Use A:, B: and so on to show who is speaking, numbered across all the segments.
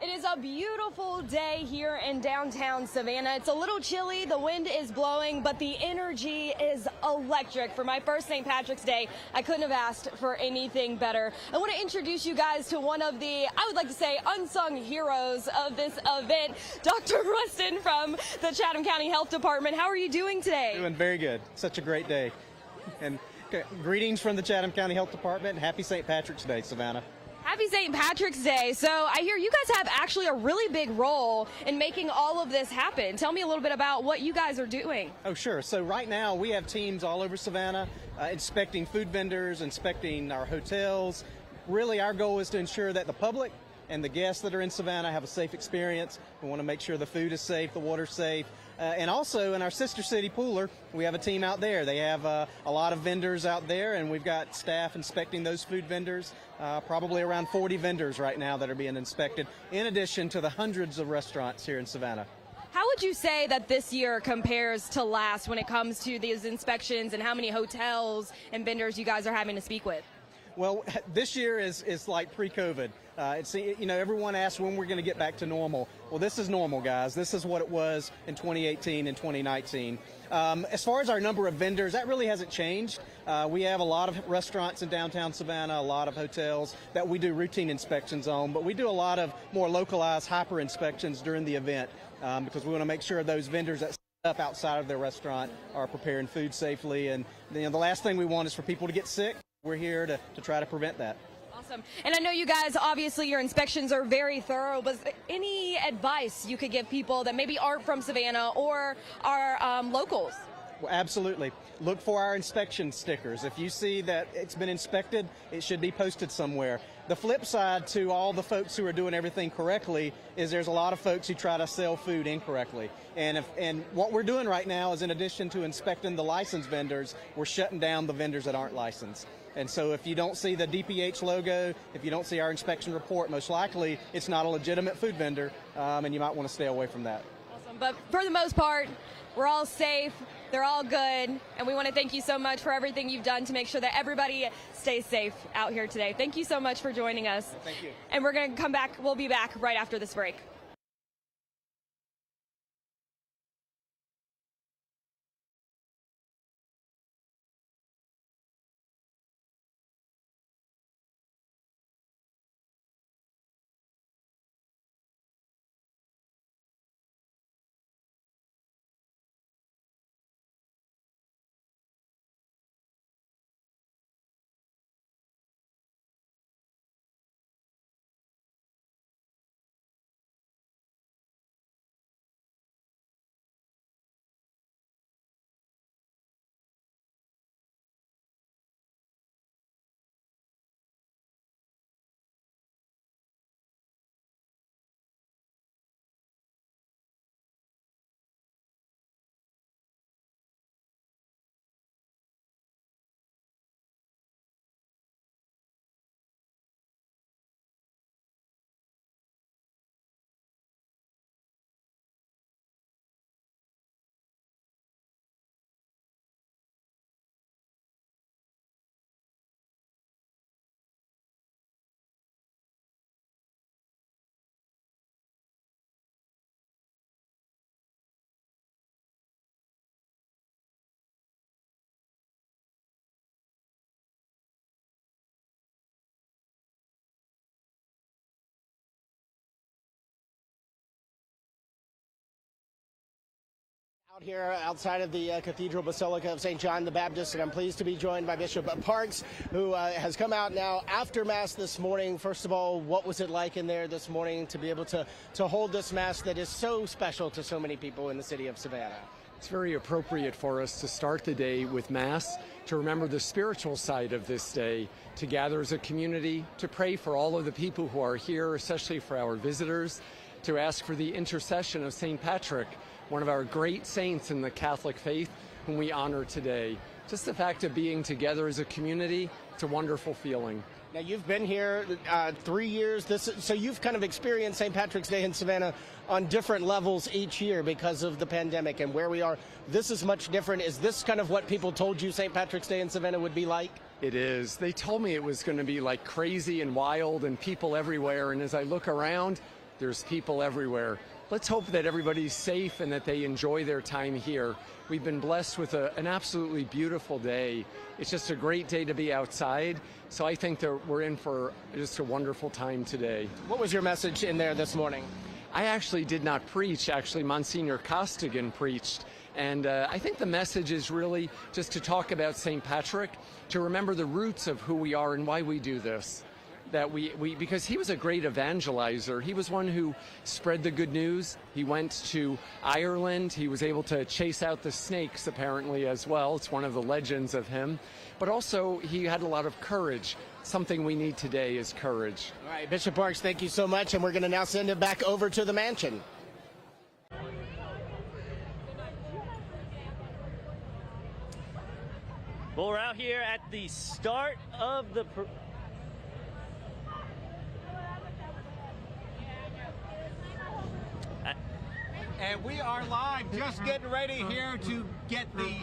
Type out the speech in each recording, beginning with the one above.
A: It is a beautiful day here in downtown Savannah. It's a little chilly, the wind is blowing, but the energy is electric. For my first St. Patrick's Day, I couldn't have asked for anything better. I want to introduce you guys to one of the, I would like to say, unsung heroes of this event, Dr. Rustin from the Chatham County Health Department. How are you doing today?
B: Doing very good. Such a great day. And greetings from the Chatham County Health Department, and happy St. Patrick's Day, Savannah.
A: Happy St. Patrick's Day. So I hear you guys have actually a really big role in making all of this happen. Tell me a little bit about what you guys are doing.
B: Oh, sure. So right now we have teams all over Savannah inspecting food vendors, inspecting our hotels. Really, our goal is to ensure that the public and the guests that are in Savannah have a safe experience. We want to make sure the food is safe, the water's safe. And also in our sister city, Pooler, we have a team out there. They have a lot of vendors out there, and we've got staff inspecting those food vendors, probably around 40 vendors right now that are being inspected, in addition to the hundreds of restaurants here in Savannah.
A: How would you say that this year compares to last when it comes to these inspections and how many hotels and vendors you guys are having to speak with?
B: Well, this year is like pre-COVID. Everyone asks when we're going to get back to normal. Well, this is normal, guys. This is what it was in 2018 and 2019. As far as our number of vendors, that really hasn't changed. We have a lot of restaurants in downtown Savannah, a lot of hotels that we do routine inspections on, but we do a lot of more localized hyper inspections during the event because we want to make sure those vendors that up outside of their restaurant are preparing food safely. And the last thing we want is for people to get sick. We're here to try to prevent that.
A: Awesome. And I know you guys, obviously, your inspections are very thorough, but any advice you could give people that maybe aren't from Savannah or are locals?
B: Well, absolutely. Look for our inspection stickers. If you see that it's been inspected, it should be posted somewhere. The flip side to all the folks who are doing everything correctly is there's a lot of folks who try to sell food incorrectly. And what we're doing right now is, in addition to inspecting the licensed vendors, we're shutting down the vendors that aren't licensed. And so if you don't see the DPH logo, if you don't see our inspection report, most likely it's not a legitimate food vendor, and you might want to stay away from that.
A: Awesome. But for the most part, we're all safe, they're all good, and we want to thank you so much for everything you've done to make sure that everybody stays safe out here today. Thank you so much for joining us.
B: Thank you.
A: And we're going to come back, we'll be back right after this break.
C: Out here outside of the Cathedral Basilica of St. John the Baptist, and I'm pleased to be joined by Bishop Parks, who has come out now after Mass this morning. First of all, what was it like in there this morning to be able to hold this Mass that is so special to so many people in the city of Savannah?
D: It's very appropriate for us to start the day with Mass, to remember the spiritual side of this day, to gather as a community, to pray for all of the people who are here, especially for our visitors, to ask for the intercession of St. Patrick, one of our great saints in the Catholic faith, whom we honor today. Just the fact of being together as a community, it's a wonderful feeling.
C: Now, you've been here 3 years, so you've kind of experienced St. Patrick's Day in Savannah on different levels each year because of the pandemic and where we are. This is much different. Is this kind of what people told you St. Patrick's Day in Savannah would be like?
D: It is. They told me it was going to be like crazy and wild and people everywhere, and as I look around, There's people everywhere. Let's hope that everybody's safe and that they enjoy their time here. We've been blessed with an absolutely beautiful day. It's just a great day to be outside. So I think that we're in for just a wonderful time today.
C: What was your message in there this morning?
D: I actually did not preach. Actually, Monsignor Costigan preached. And I think the message is really just to talk about St. Patrick, to remember the roots of who we are and why we do this. That because he was a great evangelizer. He was one who spread the good news. He went to Ireland. He was able to chase out the snakes, apparently, as well. It's one of the legends of him. But also, he had a lot of courage. Something we need today is courage.
C: All right, Bishop Parks, thank you so much. And we're going to now send it back over to the mansion.
E: Well, we're out here at the start of the...
F: And we are live, just getting ready here to get the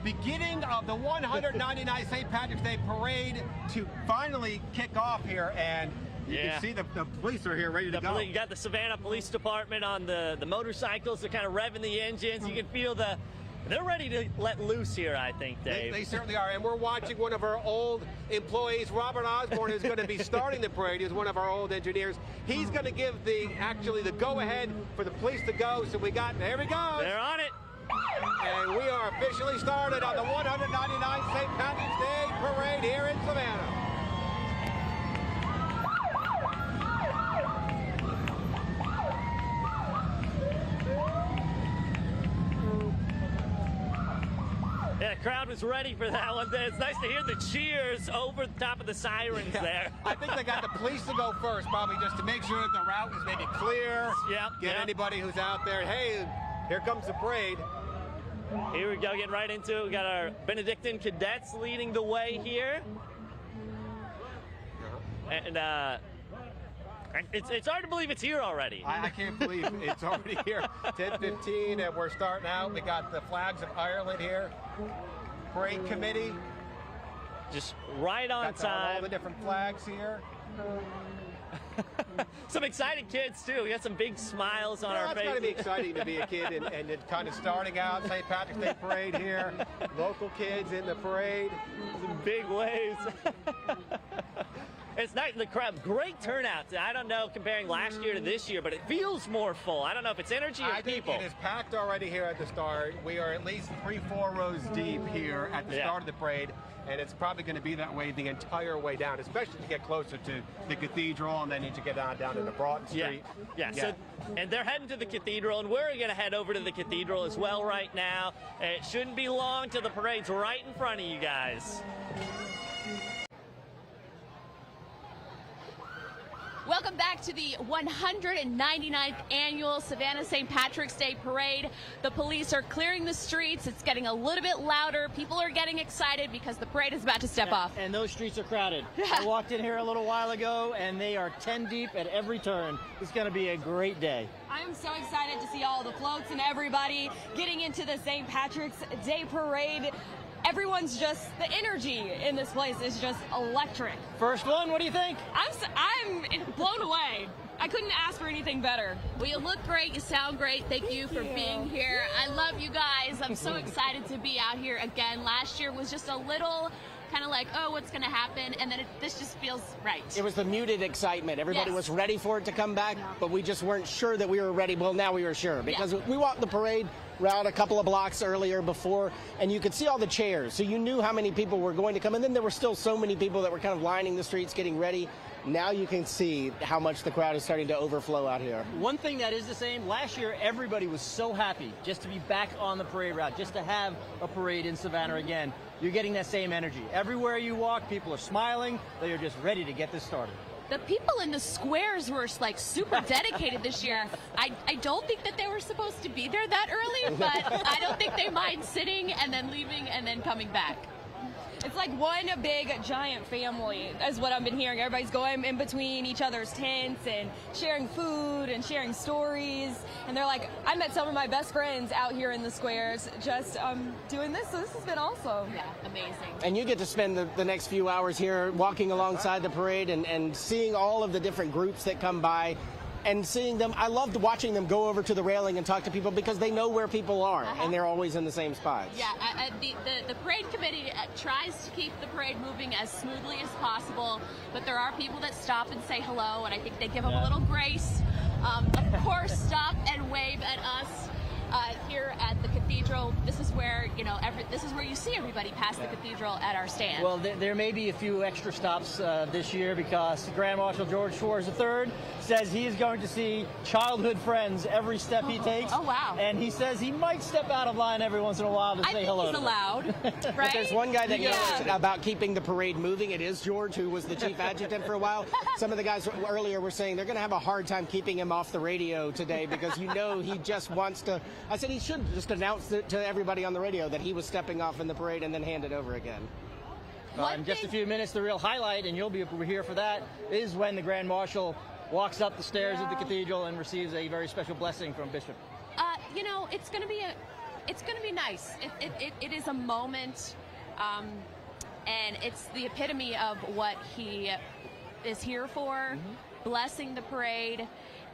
F: beginning of the 199th St. Patrick's Day Parade to finally kick off here. And you can see the police are here ready to go.
E: You got the Savannah Police Department on the motorcycles. They're kind of revving the engines. You can feel they're ready to let loose here, I think, Dave.
F: They certainly are. And we're watching one of our old employees, Robert Osborne, who's going to be starting the parade. He's one of our old engineers. He's going to give the go-ahead for the police to go. So there we go.
E: They're on it.
F: And we are officially started on the 199th St. Patrick's Day Parade here in Savannah.
E: Yeah, the crowd was ready for that one. It's nice to hear the cheers over the top of the sirens there.
F: I think they got the police to go first, probably just to make sure that the route is maybe clear. Get anybody who's out there. Hey, here comes the parade.
E: Here we go, getting right into it. We got our Benedictine cadets leading the way here. And it's hard to believe it's here already.
F: I can't believe it's already here. 10:15, and we're starting out. We got the flags of Ireland here. Parade committee.
E: Just right on time.
F: All the different flags here.
E: Some excited kids, too. We got some big smiles on our faces.
F: It's got to be exciting to be a kid and kind of starting out St. Patrick's Day Parade here. Local kids in the parade.
E: Some big waves. It's nice. The crowd, great turnout. I don't know comparing last year to this year, but it feels more full. I don't know if it's energy or people.
F: I think it is packed already here at the start. We are at least 3-4 rows deep here at the start of the parade, and it's probably going to be that way the entire way down, especially to get closer to the cathedral, and then need to get down into Broughton Street.
E: So, and they're heading to the cathedral, and we're going to head over to the cathedral as well right now. It shouldn't be long till the parade's right in front of you guys.
G: Welcome back to the 199th annual Savannah St. Patrick's Day Parade. The police are clearing the streets. It's getting a little bit louder. People are getting excited because the parade is about to step off.
H: And those streets are crowded. I walked in here a little while ago, and they are 10 deep at every turn. It's going to be a great day.
A: I am so excited to see all the floats and everybody getting into the St. Patrick's Day Parade. Everyone's just, the energy in this place is just electric.
H: First one, what do you think?
A: I'm blown away. I couldn't ask for anything better.
G: Well, you look great, you sound great. Thank you for being here. I love you guys. I'm so excited to be out here again. Last year was just a little kind of like, oh, what's going to happen? And then this just feels right.
C: It was the muted excitement. Everybody was ready for it to come back, but we just weren't sure that we were ready. Well, now we were sure because we walked the parade route a couple of blocks earlier before, and you could see all the chairs. So you knew how many people were going to come. And then there were still so many people that were kind of lining the streets getting ready. Now you can see how much the crowd is starting to overflow out here.
H: One thing that is the same, last year everybody was so happy just to be back on the parade route, just to have a parade in Savannah again. You're getting that same energy. Everywhere you walk, people are smiling. They are just ready to get this started.
G: The people in the squares were like super dedicated this year. I don't think that they were supposed to be there that early, but I don't think they mind sitting and then leaving and then coming back.
A: It's like one big giant family is what I've been hearing. Everybody's going in between each other's tents and sharing food and sharing stories. And they're like, I met some of my best friends out here in the squares just doing this. So this has been awesome.
G: Yeah, amazing.
C: And you get to spend the next few hours here walking alongside the parade and seeing all of the different groups that come by. and seeing them, I loved watching them go over to the railing and talk to people because they know where people are and they're always in the same spots.
G: Yeah, the parade committee tries to keep the parade moving as smoothly as possible, but there are people that stop and say hello, and I think they give them a little grace. Of course, stop and wave at us. Here at the cathedral, this is where this is where you see everybody pass the cathedral at our stand.
H: Well, there may be a few extra stops this year because Grand Marshal George Schwartz III says he is going to see childhood friends every step he takes.
G: Oh wow!
H: And he says he might step out of line every once in a while to say hello.
G: He's allowed, right?
C: If there's one guy that knows about keeping the parade moving, it is George, who was the chief adjutant for a while. Some of the guys earlier were saying they're going to have a hard time keeping him off the radio today because he just wants to. I said he should just announce it to everybody on the radio that he was stepping off in the parade and then hand it over again.
H: In just a few minutes, the real highlight, and you'll be here for that, is when the Grand Marshal walks up the stairs of the cathedral and receives a very special blessing from Bishop.
G: It's going to be nice. It is a moment, and it's the epitome of what he is here for, blessing the parade.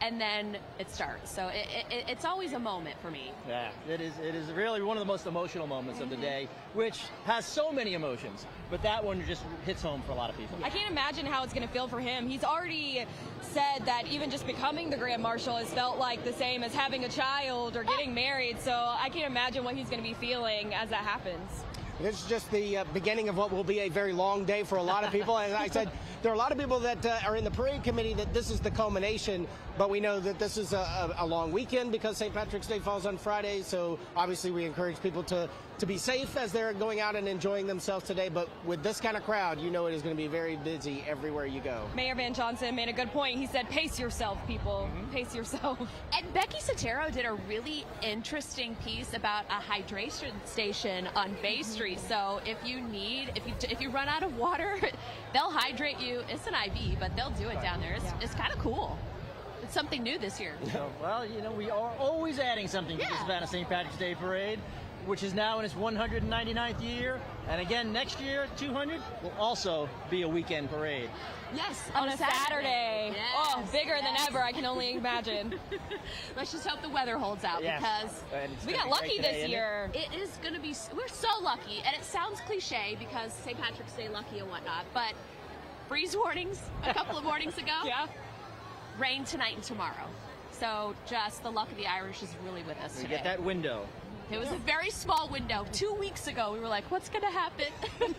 G: And then it starts. So it's always a moment for me.
H: Yeah, it is really one of the most emotional moments of the day, which has so many emotions. But that one just hits home for a lot of people.
A: I can't imagine how it's going to feel for him. He's already said that even just becoming the Grand Marshal has felt like the same as having a child or getting married. So I can't imagine what he's going to be feeling as that happens.
C: This is just the beginning of what will be a very long day for a lot of people. And I said, there are a lot of people that are in the parade committee that this is the culmination, but we know that this is a long weekend because St. Patrick's Day falls on Friday. So obviously we encourage people to be safe as they're going out and enjoying themselves today. But with this kind of crowd, it is going to be very busy everywhere you go.
A: Mayor Van Johnson made a good point. He said, pace yourself, people. Pace yourself.
G: And Becky Sotero did a really interesting piece about a hydration station on Bay Street. So if you run out of water, they'll hydrate you. It's an IV, but they'll do it down there. It's kind of cool. It's something new this year.
H: Well, we are always adding something to the Savannah St. Patrick's Day Parade, which is now in its 199th year. And again, next year, 200, will also be a weekend parade.
G: Yes,
A: on a Saturday.
G: Yes,
A: oh, bigger than ever, I can only imagine.
G: Let's just hope the weather holds out because
A: we got lucky this year.
G: It is going to be, we're so lucky, and it sounds cliche because St. Patrick's Day lucky and whatnot, but freeze warnings a couple of mornings ago.
A: Yeah.
G: Rain tonight and tomorrow. So just the luck of the Irish is really with us today.
H: We get that window.
G: It was a very small window. 2 weeks ago, we were like, what's going to happen?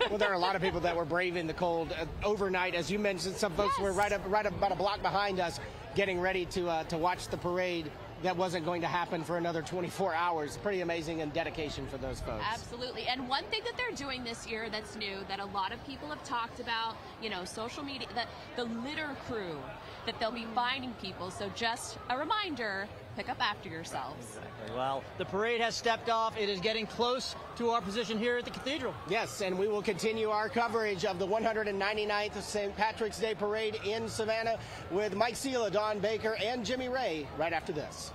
C: Well, there are a lot of people that were braving the cold overnight. As you mentioned, some folks were right about a block behind us getting ready to watch the parade. That wasn't going to happen for another 24 hours. Pretty amazing and dedication for those folks.
G: Absolutely. And one thing that they're doing this year that's new, that a lot of people have talked about, social media, the litter crew, that they'll be finding people. So just a reminder, pick up after yourselves.
H: Exactly. Well, the parade has stepped off. It is getting close to our position here at the cathedral.
C: Yes, and we will continue our coverage of the 199th St. Patrick's Day Parade in Savannah with Mike Sela, Don Baker, and Jimmy Ray right after this.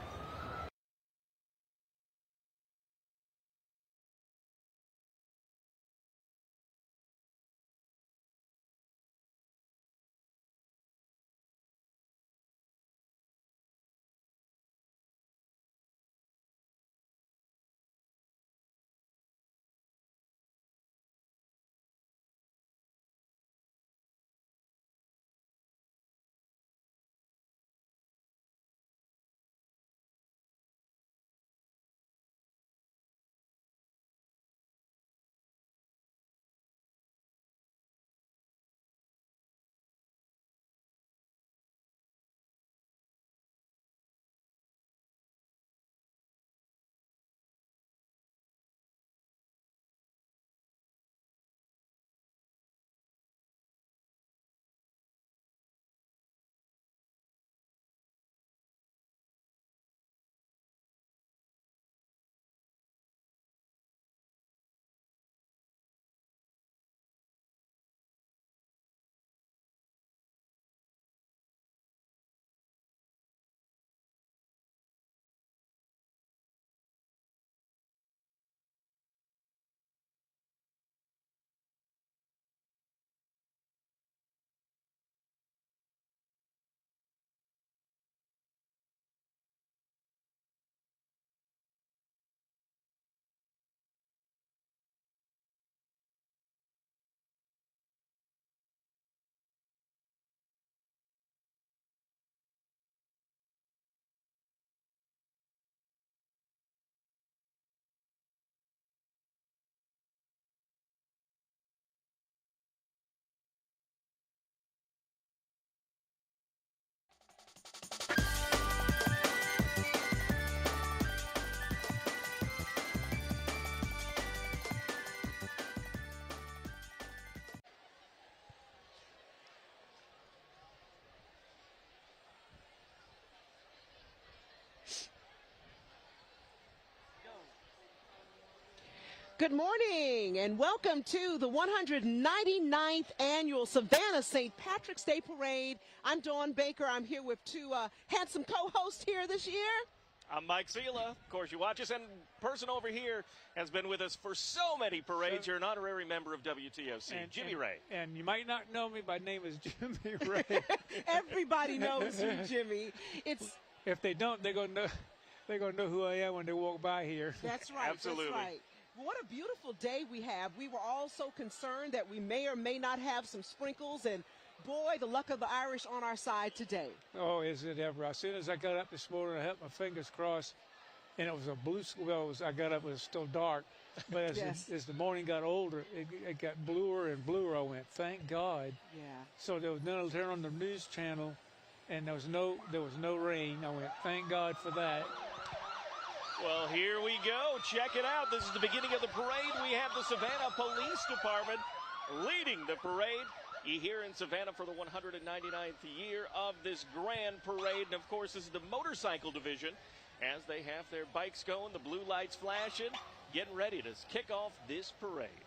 I: Good morning and welcome to the 199th annual Savannah St. Patrick's Day Parade. I'm Dawn Baker. I'm here with two handsome co-hosts here this year.
J: I'm Mike Sela. Of course, you watch us, and person over here has been with us for so many parades. You're an honorary member of WTOC, Jimmy Ray.
K: And you might not know me. My name is Jimmy Ray.
I: Everybody knows you, Jimmy.
K: If they don't, they're gonna know who I am when they walk by here.
I: That's right.
J: Absolutely.
I: That's right. What a beautiful day we have. We were all so concerned that we may or may not have some sprinkles, and boy, the luck of the Irish on our side today.
K: Oh, is it ever? As soon as I got up this morning, I had my fingers crossed, and it was a blue. Well, I got up, it was still dark, but as the morning got older, it got bluer and bluer. I went, thank God.
I: Yeah.
K: So then I turned on the news channel, and there was no rain. I went, thank God for that.
J: Well, here we go. Check it out. This is the beginning of the parade. We have the Savannah Police Department leading the parade here in Savannah for the 199th year of this grand parade. And, of course, this is the motorcycle division as they have their bikes going, the blue lights flashing, getting ready to kick off this parade.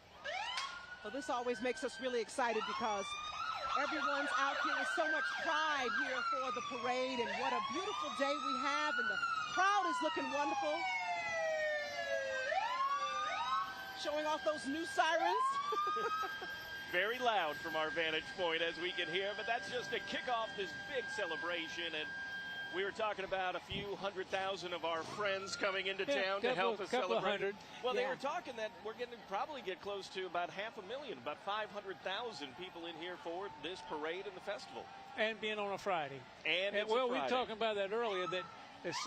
I: Well, this always makes us really excited because everyone's out here with so much pride here for the parade, and what a beautiful day we have, and the crowd is looking wonderful. Showing off those new sirens.
J: Very loud from our vantage point, as we can hear, but that's just to kick off this big celebration. And we were talking about a few 100,000 of our friends coming into town to help us celebrate. Well, they were talking that we're going to probably get close to about 500,000, about 500,000 people in here for this parade and the festival.
K: And being on a Friday.
J: And it's
K: well,
J: a Friday.
K: we were talking about that earlier, that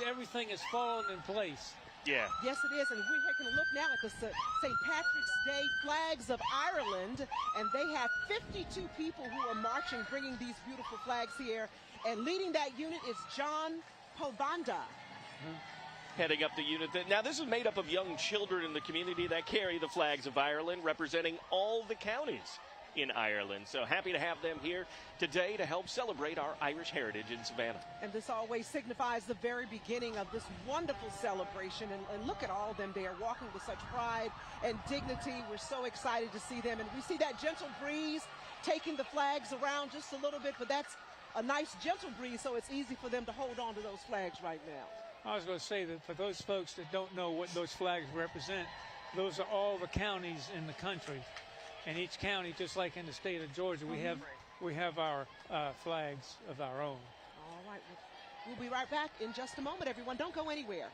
K: everything is falling in place.
J: Yeah.
I: Yes, it is, and we're taking a look now at the St. Patrick's Day flags of Ireland, and they have 52 people who are marching, bringing these beautiful flags here, and leading that unit is John Pobanda.
J: Heading up the unit. Now, this is made up of young children in the community that carry the flags of Ireland, representing all the counties in Ireland. So happy to have them here today to help celebrate our Irish heritage in Savannah.
I: And this always signifies the very beginning of this wonderful celebration. And look at all of them. They are walking with such pride and dignity. We're so excited to see them. And we see that gentle breeze taking the flags around just a little bit, but that's a nice gentle breeze, so it's easy for them to hold on to those flags right now.
K: I was going to say that for those folks that don't know what those flags represent, those are all the counties in the country. And each county, just like in the state of Georgia, we have our flags of our own.
I: All right. We'll be right back in just a moment, everyone. Don't go anywhere.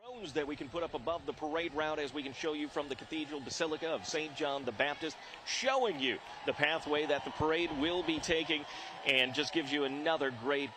J: Drones that we can put up above the parade route, as we can show you from the Cathedral Basilica of St. John the Baptist, showing you the pathway that the parade will be taking, and just gives you another great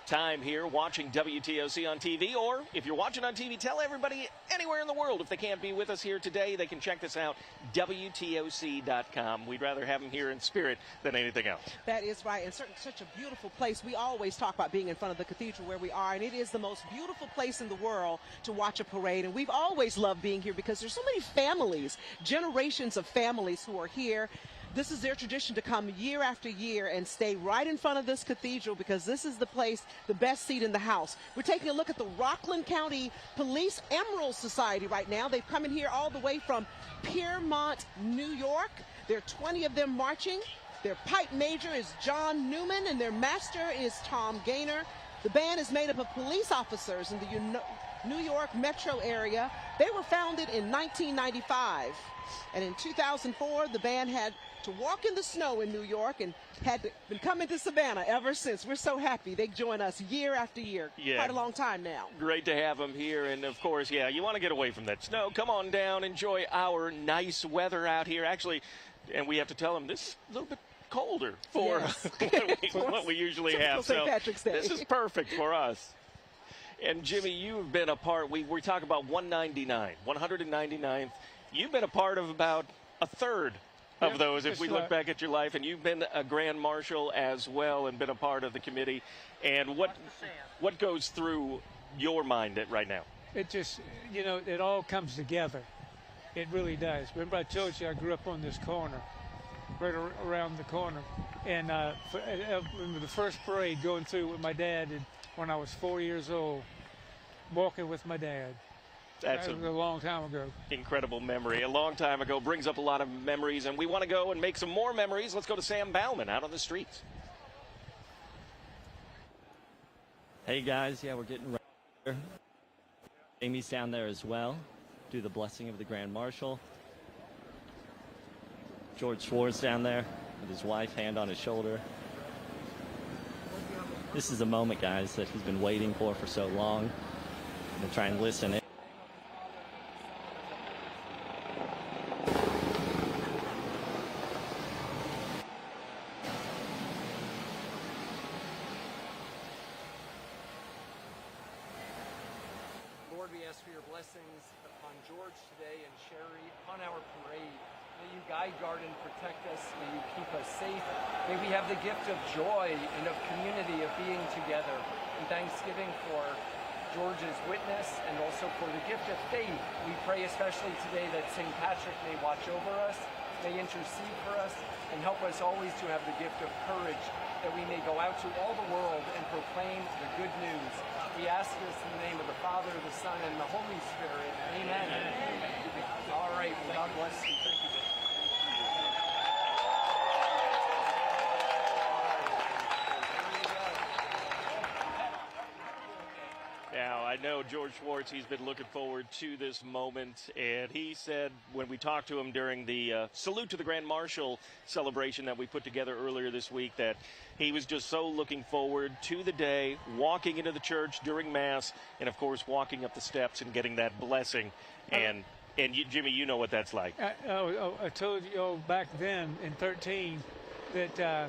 J: time here watching WTOC on TV. Or if you're watching on TV, tell everybody anywhere in the world, if they can't be with us here today, they can check this out, WTOC.com. We'd rather have them here in spirit than anything else.
I: That is right, and certainly such a beautiful place. We always talk about being in front of the cathedral where we are, and it is the most beautiful place in the world to watch a parade. And we've always loved being here because there's so many families, generations of families who are here. This is their tradition to come year after year and stay right in front of this cathedral because this is the place, the best seat in the house. We're taking a look at the Rockland County Police Emerald Society right now. They've come in here all the way from Piermont, New York. There are 20 of them marching. Their pipe major is John Newman, and their master is Tom Gaynor. The band is made up of police officers in the New York metro area. They were founded in 1995. And in 2004, the band had to walk in the snow in New York and had been coming to Savannah ever since. We're so happy they join us year after year.
J: Yeah.
I: Quite a long time now.
J: Great to have them here. And, of course, yeah, you want to get away from that snow. Come on down. Enjoy our nice weather out here. Actually, and we have to tell them this is a little bit colder for what we usually have.
I: St. Patrick's Day.
J: This is perfect for us. And, Jimmy, you've been a part. We talk about 199th. You've been a part of about a third of those if we look back at your life, and you've been a grand marshal as well and been a part of the committee. And what goes through your mind right now?
K: It just, it all comes together. It really does. Remember I told you I grew up on this corner, right around the corner. And remember the first parade going through with my dad when I was 4 years old, walking with my dad.
J: That's
K: a long time ago.
J: Incredible memory. A long time ago. Brings up a lot of memories, and we want to go and make some more memories. Let's go to Sam Bauman out on the streets.
E: Hey guys, yeah, we're getting ready here. Amy's down there as well. Do the blessing of the Grand Marshal. George Schwartz down there with his wife, hand on his shoulder. This is a moment, guys, that he's been waiting for so long. I'm going to try and listen in.
D: Lord, we ask for your blessings upon George today and Sherry, upon our parade. May you guide, guard, and protect us. May you keep us safe. May we have the gift of joy and of community, of being together. And thanksgiving for George's witness and also for the gift of faith. We pray especially today that St. Patrick may watch over us, may intercede for us, and help us always to have the gift of courage, that we may go out to all the world and proclaim the good news. We ask this in the name of the Father, the Son, and the Holy Spirit. Amen. All right. Well, God bless you. Thank you.
J: Now, I know George Schwartz, he's been looking forward to this moment, and he said when we talked to him during the Salute to the Grand Marshal celebration that we put together earlier this week, that he was just so looking forward to the day, walking into the church during Mass, and, of course, walking up the steps and getting that blessing. And you, Jimmy, you know what that's like.
K: I told you back then in 13 that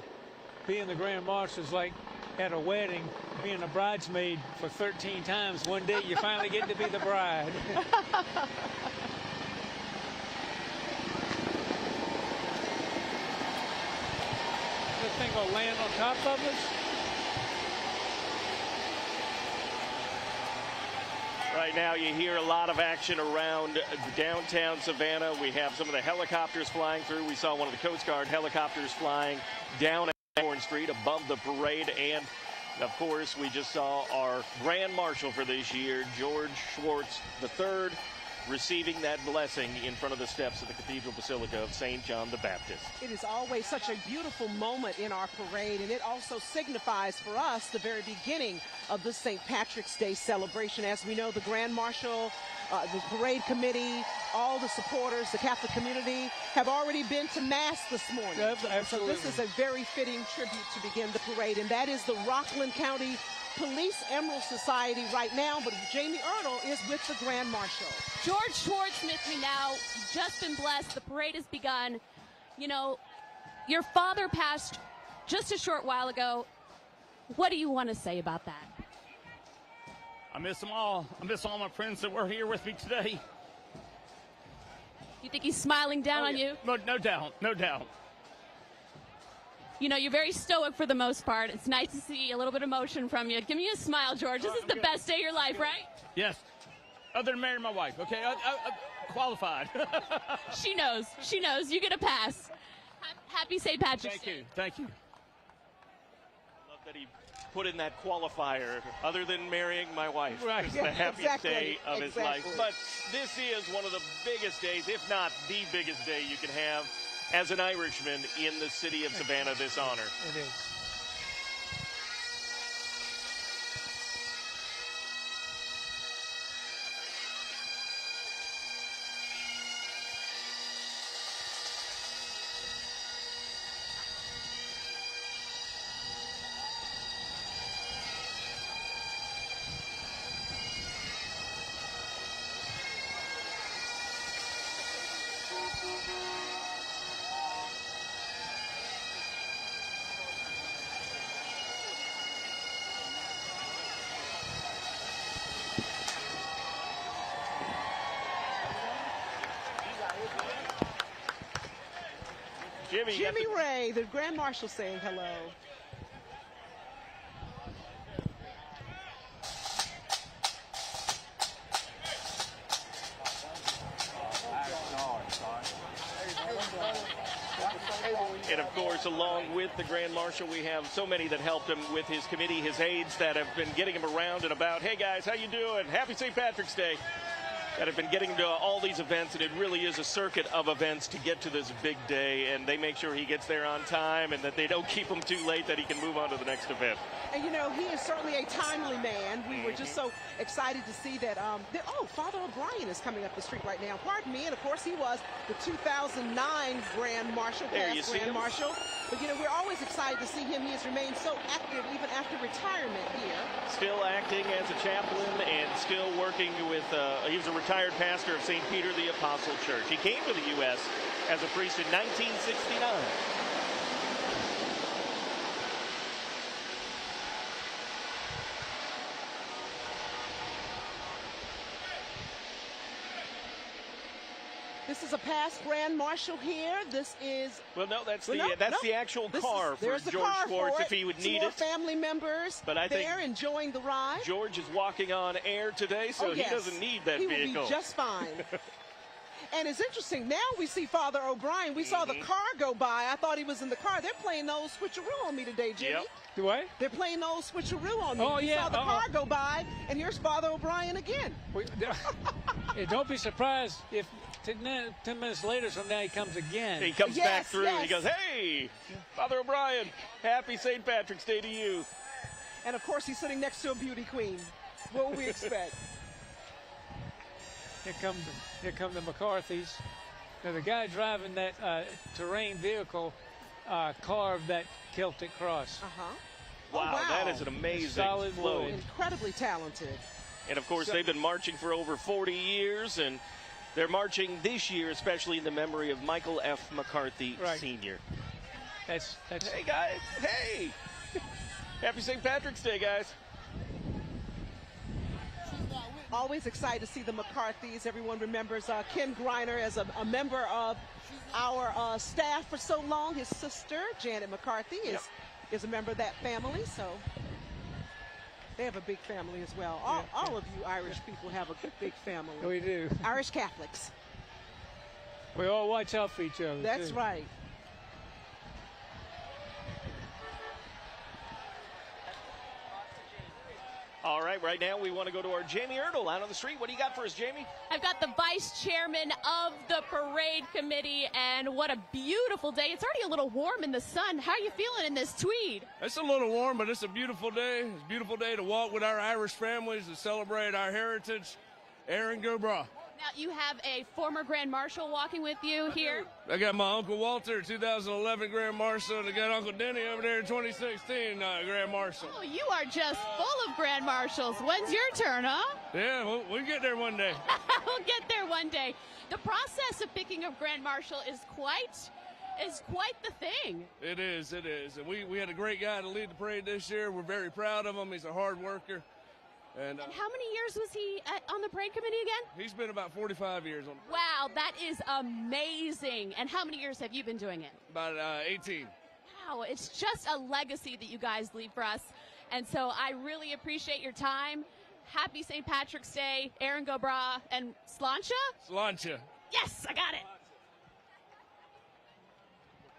K: being the Grand Marshal is like at a wedding, being a bridesmaid for 13 times. One day you finally get to be the bride. This thing will land on top of us.
J: Right now you hear a lot of action around downtown Savannah. We have some of the helicopters flying through. We saw one of the Coast Guard helicopters flying down Horn Street above the parade, and of course we just saw our Grand Marshal for this year, George Schwartz III, receiving that blessing in front of the steps of the Cathedral Basilica of St. John the Baptist.
I: It is always such a beautiful moment in our parade, and it also signifies for us the very beginning of the St. Patrick's Day celebration. As we know, the Grand Marshal, the parade committee, all the supporters, the Catholic community have already been to Mass this morning.
K: Absolutely.
I: So this is a very fitting tribute to begin the parade, and that is the Rockland County Police Emerald Society right now, but Jamie Ernle is with the Grand Marshal.
G: George Schwartz with me now. You've just been blessed. The parade has begun. You know, your father passed just a short while ago. What do you want to say about that?
L: I miss them all. I miss all my friends that were here with me today.
G: You think he's smiling down on you?
L: No doubt. No doubt.
G: You know, you're very stoic for the most part. It's nice to see a little bit of emotion from you. Give me a smile, George. This is the best day of your life, right?
L: Yes. Other than marrying my wife, okay? I qualified.
G: She knows. She knows. You get a pass. Happy St. Patrick's Day.
L: Thank you.
J: I love that he put in that qualifier, other than marrying my wife.
L: Right.
J: It's the happiest day of his life. But this is one of the biggest days, if not the biggest day you can have as an Irishman in the city of Savannah, this honor.
K: It is.
I: Jimmy Ray, the Grand Marshal, saying hello.
J: And of course, along with the Grand Marshal, we have so many that helped him with his committee, his aides that have been getting him around and about. Hey guys, how you doing? Happy St. Patrick's Day. That have been getting to all these events, and it really is a circuit of events to get to this big day, and they make sure he gets there on time and that they don't keep him too late, that he can move on to the next event.
I: And, you know, he is certainly a timely man. We were just so excited to see that, Father O'Brien is coming up the street right now. Pardon me. And, of course, he was the 2009 Grand Marshal, past Grand Marshal. But, you know, we're always excited to see him. He has remained so active even after retirement here. Still
J: acting as a chaplain and still working with, he was a retired pastor of St. Peter the Apostle Church. He came to the U.S. as a priest in 1969.
I: This is a past Grand Marshal here. This is...
J: Well, no, that's the actual car for George Schwartz if he would need it.
I: Family members there enjoying the ride.
J: George is walking on air today, so he doesn't need that vehicle.
I: He will be just fine. And it's interesting. Now we see Father O'Brien. We saw the car go by. I thought he was in the car. They're playing those switcheroo on me today, Jimmy.
J: Yep.
K: Do what?
I: They're playing those switcheroo on me.
K: Oh,
I: we saw the car go by, and here's Father O'Brien again.
K: Hey, don't be surprised if 10 minutes later from now he comes again.
J: He comes back through and he goes, hey, Father O'Brien, happy St. Patrick's Day to you.
I: And, of course, he's sitting next to a beauty queen. What would we expect?
K: Here come the McCarthys. Now, the guy driving that terrain vehicle carved that Celtic cross.
J: Wow, that is an amazing
K: solid
J: float.
K: wood.
I: Incredibly talented.
J: And, of course, they've been marching for over 40 years, and they're marching this year, especially in the memory of Michael F. McCarthy Sr.
K: That's.
J: Hey, guys. Hey. Happy St. Patrick's Day, guys.
I: Always excited to see the McCarthys. Everyone remembers Ken Griner as a member of our staff for so long. His sister, Janet McCarthy, is a member of that family. So they have a big family as well. All of you Irish people have a big family.
K: We do.
I: Irish Catholics.
K: We all watch out for each other.
I: That's right.
J: All right now we want to go to our Jamie Ertl out on the street. What do you got for us, Jamie?
G: I've got the vice chairman of the parade committee, and what a beautiful day. It's already a little warm in the sun. How are you feeling in this tweed?
M: It's a little warm, but it's a beautiful day. It's a beautiful day to walk with our Irish families to celebrate our heritage. Aaron Gobra.
G: Now, you have a former Grand Marshal walking with you here.
M: I got my Uncle Walter, 2011 Grand Marshal, and I got Uncle Denny over there in 2016 Grand Marshal.
G: Oh, you are just full of Grand Marshals. When's your turn, huh?
M: Yeah, we'll get there one day.
G: We'll get there one day. The process of picking a Grand Marshal is quite the thing.
M: It is. And we had a great guy to lead the parade this year. We're very proud of him. He's a hard worker. And
G: how many years was he on the parade committee again?
M: He's been about 45 years on.
G: Wow, that is amazing. And how many years have you been doing it?
M: About 18.
G: Wow, it's just a legacy that you guys leave for us. And so I really appreciate your time. Happy St. Patrick's Day, Aaron Gobra, and Slancha?
M: Slancha.
G: Yes, I got it.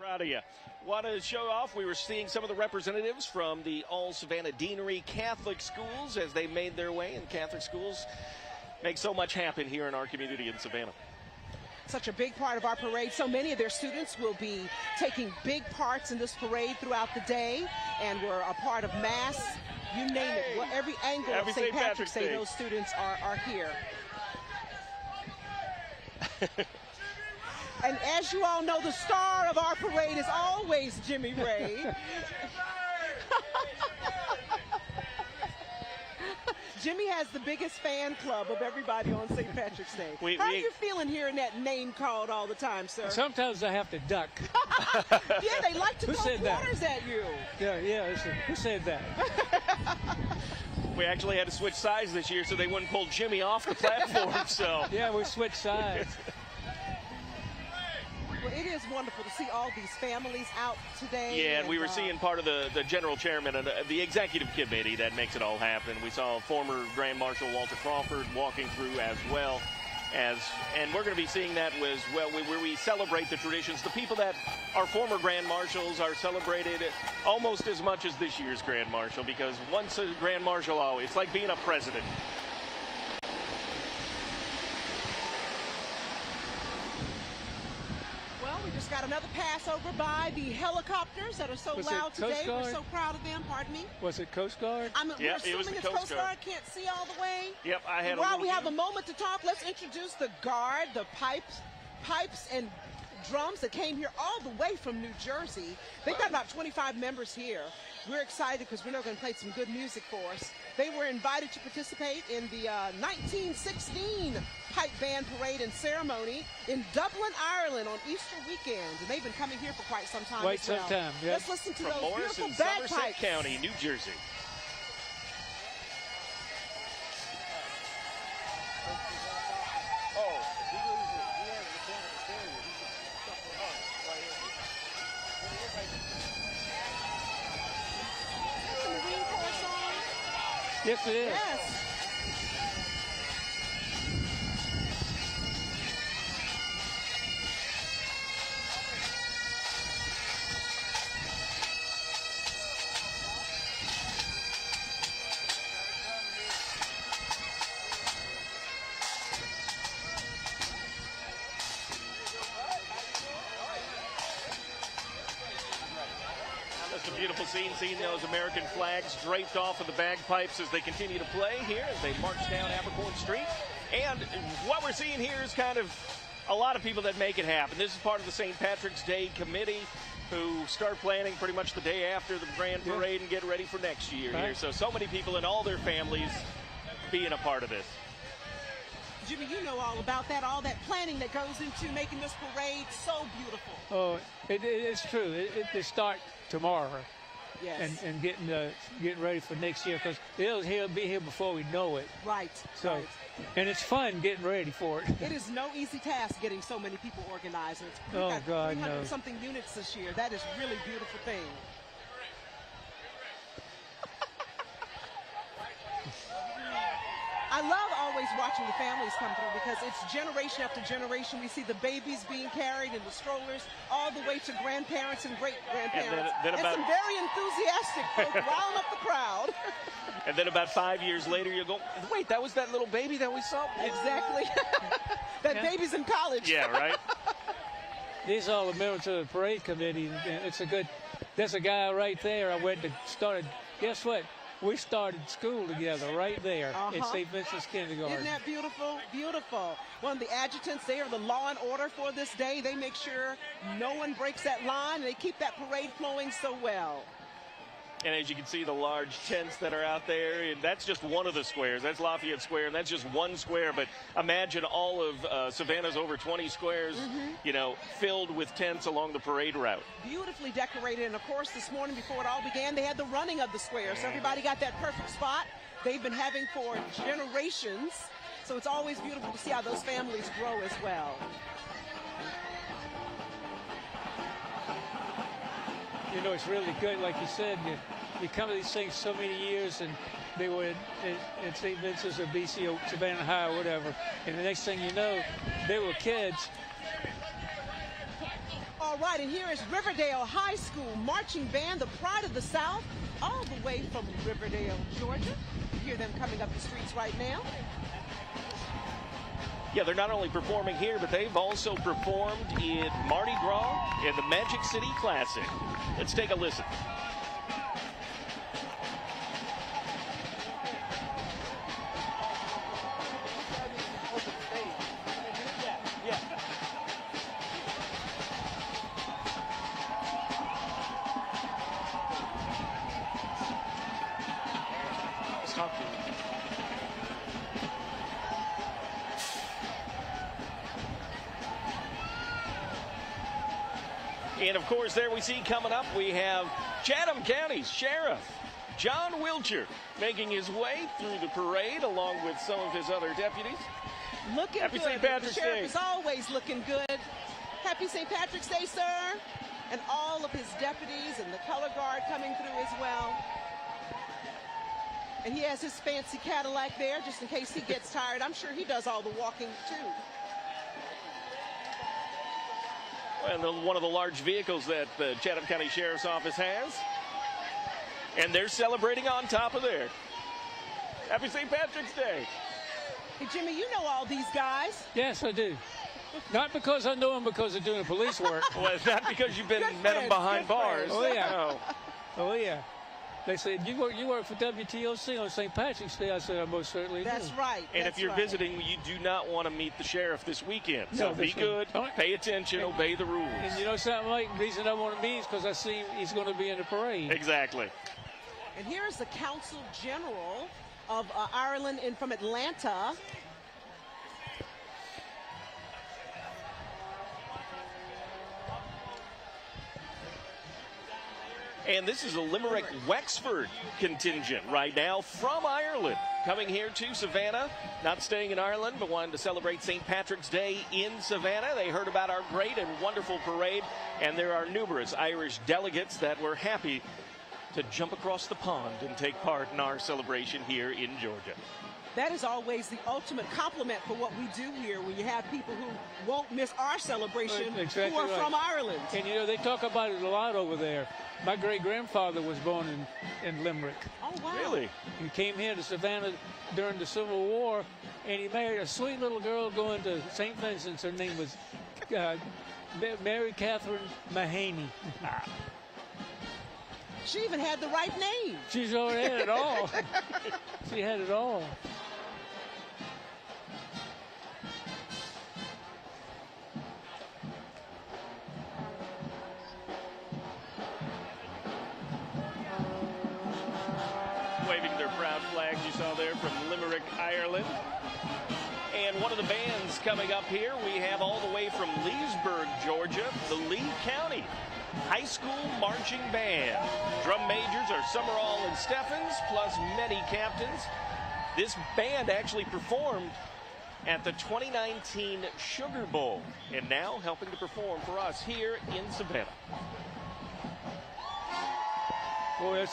J: We're proud of you. Want to show off, we were seeing some of the representatives from the All Savannah Deanery Catholic Schools as they made their way, and Catholic schools make so much happen here in our community in Savannah.
I: such a big part of our parade. So many of their students will be taking big parts in this parade throughout the day, and we're a part of Mass. You name it. Well, every angle
J: Happy
I: of St.
J: St.
I: Patrick's
J: Patrick's
I: Day,
J: Day.
I: those students are here. And as you all know, the star of our parade is always Jimmy Ray. Jimmy has the biggest fan club of everybody on St. Patrick's Day. How are you feeling hearing that name called all the time, sir?
K: Sometimes I have to duck.
I: Yeah, they like to
K: Who
I: throw
K: said that?
I: quarters at you.
K: Yeah. Who said that?
J: We actually had to switch sides this year so they wouldn't pull Jimmy off the platform. So
K: yeah, we switched sides.
I: Well, it is wonderful to see all these families out today.
J: Yeah, and we were seeing part of the general chairman and the executive committee that makes it all happen. We saw former Grand Marshal Walter Crawford walking through as well. And we're going to be seeing that as well, where we celebrate the traditions. The people that are former Grand Marshals are celebrated almost as much as this year's Grand Marshal, because once a Grand Marshal, always, it's like being a president.
I: Well, we just got another pass over by the helicopters that are so loud today. We're so proud of them. Pardon me.
K: Was it Coast Guard?
J: Yeah,
I: we're assuming it's Coast Guard. Can't see all the way.
J: Yep, I had
I: While we have a moment to talk, let's introduce the guard, the pipes and drums that came here all the way from New Jersey. They've got about 25 members here. We're excited because we're now going to play some good music for us. They were invited to participate in the 1916 Pipe Band Parade and Ceremony in Dublin, Ireland on Easter weekend. And they've been coming here for quite some time
K: Quite
I: as well.
K: some time, yeah.
I: Let's listen to
J: From
I: those
J: Morris
I: beautiful
J: in
I: bagpipes.
J: Somerset County, New Jersey.
K: Yes, it is.
I: Yes.
J: Just a beautiful scene, seeing those American flags draped off of the bagpipes as they continue to play here as they march down Abercorn Street. And what we're seeing here is kind of a lot of people that make it happen. This is part of the St. Patrick's Day Committee, who start planning pretty much the day after the Grand Parade and get ready for next year here. So many people and all their families being a part of this.
I: Jimmy, you know all about that, all that planning that goes into making this parade so beautiful.
K: Oh, it's true. They start tomorrow.
I: Yes.
K: And getting ready for next year, because he'll be here before we know it.
I: Right.
K: So,
I: right.
K: And it's fun getting ready for it.
I: It is no easy task getting so many people organized. We've
K: Oh,
I: got
K: God,
I: 300
K: no.
I: something units this year. That is really beautiful thing. I love always watching the families come through, because it's generation after generation. We see the babies being carried in the strollers all the way to grandparents and great-grandparents.
J: then
I: and
J: about-
I: some very enthusiastic folks riling up the crowd.
J: And then about 5 years later, you'll go, wait, that was that little baby that we saw?
I: Exactly. That baby's in college.
J: Yeah, right?
K: These are all the members of the parade committee. And there's a guy right there I went to started. Guess what? We started school together right there at St. Vincent's Kindergarten.
I: Isn't that beautiful? Beautiful. One of the adjutants, they are the law and order for this day. They make sure no one breaks that line, and they keep that parade flowing so well.
J: And as you can see, the large tents that are out there, and that's just one of the squares. That's Lafayette Square, and that's just one square. But imagine all of Savannah's over 20 squares, filled with tents along the parade route.
I: Beautifully decorated. And, of course, this morning before it all began, they had the running of the square. So everybody got that perfect spot they've been having for generations. So it's always beautiful to see how those families grow as well.
K: It's really good, like you said. You come to these things so many years, and they were at St. Vincent's or BC or Savannah High or whatever, and the next thing you know, they were kids.
I: All right, and here is Riverdale High School Marching Band, the pride of the South, all the way from Riverdale, Georgia. You hear them coming up the streets right now.
J: Yeah, they're not only performing here, but they've also performed in Mardi Gras and the Magic City Classic. Let's take a listen. And of course, there we see coming up, we have Chatham County's Sheriff John Wilcher making his way through the parade along with some of his other deputies.
I: Looking
J: Happy
I: good.
J: St. Patrick's
I: The sheriff
J: Day.
I: is always looking good. Happy St. Patrick's Day, sir. And all of his deputies and the color guard coming through as well. And he has his fancy Cadillac there just in case he gets tired. I'm sure he does all the walking too.
J: And one of the large vehicles that the Chatham County Sheriff's Office has. And they're celebrating on top of there. Happy St. Patrick's Day.
I: Hey, Jimmy, you know all these guys.
K: Yes, I do. Not because I know them because they're doing police work.
J: Well, it's not because you've met them behind bars.
K: Oh, yeah.
J: No.
K: Oh, yeah. They said, you work for WTOC on St. Patrick's Day. I said, I most certainly do.
I: That's right.
J: And
I: That's
J: if you're
I: right.
J: visiting, you do not want to meet the sheriff this weekend. So
K: No,
J: be
K: this
J: good,
K: week.
J: pay attention, obey the rules.
K: And you know something, Mike? The reason I want to meet is because I see he's going to be in the parade.
J: Exactly.
I: And here is the Consul General of Ireland from Atlanta.
J: And this is a Limerick-Wexford contingent right now from Ireland. Coming here to Savannah, not staying in Ireland, but wanting to celebrate St. Patrick's Day in Savannah. They heard about our great and wonderful parade, and there are numerous Irish delegates that were happy to jump across the pond and take part in our celebration here in Georgia.
I: That is always the ultimate compliment for what we do here, when you have people who won't miss our celebration
K: Exactly
I: who are
K: right.
I: from Ireland.
K: And you know, they talk about it a lot over there. My great-grandfather was born in Limerick.
I: Oh, wow.
J: Really?
K: He came here to Savannah during the Civil War, and he married a sweet little girl going to St. Vincent's. Her name was Mary Catherine Mahaney.
I: She even had the right name.
K: She's already had it all. She had it all.
J: Waving their proud flags you saw there from Limerick, Ireland. And one of the bands coming up here, we have all the way from Leesburg, Georgia, the Lee County High School Marching Band. Drum majors are Summerall and Steffens, plus many captains. This band actually performed at the 2019 Sugar Bowl, and now helping to perform for us here in Savannah.
K: Boy,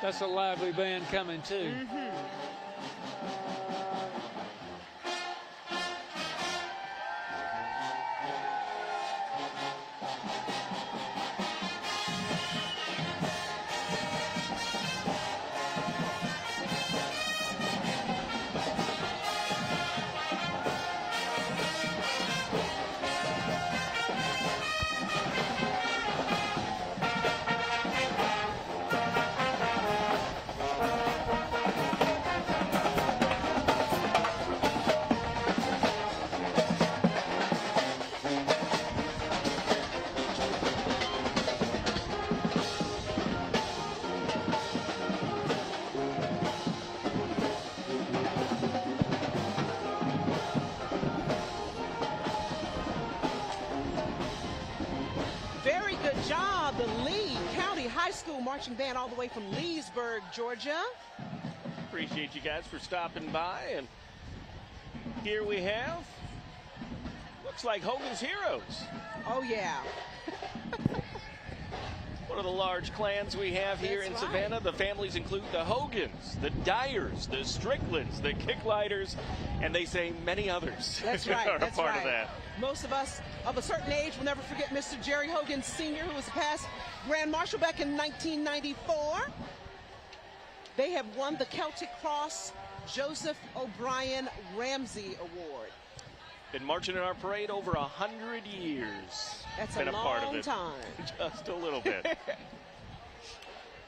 K: that's a lively band coming too.
I: Very good job, the Lee County High School Marching Band, all the way from Leesburg, Georgia.
J: Appreciate you guys for stopping by. And here we have, looks like Hogan's Heroes.
I: Oh, yeah.
J: One of the large clans we have here
I: That's
J: in
I: right.
J: Savannah. The families include the Hogans, the Dyers, the Stricklands, the Kicklighters, and they say many others.
I: That's right.
J: are
I: That's
J: a part
I: right.
J: of that.
I: Most of us of a certain age will never forget Mr. Jerry Hogan Sr., who was the past Grand Marshal back in 1994. They have won the Celtic Cross Joseph O'Brien Ramsey Award.
J: Been marching in our parade over 100 years.
I: That's
J: Been
I: a
J: part of
I: long
J: it.
I: time.
J: Just a little bit.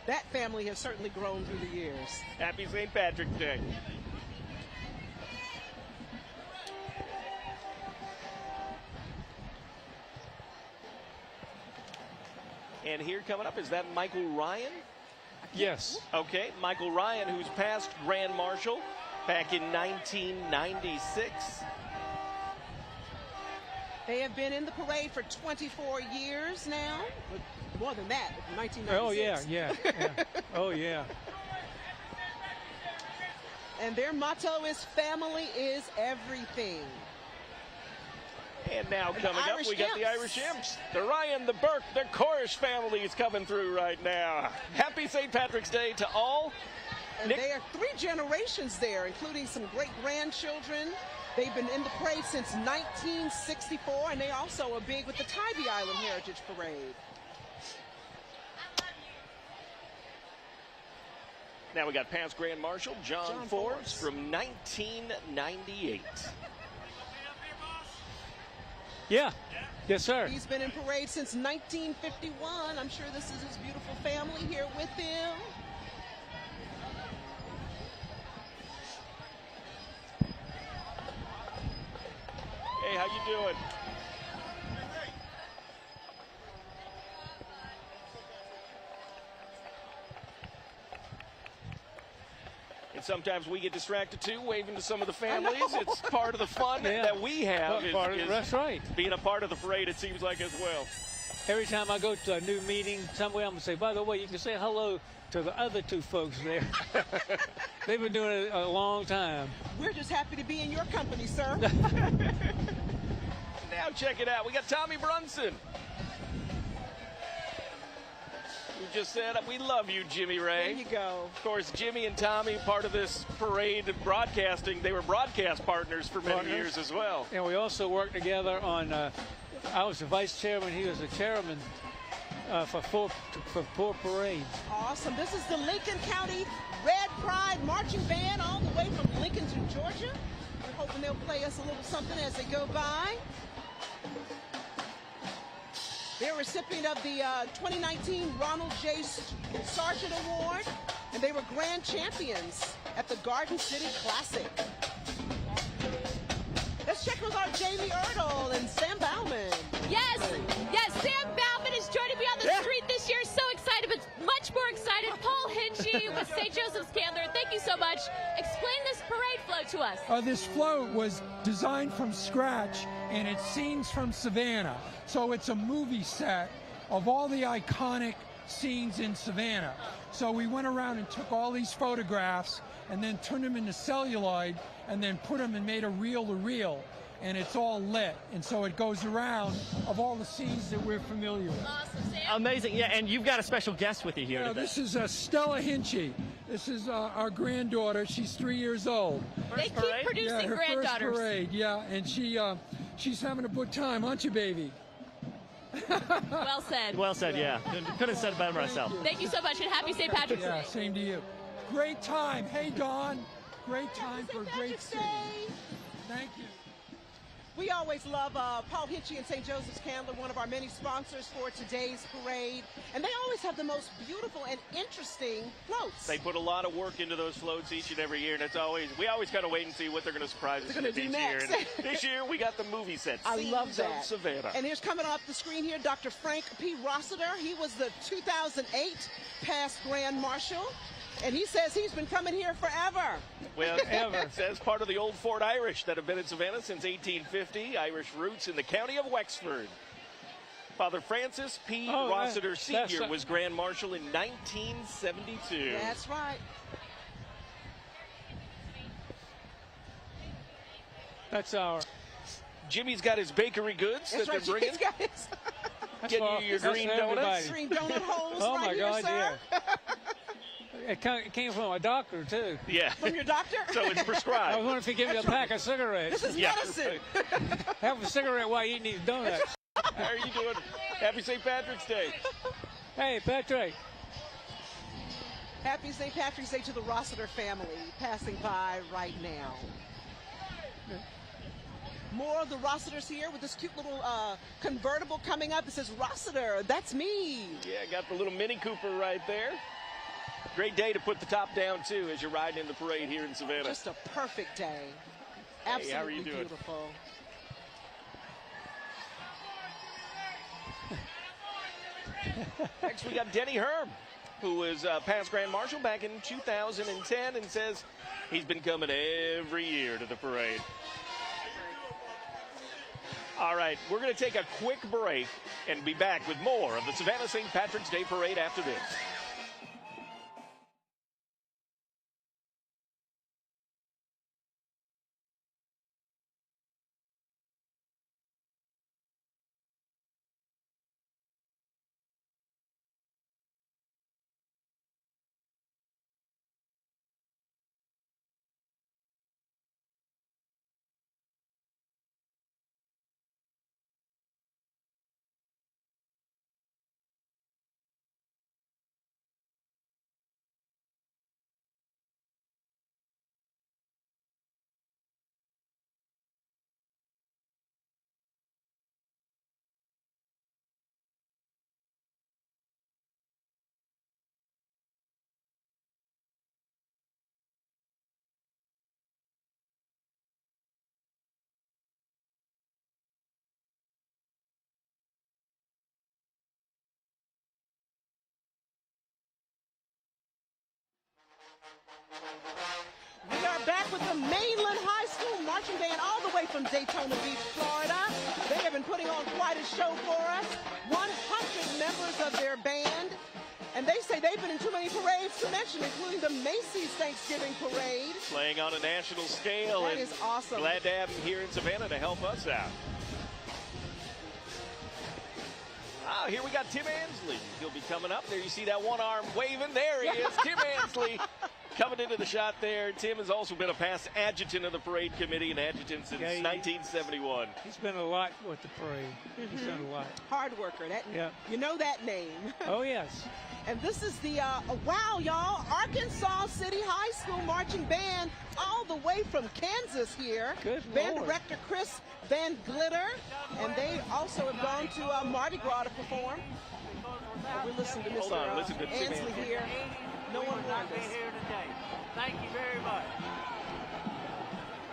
I: That family has certainly grown through the years.
J: Happy St. Patrick's Day. And here coming up, is that Michael Ryan?
K: Yes.
J: Okay, Michael Ryan, who's past Grand Marshal back in 1996.
I: They have been in the parade for 24 years now. More than that, 1996.
K: Oh, yeah. Oh, yeah.
I: And their motto is family is everything.
J: And now coming up,
I: Irish
J: we got the
I: Imps.
J: Irish Imps. The Ryan, the Burke, the Korish family is coming through right now. Happy St. Patrick's Day to all.
I: And they are 3 generations there, including some great-grandchildren. They've been in the parade since 1964, and they also are big with the Tybee Island Heritage Parade.
J: Now we got past Grand Marshal John Forbes from 1998.
K: Yeah. Yes, sir.
I: He's been in parade since 1951. I'm sure this is his beautiful family here with him.
J: Hey, how you doing? And sometimes we get distracted too, waving to some of the families. It's part of the fun that we have.
K: That's right.
J: Being a part of the parade, it seems like, as well.
K: Every time I go to a new meeting somewhere, I'm going to say, by the way, you can say hello to the other 2 folks there. They've been doing it a long time.
I: We're just happy to be in your company, sir.
J: Now check it out. We got Tommy Brunson, who just said, we love you, Jimmy Ray.
I: There you go.
J: Of course, Jimmy and Tommy, part of this parade and broadcasting, they were broadcast partners for many years as well.
K: And we also worked together on, I was the vice chairman, he was the chairman for four parades.
I: Awesome. This is the Lincoln County Red Pride Marching Band all the way from Lincoln to Georgia. We're hoping they'll play us a little something as they go by. They're a recipient of the 2019 Ronald J. Sargent Award, and they were grand champions at the Garden City Classic. Let's check with our Jamie Erdl and Sam Bauman.
G: Yes, Sam Bauman is joining me on the street this year. So excited, but much more excited. Paul Hinchy with St. Joseph's Candler. Thank you so much. Explain this parade float to us.
N: This float was designed from scratch, and it's scenes from Savannah. So it's a movie set of all the iconic scenes in Savannah. So we went around and took all these photographs and then turned them into celluloid and then put them and made a reel-to-reel. And it's all lit, and so it goes around of all the scenes that we're familiar with.
G: Awesome, Sam.
H: Amazing, yeah, and you've got a special guest with you here today.
N: This is Stella Hinchy. This is our granddaughter. She's 3 years old.
G: They keep producing
N: her
G: granddaughters.
N: First parade, yeah, and she's having a good time, aren't you, baby?
G: Well said.
H: Well said, yeah. Couldn't have said it better myself.
G: Thank you so much, and happy St. Patrick's Day.
N: Yeah, same to you. Great time. Hey, Dawn. Great time for a great city. Thank you.
I: We always love Paul Hinchy and St. Joseph's Candler, one of our many sponsors for today's parade. And they always have the most beautiful and interesting floats.
J: They put a lot of work into those floats each and every year, and we always kind of wait and see what they're going to surprise us with each year. And this year, we got the movie set.
I: I love
J: Scenes
I: that.
J: of Savannah.
I: And here's coming off the screen here, Dr. Frank P. Rossiter. He was the 2008 past Grand Marshal. And he says he's been coming here forever.
J: Well, ever. Says part of the old Fort Irish that have been in Savannah since 1850. Irish roots in the county of Wexford. Father Francis P. Rossiter Sr. was Grand Marshal in 1972.
I: That's right.
K: That's our...
J: Jimmy's got his bakery goods that they're bringing.
I: He's got his
J: Getting you your green donuts.
I: green donut holes
K: Oh,
I: right
K: my
I: here,
K: God,
I: sir.
K: yeah. It came from a doctor, too.
J: Yeah.
I: From your doctor?
J: So it's prescribed.
K: I was wondering if he'd give you a pack of cigarettes.
I: This is medicine.
K: Have a cigarette while you eat these donuts.
J: How are you doing? Happy St. Patrick's Day.
K: Hey, Patrick.
I: Happy St. Patrick's Day to the Rossiter family passing by right now. more of the Rossiters here with this cute little convertible coming up. It says Rossiter, that's me.
J: Yeah, got the little Mini Cooper right there. Great day to put the top down, too, as you're riding in the parade here in Savannah.
I: Just a perfect day. Absolutely
J: how are you doing?
I: Beautiful.
J: Next, we got Denny Herb, who was past Grand Marshal back in 2010 and says he's been coming every year to the parade. All right, we're going to take a quick break and be back with more of the Savannah St. Patrick's Day Parade after this.
I: We are back with the Mainland High School Marching Band all the way from Daytona Beach, Florida. They have been putting on quite a show for us. 100 members of their band. And they say they've been in too many parades to mention, including the Macy's Thanksgiving Parade.
J: Playing on a national scale.
I: That is awesome.
J: Glad to have him here in Savannah to help us out. Ah, here we got Tim Ansley. He'll be coming up. There you see that one arm waving. There he is, Tim Ansley. Coming into the shot there. Tim has also been a past adjutant of the parade committee, an adjutant since 1971.
K: He's been a lot with the parade. He's done a lot.
I: Hard worker. That,
K: yeah.
I: You know that name.
K: Oh, yes.
I: And this is the, wow, y'all, Arkansas City High School Marching Band all the way from Kansas here.
K: Good
I: Band
K: Lord.
I: director Chris Van Glitter. And they also have gone to Mardi Gras to perform. We listen to Mr.
J: Hold on, listen to Tim
I: Ansley
J: Ansley.
I: here. No one warned us.
O: here today. Thank you very much.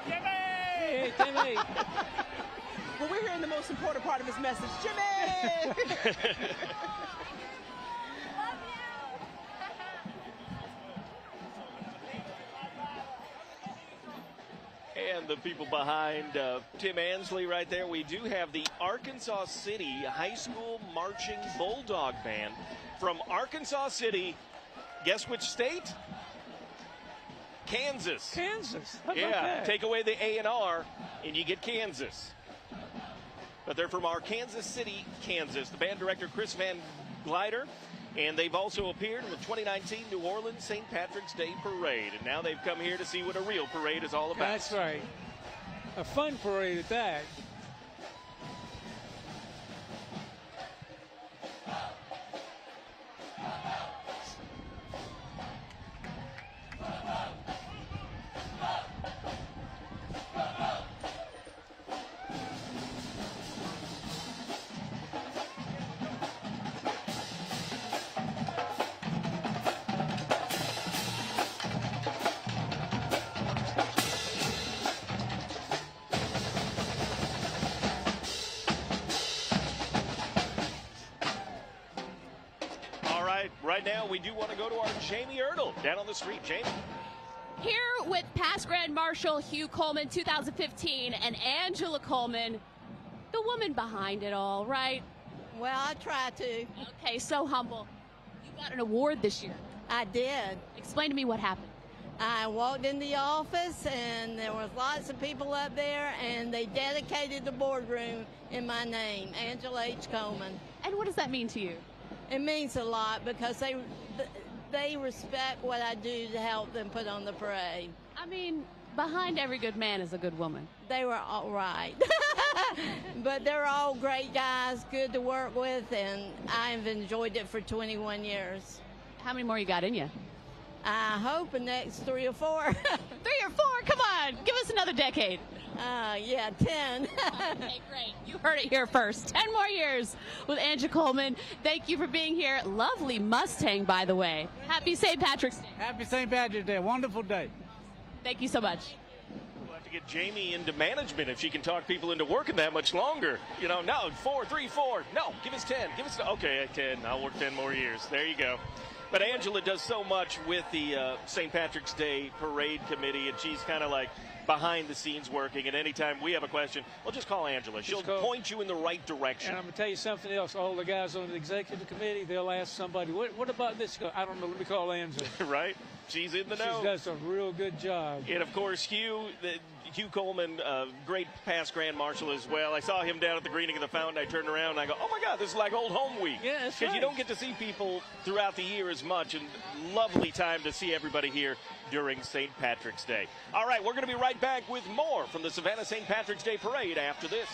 K: Hey, Timmy.
I: Well, we're hearing the most important part of his message. Jimmy!
J: And the people behind Tim Ansley right there, we do have the Arkansas City High School Marching Bulldog Band from Arkansas City. Guess which state? Kansas.
K: Kansas. How about
J: Yeah,
K: that?
J: take away the A and R, and you get Kansas. But they're from Kansas City, Kansas. The band director, Chris Van Glider. And they've also appeared in the 2019 New Orleans St. Patrick's Day Parade. And now they've come here to see what a real parade is all about.
K: That's right. A fun parade at that.
J: Right now, we do want to go to our Jamie Ertl down on the street. Jamie.
G: Here with past Grand Marshal Hugh Coleman, 2015, and Angela Coleman, the woman behind it all, right?
P: Well, I try to.
G: Okay, so humble. You got an award this year.
P: I did.
G: Explain to me what happened.
P: I walked in the office, and there was lots of people up there, and they dedicated the boardroom in my name, Angela H. Coleman.
G: And what does that mean to you?
P: It means a lot because they respect what I do to help them put on the parade.
G: I mean, behind every good man is a good woman.
P: They were all right. But they're all great guys, good to work with, and I've enjoyed it for 21 years.
G: How many more you got in you?
P: I hope the next 3 or 4.
G: 3 or 4? Come on, give us another decade.
P: Yeah, 10.
G: Okay, great. You heard it here first. 10 more years with Angela Coleman. Thank you for being here. Lovely Mustang, by the way. Happy St. Patrick's Day.
O: Happy St. Patrick's Day. Wonderful day.
G: Thank you so much.
J: We'll have to get Jamie into management if she can talk people into working that much longer. You know, no, 4, 3, 4. No, give us 10. Give us, okay, 10. I'll work 10 more years. There you go. But Angela does so much with the St. Patrick's Day Parade Committee, and she's kind of like behind the scenes working. And anytime we have a question, we'll just call Angela. She'll point you in the right direction.
K: And I'm going to tell you something else. All the guys on the executive committee, they'll ask somebody, what about this? I don't know. Let me call Angela.
J: Right? She's in the know.
K: She does a real good job.
J: And, of course, Hugh Coleman, great past Grand Marshal as well. I saw him down at the greening of the fountain. I turned around and I go, oh, my God, this is like old home week.
K: Yeah, that's right.
J: Because you don't get to see people throughout the year as much. And lovely time to see everybody here during St. Patrick's Day. All right, we're going to be right back with more from the Savannah St. Patrick's Day Parade after this.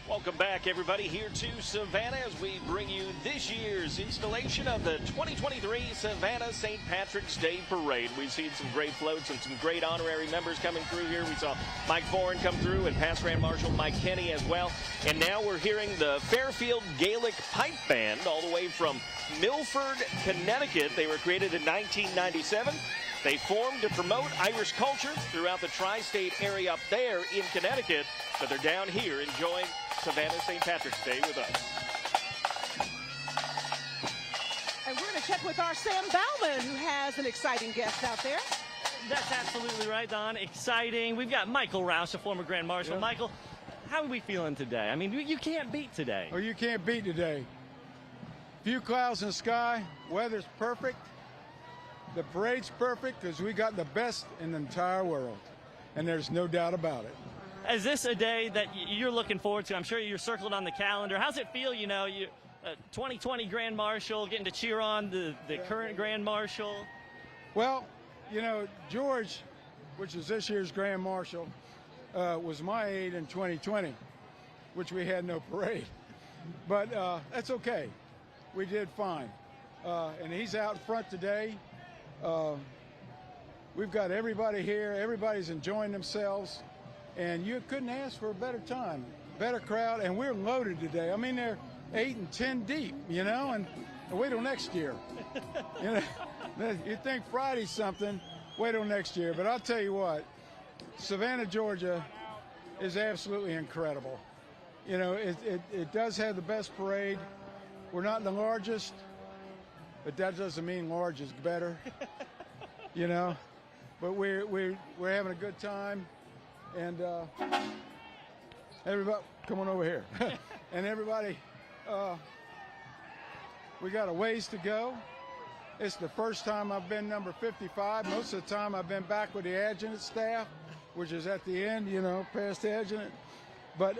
J: Welcome back, everybody, here to Savannah as we bring you this year's installation of the 2023 Savannah St. Patrick's Day Parade. We've seen some great floats and some great honorary members coming through here. We saw Mike Foran come through and past Grand Marshal Mike Kenny as well. And now we're hearing the Fairfield Gaelic Pipe Band all the way from Milford, Connecticut. They were created in 1997. They formed to promote Irish culture throughout the tri-state area up there in Connecticut, but they're down here enjoying Savannah St. Patrick's Day with us.
I: And we're going to check with our Sam Bauman, who has an exciting guest out there.
E: That's absolutely right, Don. Exciting. We've got Michael Rouse, a former Grand Marshal.
Q: Yep.
E: Michael, how are we feeling today? I mean, you can't beat today.
Q: Oh, you can't beat today. Few clouds in the sky. Weather's perfect. The parade's perfect because we got the best in the entire world. And there's no doubt about it.
E: Is this a day that you're looking forward to? I'm sure you're circled on the calendar. How's it feel, 2020 Grand Marshal, getting to cheer on the current Grand Marshal?
Q: Well, George, which is this year's Grand Marshal, was my aide in 2020, which we had no parade. But that's okay. We did fine. And he's out in front today. We've got everybody here. Everybody's enjoying themselves. And you couldn't ask for a better time, better crowd. And we're loaded today. I mean, they're 8 and 10 deep, and wait till next year. You think Friday's something, wait till next year. But I'll tell you what, Savannah, Georgia is absolutely incredible. It does have the best parade. We're not the largest, but that doesn't mean large is better, But we're having a good time. And everybody, come on over here. And everybody, we got a ways to go. It's the first time I've been number 55. Most of the time I've been back with the adjutant staff, which is at the end, past the adjutant. But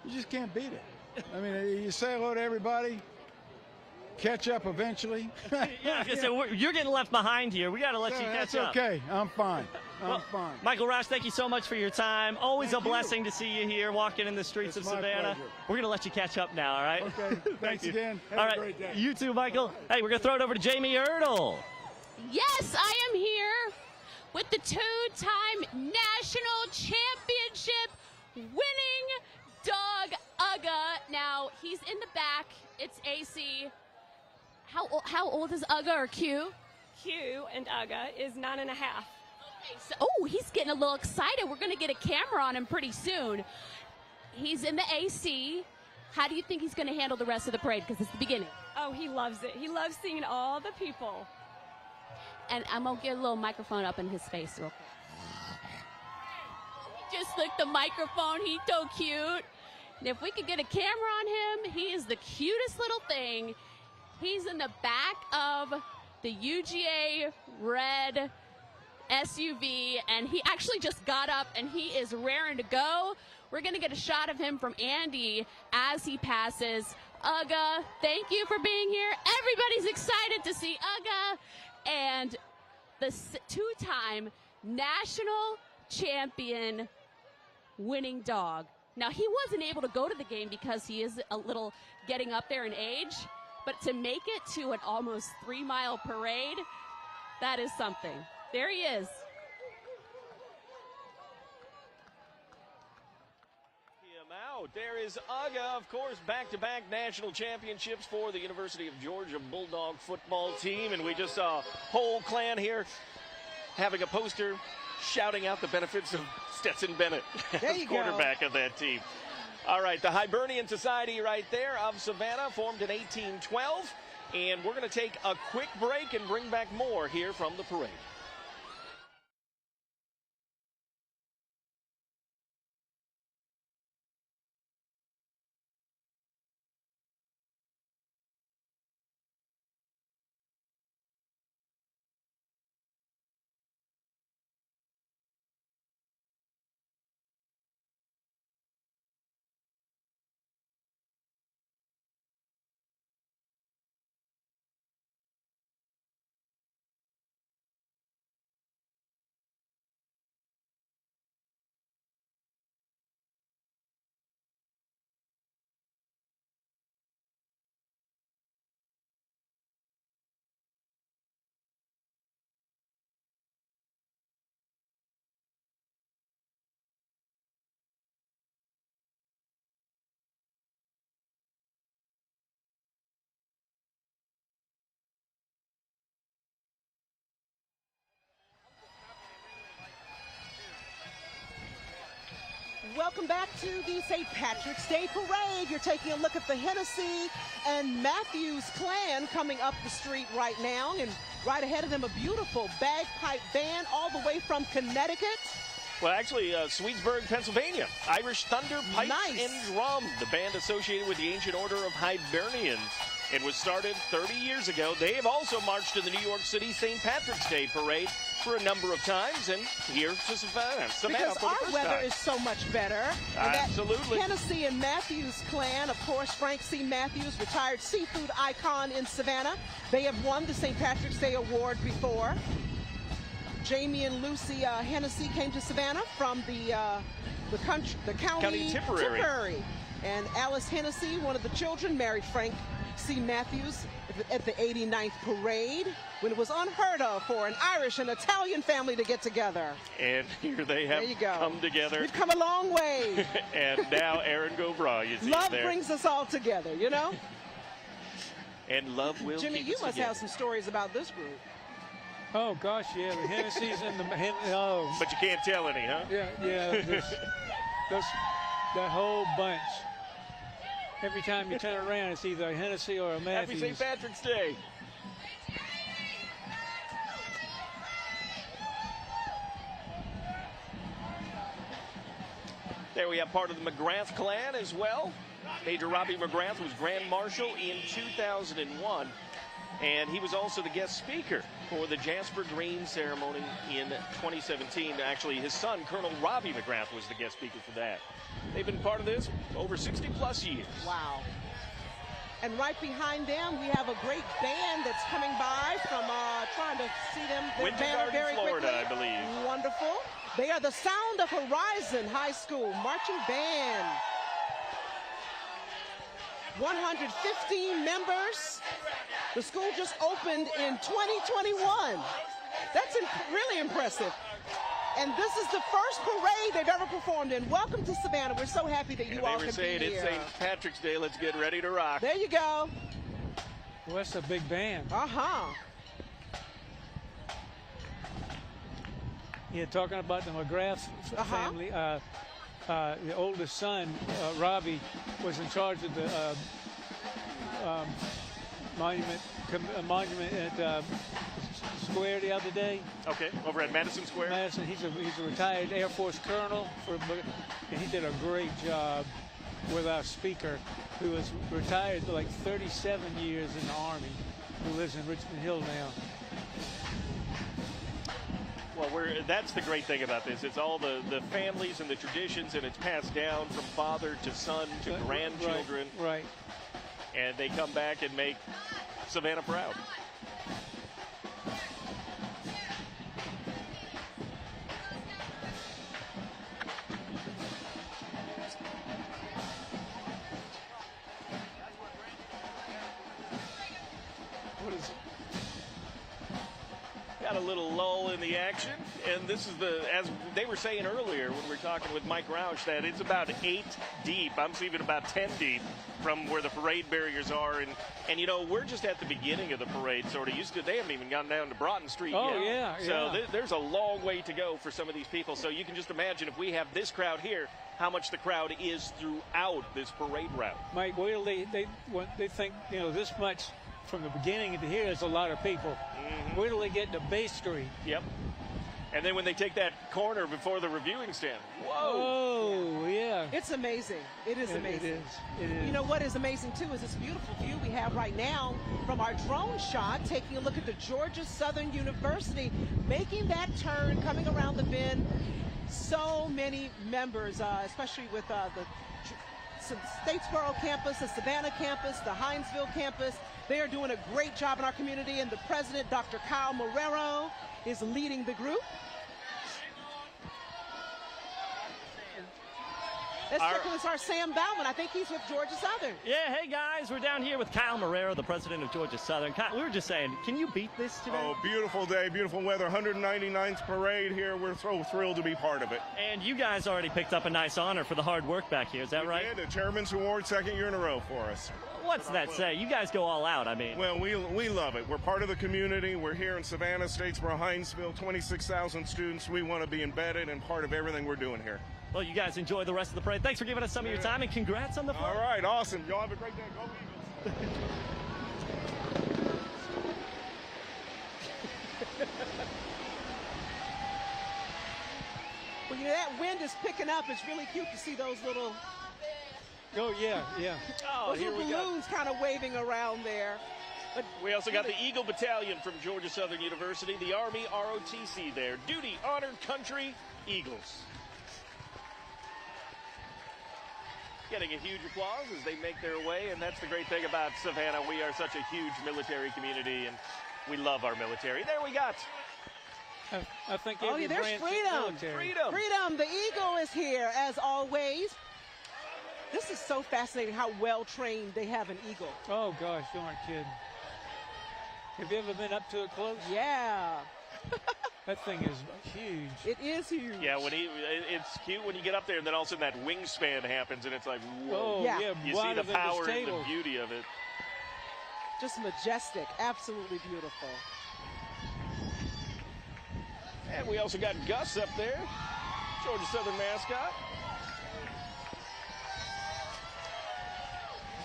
Q: you just can't beat it. I mean, you say hello to everybody. Catch up eventually.
E: Yeah, so you're getting left behind here. We got to let you catch up.
Q: That's okay. I'm fine. I'm fine.
E: Michael Rouse, thank you so much for your time. Always a blessing to see you here walking in the streets of Savannah.
Q: Pleasure.
E: We're going to let you catch up now, all right?
Q: Okay. Thanks again. Have
E: all
Q: a
E: right.
Q: great day.
E: You too, Michael. Hey, we're going to throw it over to Jamie Ertl.
G: Yes, I am here with the two-time national championship winning dog, Ugga. Now, he's in the back. It's AC. How old is Ugga or Q?
R: Q and Ugga is 9.5.
G: Okay, so, he's getting a little excited. We're going to get a camera on him pretty soon. He's in the AC. How do you think he's going to handle the rest of the parade? Because it's the beginning.
R: Oh, he loves it. He loves seeing all the people.
G: And I'm going to get a little microphone up in his face real quick. He just licked the microphone. He's so cute. And if we could get a camera on him, he is the cutest little thing. He's in the back of the UGA red SUV, and he actually just got up, and he is raring to go. We're going to get a shot of him from Andy as he passes. Ugga, thank you for being here. Everybody's excited to see Ugga. And the two-time national champion winning dog. Now, he wasn't able to go to the game because he is a little getting up there in age, but to make it to an almost 3-mile parade, that is something. There he is.
J: Out. There is Ugga, of course, back-to-back national championships for the University of Georgia Bulldog football team, and we just saw whole clan here having a poster shouting out the benefits of Stetson Bennett as quarterback of that team. All right, the Hibernian Society right there of Savannah, formed in 1812, and we're going to take a quick break and bring back more here from the parade.
I: Welcome back to the St. Patrick's Day Parade. You're taking a look at the Hennessy and Matthews clan coming up the street right now, and right ahead of them a beautiful bagpipe band all the way from Connecticut.
J: Well, actually, Swedesburg, Pennsylvania. Irish Thunder Pipes and Drum, the band associated with the Ancient Order of Hibernians. It was started 30 years ago. They have also marched to the New York City St. Patrick's Day Parade for a number of times, and here to Savannah
I: because
J: for the
I: our
J: first
I: weather
J: time.
I: is so much better.
J: Absolutely.
I: That Hennessy and Matthews clan, of course, Frank C. Matthews, retired seafood icon in Savannah. They have won the St. Patrick's Day Award before. Jamie and Lucy Hennessy came to Savannah from the county Tipperary. And Alice Hennessy, one of the children, married Frank C. Matthews at the 89th parade, when it was unheard of for an Irish and Italian family to get together.
J: And here they have come together.
I: We've come a long way.
J: And now Aaron Gobra, you see
I: Love
J: there.
I: brings us all together, you know?
J: And love will
I: Jimmy,
J: keep
I: you
J: us
I: must
J: together.
I: have some stories about this group.
K: Oh, gosh, yeah, the Hennessy's and the...
J: But you can't tell any, huh?
K: Yeah, that whole bunch. Every time you turn around, it's either a Hennessy or a Matthews.
J: Happy St. Patrick's Day. There we have part of the McGrath clan as well. Major Robbie McGrath was Grand Marshal in 2001. And he was also the guest speaker for the Jasper Green ceremony in 2017. Actually, his son, Colonel Robbie McGrath, was the guest speaker for that. They've been part of this over 60-plus years.
I: Wow. And right behind them, we have a great band that's coming by from trying to see them.
J: Winter Garden, Florida, I believe.
I: Wonderful. They are the Sound of Horizon High School Marching Band. 115 members. The school just opened in 2021. That's really impressive. And this is the first parade they've ever performed in. Welcome to Savannah. We're so happy that you all
J: They were
I: can
J: saying
I: be
J: it's
I: here.
J: St. Patrick's Day. Let's get ready to rock.
I: There you go.
K: Well, that's a big band.
I: Uh-huh.
K: Yeah, talking about the McGrath family, the oldest son, Robbie, was in charge of the monument at Square the other day.
J: Okay, over at Madison Square.
K: Madison, he's a retired Air Force colonel, and he did a great job with our speaker, who was retired for like 37 years in the Army, who lives in Richmond Hill now.
J: Well, that's the great thing about this. It's all the families and the traditions, and it's passed down from father to son to grandchildren.
K: Right.
J: And they come back and make Savannah proud. What is it? Got a little lull in the action, and this is as they were saying earlier when we were talking with Mike Roush, that it's about 8 deep. I'm seeing about 10 deep from where the parade barriers are, and you know, we're just at the beginning of the parade, sort of. They haven't even gone down to Broughton Street yet.
K: Oh, yeah.
J: So there's a long way to go for some of these people. So you can just imagine, if we have this crowd here, how much the crowd is throughout this parade route.
K: Mike, wait till they think, you know, this much from the beginning to here is a lot of people.
J: Mm-hmm.
K: Wait till they get to Bay Street.
J: Yep. And then when they take that corner before the reviewing stand,
K: whoa, yeah.
I: It's amazing. It is amazing.
K: It is.
I: You know what is amazing, too, is this beautiful view we have right now from our drone shot, taking a look at the Georgia Southern University, making that turn, coming around the bend. So many members, especially with the Statesboro campus, the Savannah campus, the Hinesville campus. They are doing a great job in our community, and the president, Dr. Kyle Marrero, is leading the group. Let's check with our Sam Bauman. I think he's with Georgia Southern.
E: Yeah, hey guys, we're down here with Kyle Marrero, the president of Georgia Southern. Kyle, we were just saying, can you beat this today?
S: Oh, beautiful day, beautiful weather, 199th parade here. We're so thrilled to be part of it.
E: And you guys already picked up a nice honor for the hard work back here, is that right?
S: Yeah, the Chairman's Award, 2nd year in a row for us.
E: What's that say? You guys go all out, I mean.
S: Well, we love it. We're part of the community. We're here in Savannah, Statesboro, Hinesville, 26,000 students. We want to be embedded and part of everything we're doing here.
E: Well, you guys enjoy the rest of the parade. Thanks for giving us some of your time, and congrats on the parade.
S: All right, awesome. Y'all have a great day. Go Eagles.
I: Well, you know, that wind is picking up. It's really cute to see those little...
K: Oh, yeah.
J: Oh,
I: those
J: here
I: little
J: we go.
I: balloons kind of waving around there. But
J: we also got the Eagle Battalion from Georgia Southern University, the Army ROTC there. Duty, honor, country, Eagles. Getting a huge applause as they make their way, and that's the great thing about Savannah. We are such a huge military community, and we love our military. There we got.
K: I think
I: oh, yeah, there's freedom. Freedom. The Eagle is here, as always. This is so fascinating how well trained they have an Eagle.
K: Oh, gosh, you aren't kidding. Have you ever been up to it close?
I: Yeah.
K: That thing is huge.
I: It is huge.
J: Yeah, it's cute when you get up there, and then all of a sudden that wingspan happens, and it's like, whoa.
K: Oh, yeah.
J: You see the power and the beauty of it.
I: Just majestic. Absolutely beautiful.
J: And we also got Gus up there, Georgia Southern mascot.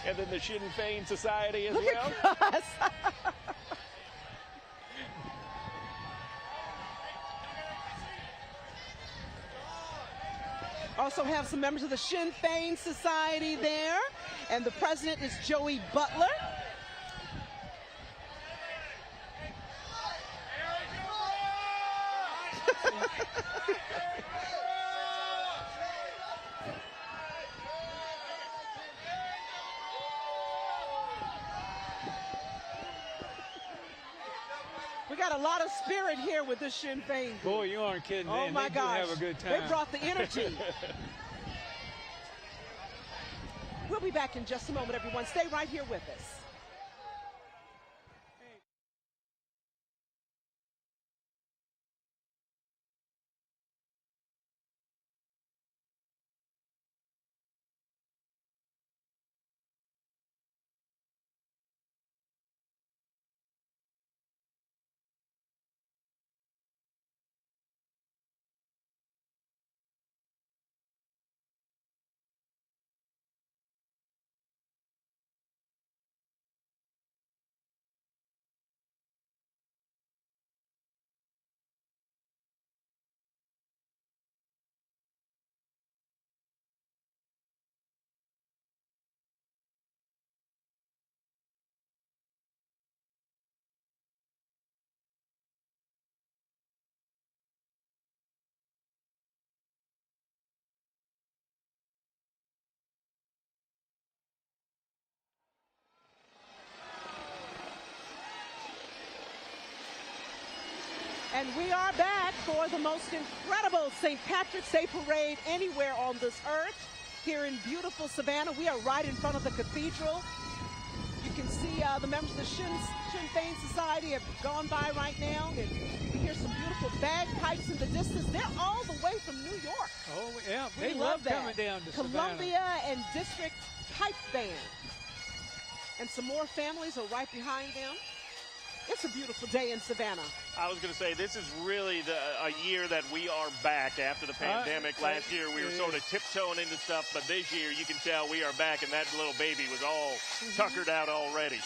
J: And then the Sinn Féin Society as well.
I: Look at Gus. Also have some members of the Sinn Féin Society there. And the president is Joey Butler. We got a lot of spirit here with this Sinn Féin group.
K: Boy, you aren't kidding.
I: Oh,
K: man.
I: my
K: They
I: gosh.
K: do have a good time.
I: They brought the energy. We'll be back in just a moment, everyone. Stay right here with us. And we are back for the most incredible St. Patrick's Day parade anywhere on this earth. Here in beautiful Savannah, we are right in front of the cathedral. You can see the members of the Sinn Féin Society have gone by right now, and we hear some beautiful bagpipes in the distance. They're all the way from New York.
K: Oh, yeah,
I: We
K: they
I: love
K: love
I: that.
K: coming down to
I: Columbia
K: Savannah.
I: and District Pipe Band. And some more families are right behind them. It's a beautiful day in Savannah.
J: I was going to say, this is really a year that we are back after the pandemic. Last year, we were sort of tiptoeing into stuff, but this year, you can tell we are back, and that little baby was all tuckered out already.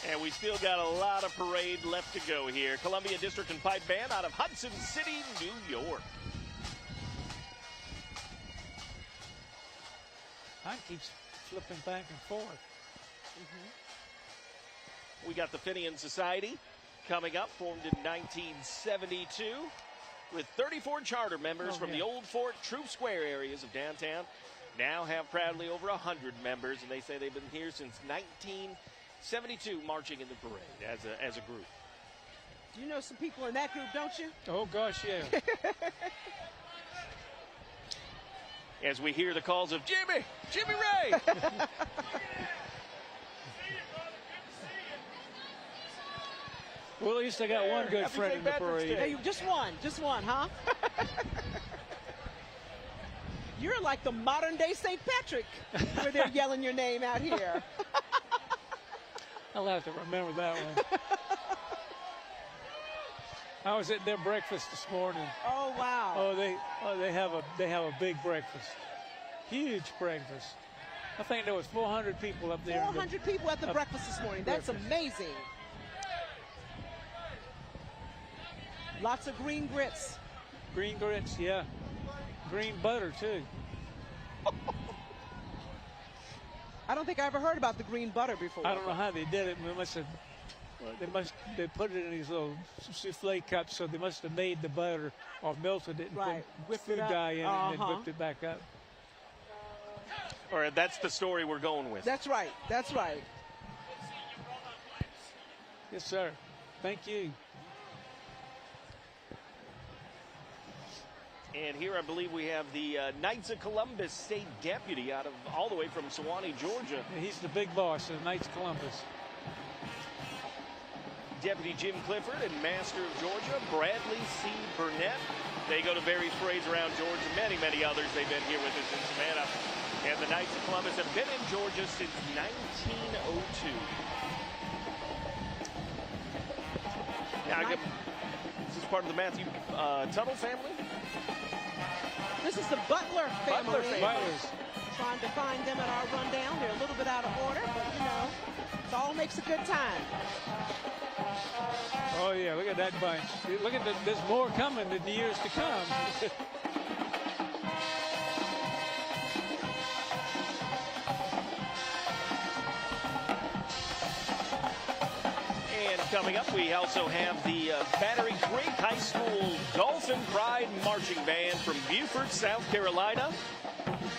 J: And we still got a lot of parade left to go here. Columbia District and Pipe Band out of Hudson City, New York.
K: I keeps flipping back and forth.
J: We got the Finian Society coming up, formed in 1972 with 34 charter members from the Old Fort, Troop Square areas of downtown. Now have proudly over 100 members, and they say they've been here since 1972 marching in the parade as a group.
I: You know some people in that group, don't you?
K: Oh, gosh, yeah.
J: As we hear the calls of Jimmy Ray.
K: Well, at least I got one good friend in the parade.
I: Hey, just one, huh? You're like the modern day St. Patrick, where they're yelling your name out here.
K: I'll have to remember that one. I was at their breakfast this morning.
I: Oh, wow.
K: They have a big breakfast, huge breakfast. I think there was 400 people up there.
I: 400 people at the breakfast this morning. That's amazing. Lots of green grits.
K: Green grits, yeah. Green butter, too.
I: I don't think I ever heard about the green butter before.
K: I don't know how they did it. They put it in these little souffle cups, so they must have made the butter or melted it and put food dye in it and then whipped it back up.
J: All right, that's the story we're going with.
I: That's right. That's right.
K: Yes, sir. Thank you.
J: And here I believe we have the Knights of Columbus State Deputy out of all the way from Sewanee, Georgia.
K: Yeah, he's the big boss of the Knights of Columbus.
J: Deputy Jim Clifford and Master of Georgia, Bradley C. Burnett. They go to various parades around Georgia, many, many others. They've been here with us in Savannah. And the Knights of Columbus have been in Georgia since 1902. Now, this is part of the Matthew Tuttle family.
I: This is the Butler family.
K: Butlers.
I: Trying to find them at our rundown. They're a little bit out of order, but you know, it all makes a good time.
K: Oh, yeah, look at that bunch. Look at there's more coming in the years to come.
J: And coming up, we also have the Battery Creek High School Dolphin Pride Marching Band from Beaufort, South Carolina.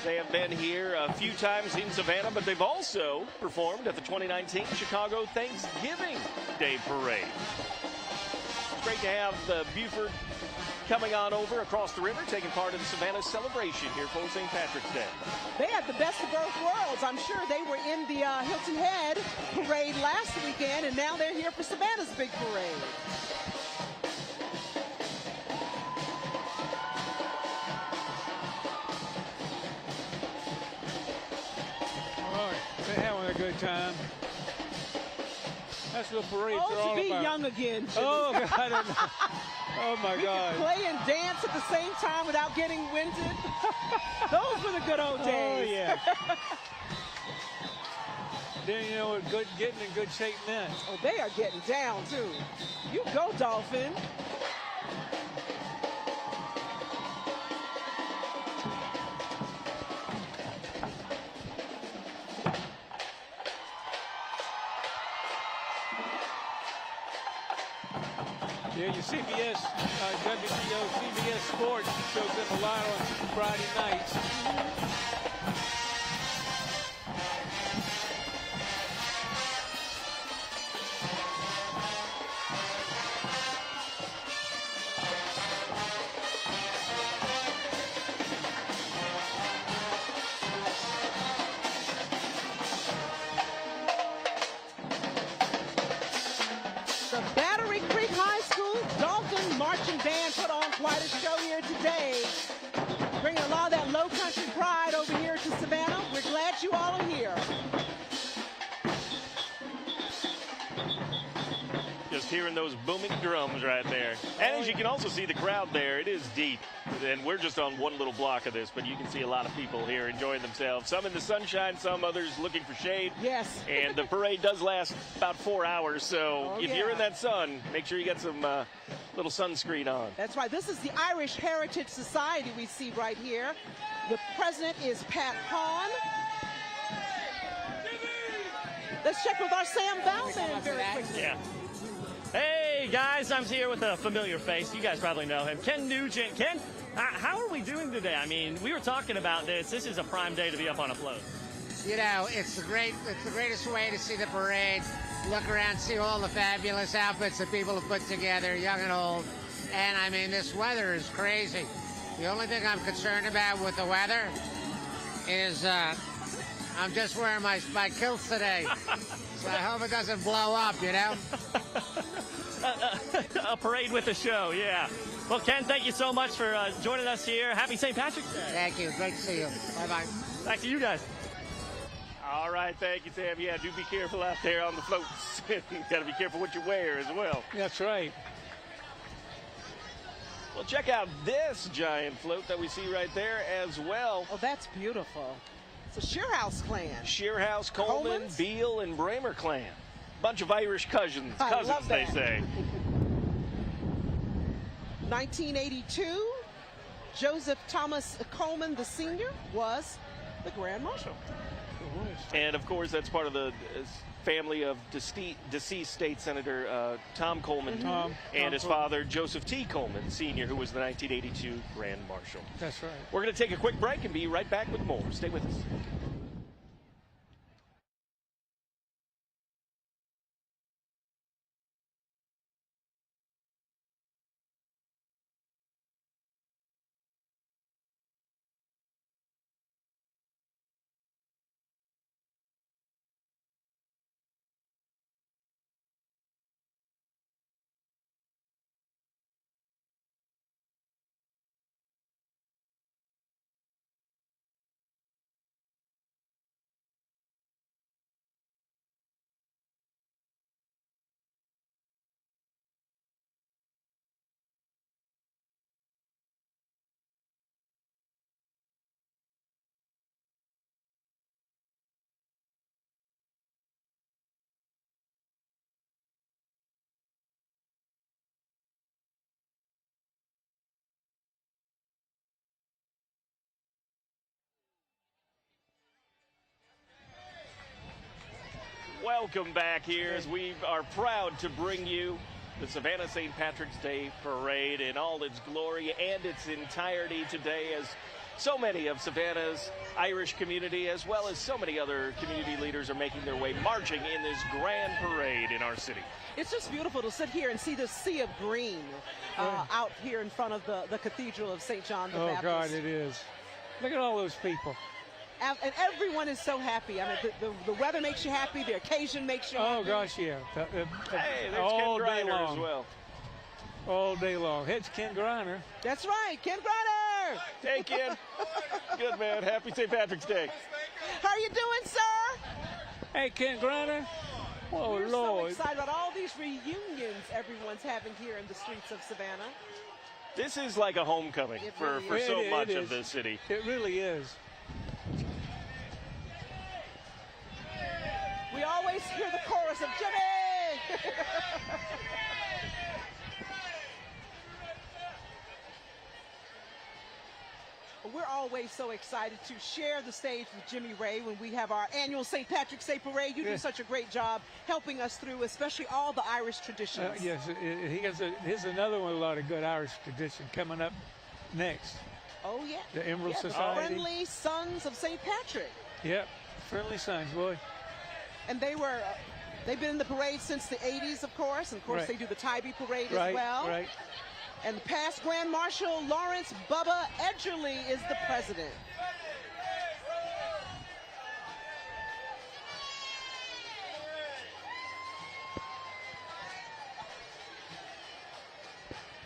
J: They have been here a few times in Savannah, but they've also performed at the 2019 Chicago Thanksgiving Day Parade. It's great to have the Beaufort coming on over across the river, taking part in the Savannah celebration here for St. Patrick's Day.
I: They had the best of both worlds. I'm sure they were in the Hilton Head parade last weekend, and now they're here for Savannah's big parade.
K: Oh, they're having a good time. That's what parades are all
I: Oh, to be
K: about.
I: young again, Jimmy.
K: Oh, God. Oh, my God.
I: Play and dance at the same time without getting winded. Those were the good old days.
K: Oh, yeah. Then, you know, getting in good shape then.
I: Oh, they are getting down, too. You go, Dolphin.
K: Yeah, your CBS, WBO, CBS Sports shows them a lot on Friday nights.
J: hearing those booming drums right there. And as you can also see the crowd there, it is deep. And we're just on one little block of this, but you can see a lot of people here enjoying themselves. Some in the sunshine, some others looking for shade.
I: Yes.
J: And the parade does last about 4 hours, so if you're in that sun, make sure you get some little sunscreen on.
I: That's right. This is the Irish Heritage Society we see right here. The president is Pat Hahn. Let's check with our Sam Bowman very quickly.
E: Yeah. Hey, guys, I'm here with a familiar face. You guys probably know him. Ken Nugent. Ken, how are we doing today? I mean, we were talking about this. This is a prime day to be up on a float.
T: You know, it's the greatest way to see the parade. Look around, see all the fabulous outfits that people have put together, young and old. And, I mean, this weather is crazy. The only thing I'm concerned about with the weather is I'm just wearing my kilts today. So I hope it doesn't blow up, you know?
E: A parade with a show, yeah. Well, Ken, thank you so much for joining us here. Happy St. Patrick's Day.
T: Thank you. Great to see you. Bye-bye.
E: Back to you guys.
J: All right, thank you, Sam. Yeah, do be careful out there on the floats. You got to be careful what you wear as well.
K: That's right.
J: Well, check out this giant float that we see right there as well.
I: Oh, that's beautiful. It's a Shearhouse clan.
J: Shearhouse, Coleman, Beale, and Bramer clan. Bunch of Irish cousins, they say.
I: 1982, Joseph Thomas Coleman, the senior, was the Grand Marshal.
J: And, of course, that's part of the family of deceased State Senator Tom Coleman and his father, Joseph T. Coleman, Sr., who was the 1982 Grand Marshal.
K: That's right.
J: We're going to take a quick break and be right back with more. Stay with us. Welcome back here as we are proud to bring you the Savannah St. Patrick's Day Parade in all its glory and its entirety today, as so many of Savannah's Irish community, as well as so many other community leaders, are making their way marching in this grand parade in our city.
I: It's just beautiful to sit here and see the sea of green out here in front of the Cathedral of St. John the Baptist.
K: Oh, God, it is. Look at all those people.
I: And everyone is so happy. I mean, the weather makes you happy. The occasion makes you happy.
K: Oh, gosh, yeah.
J: Hey, there's
K: all
J: Ken
K: day
J: Griner
K: long.
J: as well.
K: All day long. It's Ken Griner.
I: That's right, Ken Griner.
J: Hey, Ken. Good, man. Happy St. Patrick's Day.
I: How are you doing, sir?
K: Hey, Ken Griner. Oh,
I: We're
K: Lord.
I: so excited about all these reunions everyone's having here in the streets of Savannah.
J: This is like a homecoming for so much of the city.
K: It really is.
I: We always hear the chorus of Jimmy! We're always so excited to share the stage with Jimmy Ray when we have our annual St. Patrick's Day Parade. You do such a great job helping us through, especially all the Irish traditions.
K: Yes, here's another one, a lot of good Irish tradition coming up next.
I: Oh, yeah.
K: The Emerald
I: The
K: Society.
I: Friendly Sons of St. Patrick.
K: Yep, Friendly Sons, boy.
I: And they've been in the parade since the 80s, of course. And, of course, they do the Tybee Parade as well.
K: Right.
I: And the past Grand Marshal Lawrence Bubba Edgerly is the president.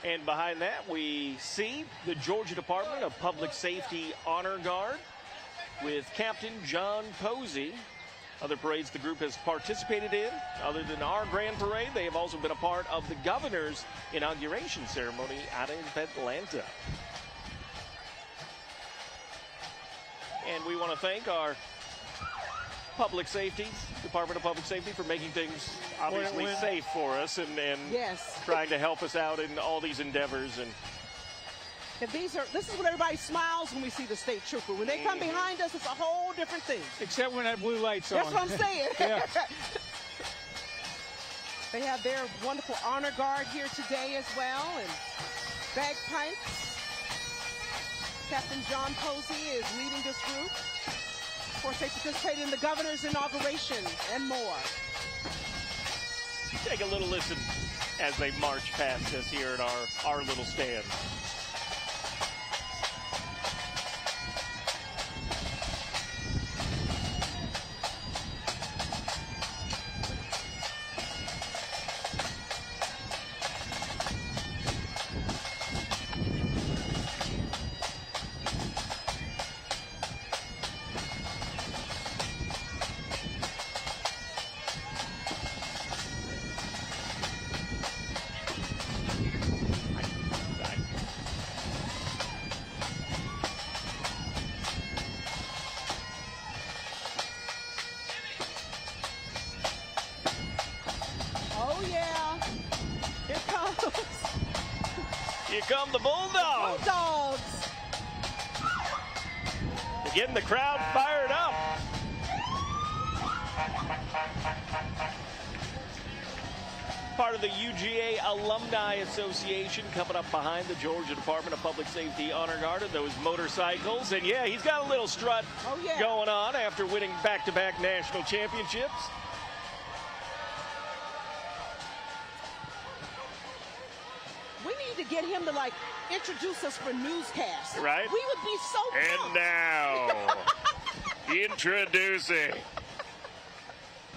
J: And behind that, we see the Georgia Department of Public Safety Honor Guard with Captain John Posey Other parades the group has participated in, other than our grand parade, they have also been a part of the governor's inauguration ceremony out of Atlanta. And we want to thank our public safety, Department of Public Safety, for making things obviously safe for us and
I: yes,
J: trying to help us out in all these endeavors. And
I: this is when everybody smiles when we see the state trooper. When they come behind us, it's a whole different thing.
K: Except when that blue light's on.
I: That's what I'm saying.
K: Yeah.
I: They have their wonderful honor guard here today as well, and bagpipes. Captain John Posey is leading this group. Of course, they participated in the governor's inauguration and more.
J: Take a little listen as they march past us here at our little stand. Here come the Bulldogs.
I: Bulldogs.
J: They're getting the crowd fired up. Part of the UGA Alumni Association coming up behind the Georgia Department of Public Safety Honor Guard and those motorcycles. And yeah, he's got a little strut going on after winning back-to-back national championships.
I: We need to get him to introduce us for newscasts.
J: Right.
I: We would be so
J: And now, introducing.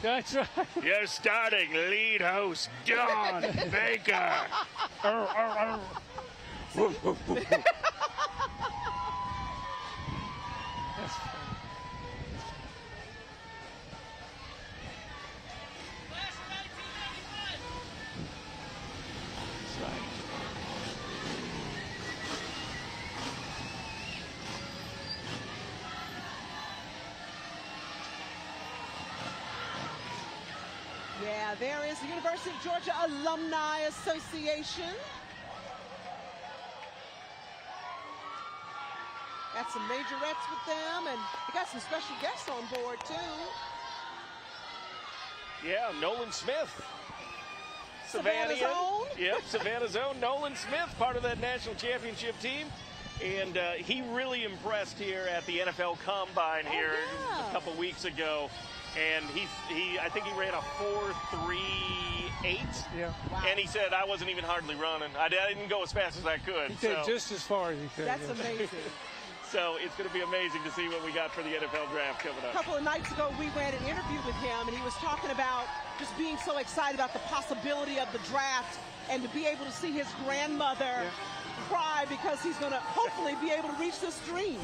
K: That's right.
J: Your starting lead host, John Baker.
I: Yeah, there is the University of Georgia Alumni Association. Got some majorettes with them, and we got some special guests on board, too.
J: Yeah, Nolan Smith.
I: Savannah's own.
J: Yep, Savannah's own Nolan Smith, part of that national championship team. And he really impressed here at the NFL Combine here a couple weeks ago. And I think he ran a 4.38.
K: Yeah.
I: Wow.
J: And he said, I wasn't even hardly running. I didn't go as fast as I could.
K: He did just as far as he could.
I: That's amazing.
J: So it's going to be amazing to see what we got for the NFL draft coming up.
I: A couple of nights ago, we ran an interview with him, and he was talking about just being so excited about the possibility of the draft and to be able to see his grandmother cry because he's going to hopefully be able to reach this dream.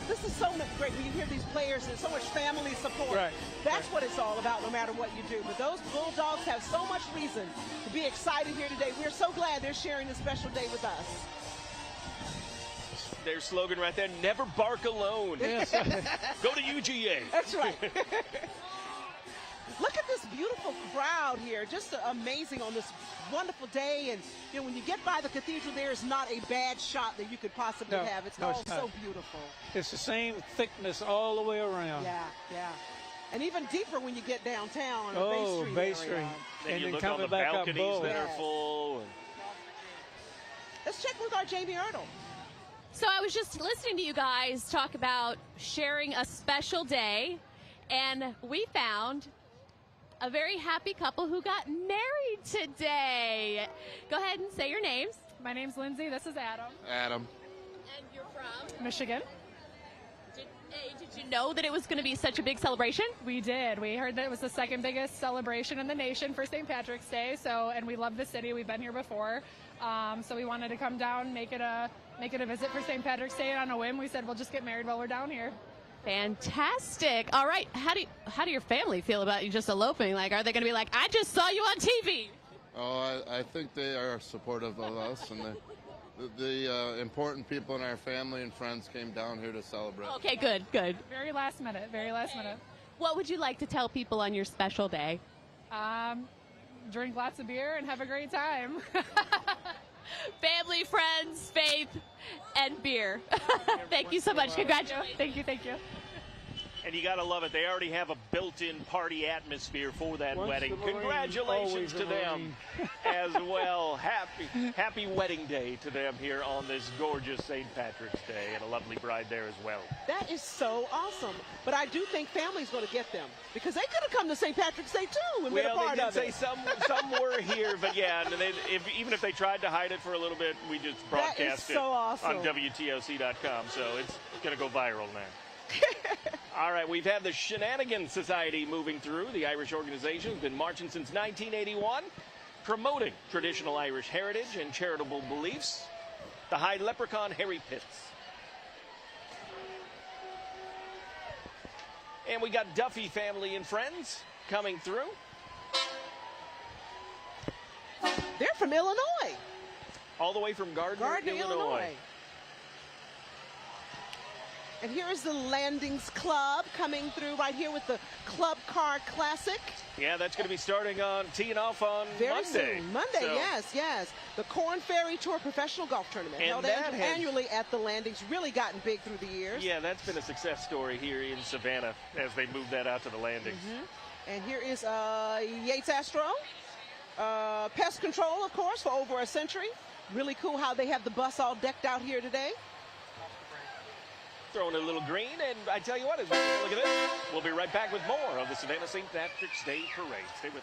I: This is so great when you hear these players and so much family support.
K: Right.
I: That's what it's all about no matter what you do. But those Bulldogs have so much reason to be excited here today. We're so glad they're sharing this special day with us.
J: Their slogan right there, never bark alone.
K: Yes.
J: Go to UGA.
I: That's right. Look at this beautiful crowd here. Just amazing on this wonderful day. And when you get by the cathedral, there is not a bad shot that you could possibly have. It's all so beautiful.
K: It's the same thickness all the way around.
I: Yeah, yeah. And even deeper when you get downtown on the Bay Street area.
J: And you
K: then
J: look
K: coming
J: on the
K: back up
J: balconies that are full.
I: Let's check with our Jamie Ertl.
G: So I was just listening to you guys talk about sharing a special day, and we found a very happy couple who got married today. Go ahead and say your names.
R: My name's Lindsay. This is Adam.
U: Adam.
G: And you're from?
R: Michigan.
G: Did you know that it was going to be such a big celebration?
R: We did. We heard that it was the second biggest celebration in the nation for St. Patrick's Day. And we love the city. We've been here before. So we wanted to come down, make it a visit for St. Patrick's Day. And on a whim, we said we'll just get married while we're down here.
G: Fantastic. All right. How do your family feel about you just eloping? Like, are they going to be like, I just saw you on TV?
U: Oh, I think they are supportive of us, and the important people in our family and friends came down here to celebrate.
G: Okay, good, good.
R: Very last minute, very last minute.
G: What would you like to tell people on your special day?
R: Drink lots of beer and have a great time.
G: Family, friends, faith, and beer. Thank you so much. Congratulations.
R: Thank you, thank you.
J: And you got to love it. They already have a built-in party atmosphere for that wedding. Congratulations to them as well. Happy wedding day to them here on this gorgeous St. Patrick's Day, and a lovely bride there as well.
I: That is so awesome. But I do think family's going to get them because they could have come to St. Patrick's Day too and been a part of it.
J: They did say some were here, but yeah, and even if they tried to hide it for a little bit, we just broadcast it
I: awesome.
J: on WTOC.com, so it's going to go viral now. All right, we've had the Shenanigan Society moving through. The Irish organization has been marching since 1981, promoting traditional Irish heritage and charitable beliefs. The High Leprechaun Harry Pitts. And we got Duffy family and friends coming through.
I: They're from Illinois.
J: All the way from Gardner, Illinois.
I: And here is the Landings Club coming through right here with the Club Car Classic.
J: Yeah, that's going to be teeing off on
I: Very
J: Monday.
I: soon. Monday,
J: So-
I: yes. The Corn Ferry Tour Professional Golf Tournament
J: And
I: held
J: that has-
I: annually at the Landings. Really gotten big through the years.
J: Yeah, that's been a success story here in Savannah as they move that out to the Landings.
I: And here is Yates Astro. Pest Control, of course, for over a century. Really cool how they have the bus all decked out here today.
J: Throwing a little green, and I tell you what, as we take a look at this, we'll be right back with more of the Savannah St. Patrick's Day Parade. Stay with us.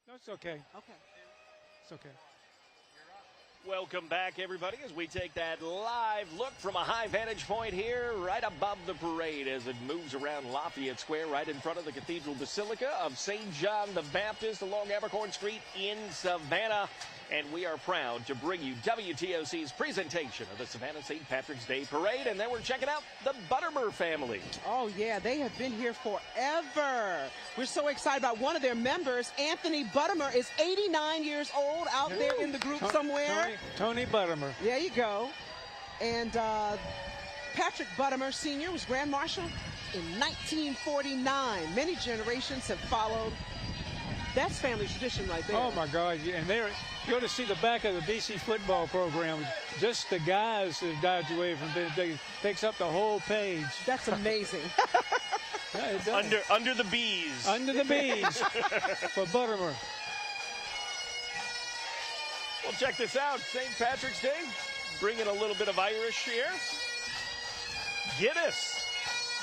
K: No, it's okay.
I: Okay.
K: It's okay.
J: Welcome back, everybody, as we take that live look from a high vantage point here right above the parade as it moves around Lafayette Square right in front of the Cathedral Basilica of St. John the Baptist along Abercorn Street in Savannah. And we are proud to bring you WTOC's presentation of the Savannah St. Patrick's Day Parade. And then we're checking out the Buttermer family.
I: Oh, yeah, they have been here forever. We're so excited about one of their members. Anthony Buttermer is 89 years old out there in the group somewhere.
K: Tony Buttermer.
I: There you go. And Patrick Buttermer Sr. was Grand Marshal in 1949. Many generations have followed. That's family tradition right there.
K: Oh, my God. Yeah, and there, you ought to see the back of the BC football program. Just the guys that graduated from it takes up the whole page.
I: That's amazing.
K: Yeah, it does.
J: Under the bees.
K: Under the bees for Buttermer.
J: Well, check this out. St. Patrick's Day, bringing a little bit of Irish here. Guinness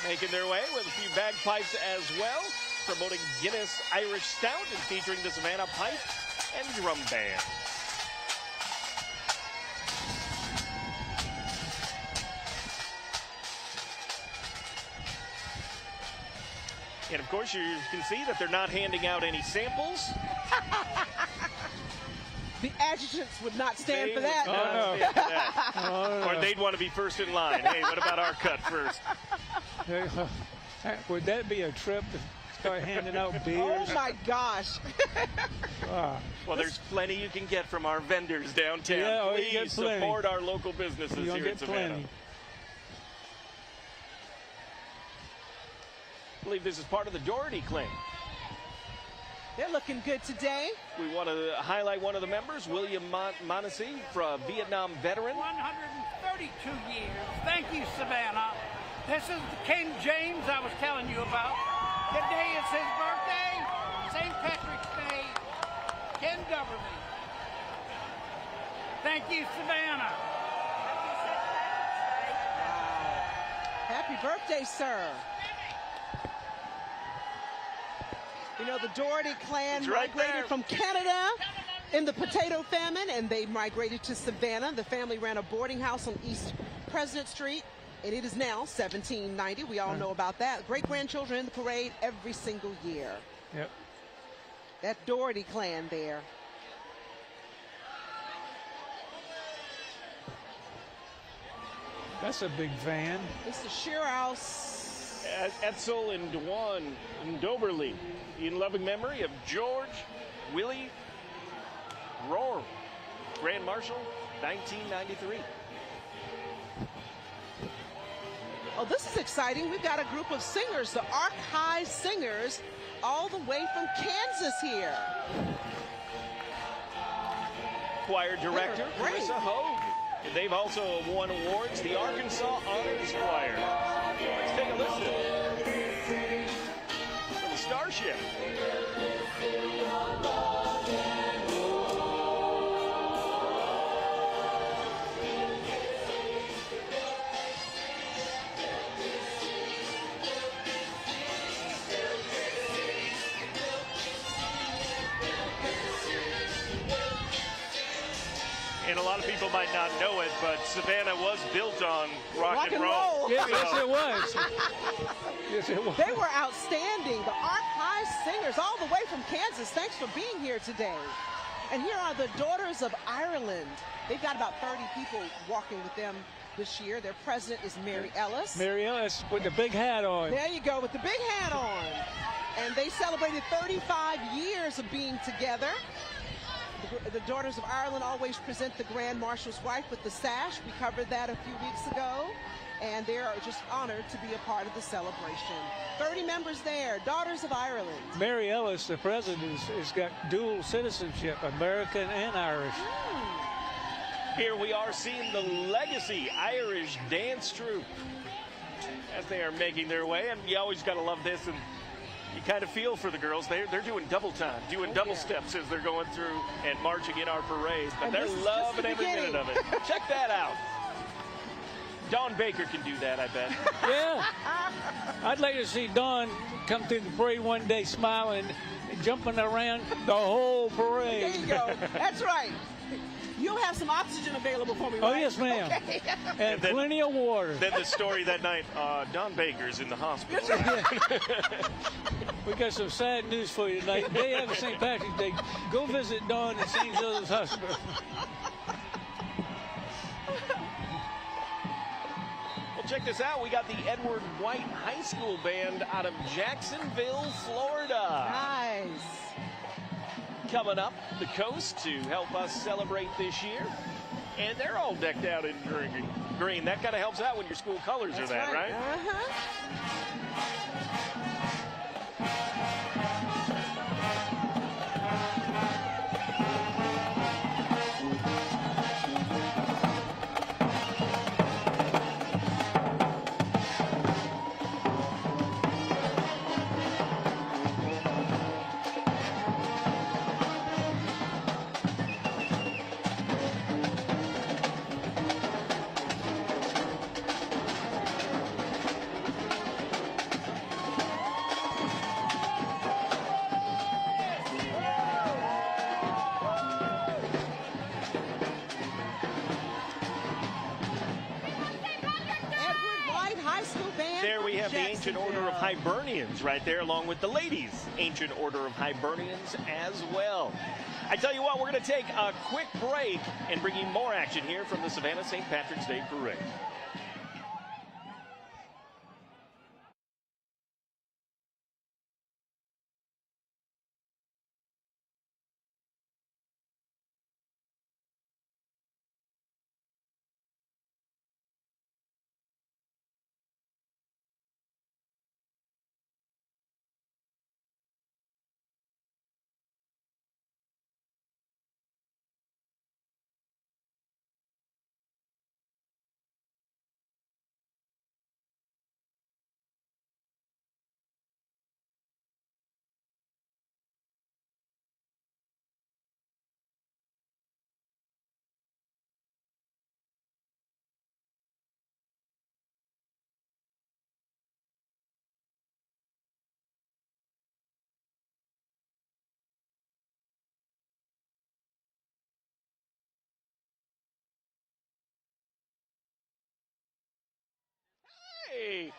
J: making their way with a few bagpipes as well, promoting Guinness Irish Stout and featuring the Savannah Pipe and Drum Band. And of course, you can see that they're not handing out any samples.
I: The adjutants would not stand for that.
J: Or they'd want to be first in line. Hey, what about our cut first?
K: Would that be a trip to start handing out beers?
I: Oh, my gosh.
J: Well, there's plenty you can get from our vendors downtown.
K: Yeah, you
J: Please
K: get plenty.
J: support our local businesses
K: You'll
J: here in
K: get
J: Savannah.
K: plenty.
J: believe this is part of the Doherty clan.
I: They're looking good today.
J: We want to highlight one of the members, William Monesi, Vietnam veteran.
O: 132 years. Thank you, Savannah. This is the King James I was telling you about. Today is his birthday. St. Patrick's Day. Ken Doverly. Thank you, Savannah.
I: Happy birthday, sir. You know, the Doherty clan migrated from Canada in the potato famine, and they migrated to Savannah. The family ran a boarding house on East President Street, and it is now 1790. We all know about that. Great-grandchildren in the parade every single year.
K: Yep.
I: That Doherty clan there.
K: That's a big van.
I: It's the Shearhouse.
J: Etzel and Dwan and Doberly, in loving memory of George Willie Rohr, Grand Marshal, 1993.
I: Oh, this is exciting. We've got a group of singers, the Ark High Singers, all the way from Kansas here.
J: Choir director, Carissa Hogue. They've also won awards, the Arkansas Honors Choir. Let's take a listen to the Starship. And a lot of people might not know it, but Savannah was built on rock and roll.
K: Yes, yes, it was. Yes, it was.
I: They were outstanding. The Ark High Singers, all the way from Kansas. Thanks for being here today. And here are the Daughters of Ireland. They've got about 30 people walking with them this year. Their president is Mary Ellis.
K: Mary Ellis with the big hat on.
I: There you go, with the big hat on. And they celebrated 35 years of being together. The Daughters of Ireland always present the Grand Marshal's wife with the sash. We covered that a few weeks ago. And they're just honored to be a part of the celebration. 30 members there, Daughters of Ireland.
K: Mary Ellis, the president, has got dual citizenship, American and Irish.
J: Here we are seeing the Legacy Irish Dance Troupe as they are making their way. And you always got to love this. And you kind of feel for the girls. They're doing double time, doing double steps as they're going through and marching in our parade. But they're loving every minute of it. Check that out. Dawn Baker can do that, I bet.
K: Yeah. I'd like to see Dawn come through the parade one day smiling, jumping around the whole parade.
I: There you go. That's right. You'll have some oxygen available for me,
K: Oh,
I: right?
K: yes, ma'am.
I: Okay.
K: And plenty of water.
J: Then the story that night, Dawn Baker's in the hospital.
K: We got some sad news for you tonight. Day after St. Patrick's Day, go visit Dawn at St. Joseph's Hospital.
J: Well, check this out. We got the Edward White High School Band out of Jacksonville, Florida.
I: Nice.
J: Coming up the coast to help us celebrate this year. And they're all decked out in green. That kind of helps out when your school colors are that, right? There we have the Ancient Order of Hibernians right there, along with the ladies' Ancient Order of Hibernians as well. I tell you what, we're going to take a quick break and bring you more action here from the Savannah St. Patrick's Day Parade. Hey.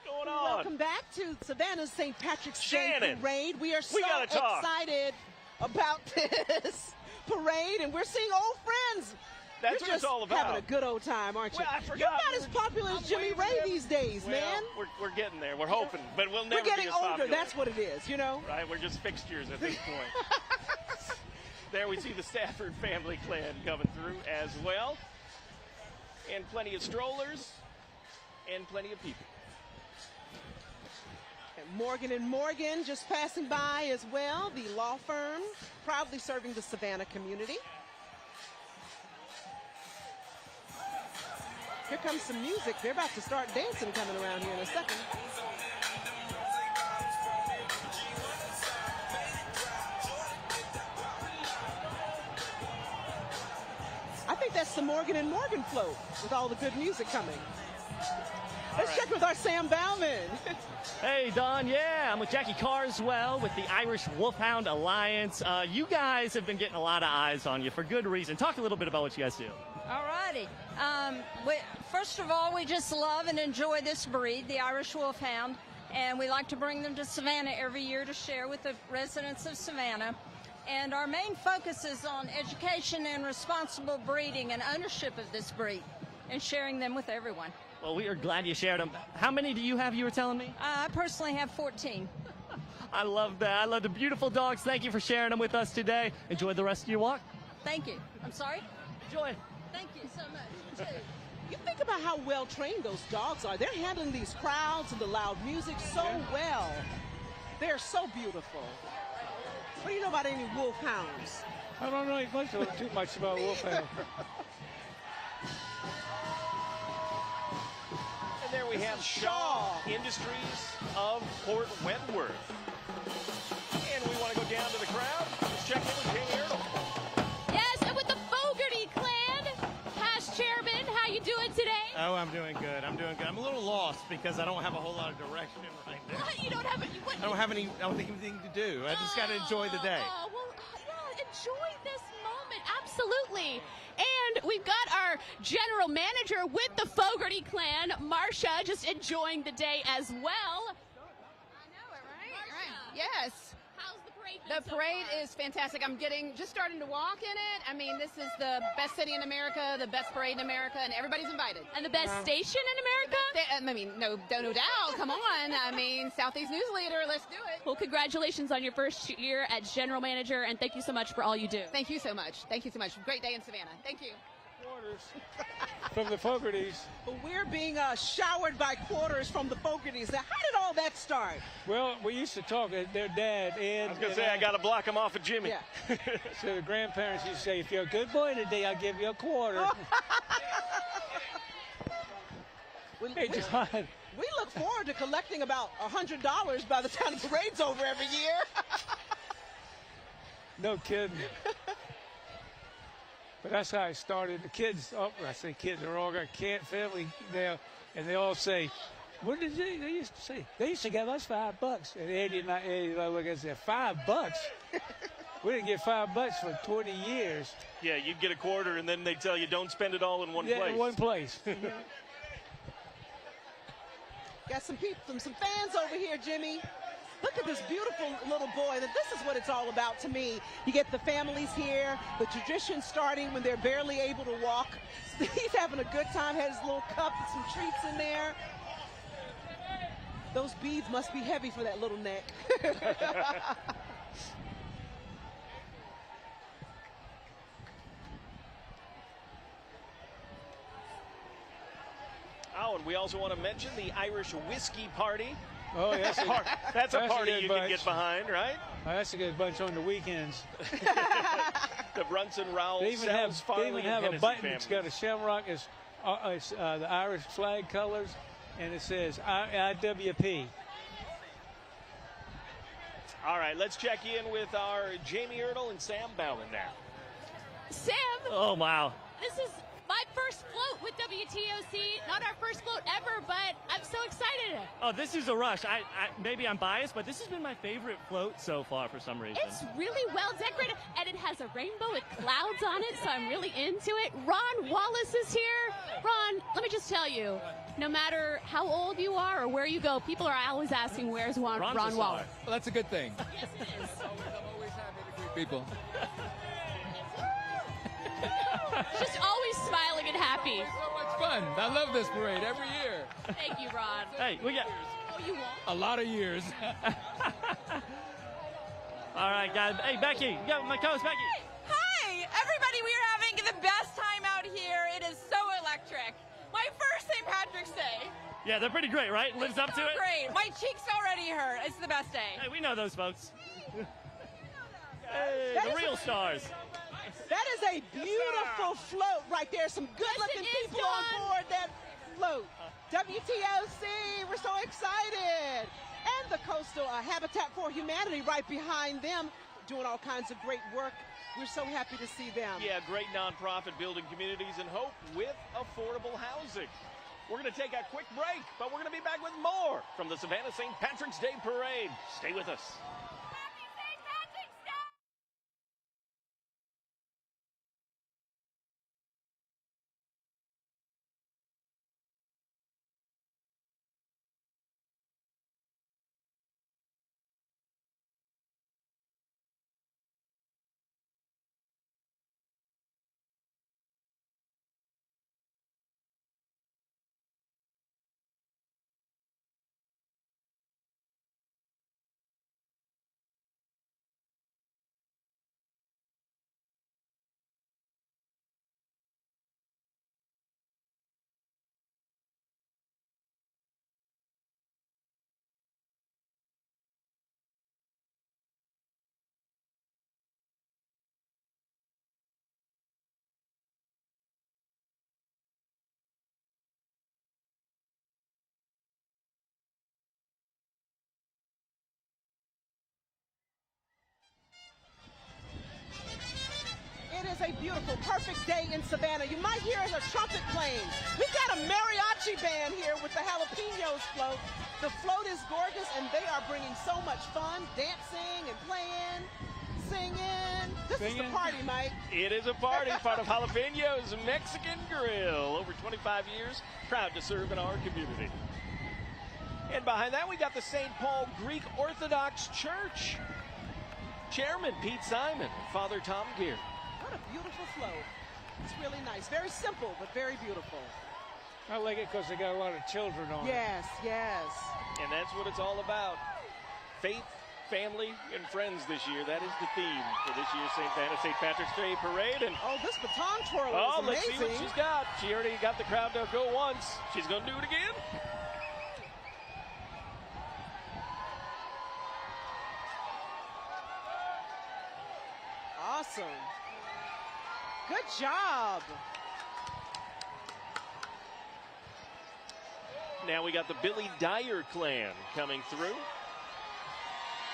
J: What's going on?
I: Welcome back to Savannah's St. Patrick's
J: Shannon,
I: Day Parade. We are so
J: gotta talk.
I: excited about this parade, and we're seeing old friends.
J: That's
I: You're
J: what it's
I: just
J: all about.
I: having a good old time, aren't you?
J: Well, I forgot.
I: You're not as popular as Jimmy Ray these days,
J: Well,
I: man.
J: we're getting there. We're hoping, but we'll never
I: We're getting
J: be as
I: older.
J: popular.
I: That's what it is, you know?
J: Right? We're just fixtures at this point. There we see the Stafford family clan coming through as well. And plenty of strollers and plenty of people.
I: And Morgan & Morgan just passing by as well, the law firm proudly serving the Savannah community. Here comes some music. They're about to start dancing coming around here in a second. I think that's the Morgan & Morgan float with all the good music coming. Let's check with our Sam Bauman.
E: Hey, Don. Yeah, I'm with Jackie Carr as well with the Irish Wolfhound Alliance. You guys have been getting a lot of eyes on you for good reason. Talk a little bit about what you guys do.
B: All righty. First of all, we just love and enjoy this breed, the Irish Wolfhound, and we like to bring them to Savannah every year to share with the residents of Savannah. And our main focus is on education and responsible breeding and ownership of this breed and sharing them with everyone.
E: Well, we are glad you shared them. How many do you have, you were telling me?
B: I personally have 14.
E: I love that. I love the beautiful dogs. Thank you for sharing them with us today. Enjoy the rest of your walk.
B: Thank you. I'm sorry?
E: Enjoy.
B: Thank you so much.
I: You think about how well trained those dogs are. They're handling these crowds and the loud music so well. They're so beautiful. What do you know about any wolfhounds?
K: I don't know too much about wolfhounds.
J: And there we have Shaw Industries of Port Wentworth. And we want to go down to the crowd. Let's check in with Jamie Ertl.
G: Yes, and with the Fogarty clan, past chairman, how you doing today?
V: Oh, I'm doing good. I'm doing good. I'm a little lost because I don't have a whole lot of direction right now.
G: What? You don't have any? What?
V: I don't have anything to do. I just got to enjoy the day.
G: Oh, well, yeah, enjoy this moment. Absolutely. And we've got our general manager with the Fogarty clan, Marshal, just enjoying the day as well.
W: I know it, right? Yes.
G: How's the parade?
W: The parade is fantastic. I'm just starting to walk in it. I mean, this is the best city in America, the best parade in America, and everybody's invited.
G: And the best station in America?
W: I mean, no doubt. Come on. I mean, Southeast News Leader, let's do it.
G: Well, congratulations on your first year as general manager, and thank you so much for all you do.
W: Thank you so much. Thank you so much. Great day in Savannah. Thank you.
K: From the Fogartys.
I: But we're being showered by quarters from the Fogartys. Now, how did all that start?
K: Well, we used to talk. Their dad, Ed.
J: I was going to say, I got to block him off of Jimmy.
I: Yeah.
K: So the grandparents used to say, if you're a good boy today, I'll give you a quarter. Hey, John.
I: We look forward to collecting about $100 by the time the parade's over every year.
K: No kidding. But that's how I started. The kids, I say kids, they're all got family now, and they all say, what did they used to say? They used to give us $5. And Eddie and I look and said, $5? We didn't get $5 for 20 years.
J: Yeah, you'd get a quarter, and then they'd tell you, don't spend it all in one place.
K: In one place.
I: Got some people, some fans over here, Jimmy. Look at this beautiful little boy. This is what it's all about to me. You get the families here, the tradition starting when they're barely able to walk. He's having a good time, had his little cup and some treats in there. Those beads must be heavy for that little neck.
J: Oh, and we also want to mention the Irish Whiskey Party.
K: Oh, yes.
J: That's a party you can get behind, right?
K: Oh, that's a good bunch on the weekends.
J: The Brunson Rowell
K: They even have a button that's got a shamrock. It's the Irish flag colors, and it says IWP.
J: All right, let's check in with our Jamie Ertl and Sam Bauman now.
G: Sam!
E: Oh, wow.
G: This is my first float with WTOC. Not our first float ever, but I'm so excited.
E: Oh, this is a rush. Maybe I'm biased, but this has been my favorite float so far for some reason.
G: It's really well decorated, and it has a rainbow with clouds on it, so I'm really into it. Ron Wallace is here. Ron, let me just tell you, no matter how old you are or where you go, people are always asking, where's Ron Waller?
A: Well, that's a good thing.
G: Yes, it is.
A: I'm always happy to greet people.
G: Just always smiling and happy.
A: So much fun. I love this parade every year.
G: Thank you, Ron.
E: Hey, we got...
G: Oh, you won't?
A: A lot of years.
E: All right, guys. Hey, Becky. You got my co-host, Becky.
C: Hi, everybody. We are having the best time out here. It is so electric. My first St. Patrick's Day.
E: Yeah, they're pretty great, right? Lives up to it?
C: Great. My cheeks already hurt. It's the best day.
E: Hey, we know those folks. Hey, the real stars.
I: That is a beautiful float right there. Some good-looking people on board that float. WTOC, we're so excited. And the Coastal Habitat for Humanity right behind them, doing all kinds of great work. We're so happy to see them.
J: Yeah, great nonprofit building communities and hope with affordable housing. We're going to take a quick break, but we're going to be back with more from the Savannah St. Patrick's Day Parade. Stay with us.
I: It is a beautiful, perfect day in Savannah. You might hear a trumpet playing. We've got a mariachi band here with the jalapenos float. The float is gorgeous, and they are bringing so much fun, dancing and playing, singing. This is the party, Mike.
J: It is a party, part of Jalapenos Mexican Grill. Over 25 years, proud to serve in our community. And behind that, we got the St. Paul Greek Orthodox Church. Chairman Pete Simon, Father Tom Gear.
I: What a beautiful float. It's really nice. Very simple, but very beautiful.
K: I like it because they got a lot of children on it.
I: Yes, yes.
J: And that's what it's all about. Faith, family, and friends this year. That is the theme for this year's St. Patrick's Day Parade. And
I: oh, this baton twirler is amazing.
J: Let's see what she's got. She already got the crowd to go once. She's going to do it again.
I: Awesome. Good job.
J: Now we got the Billy Dyer clan coming through.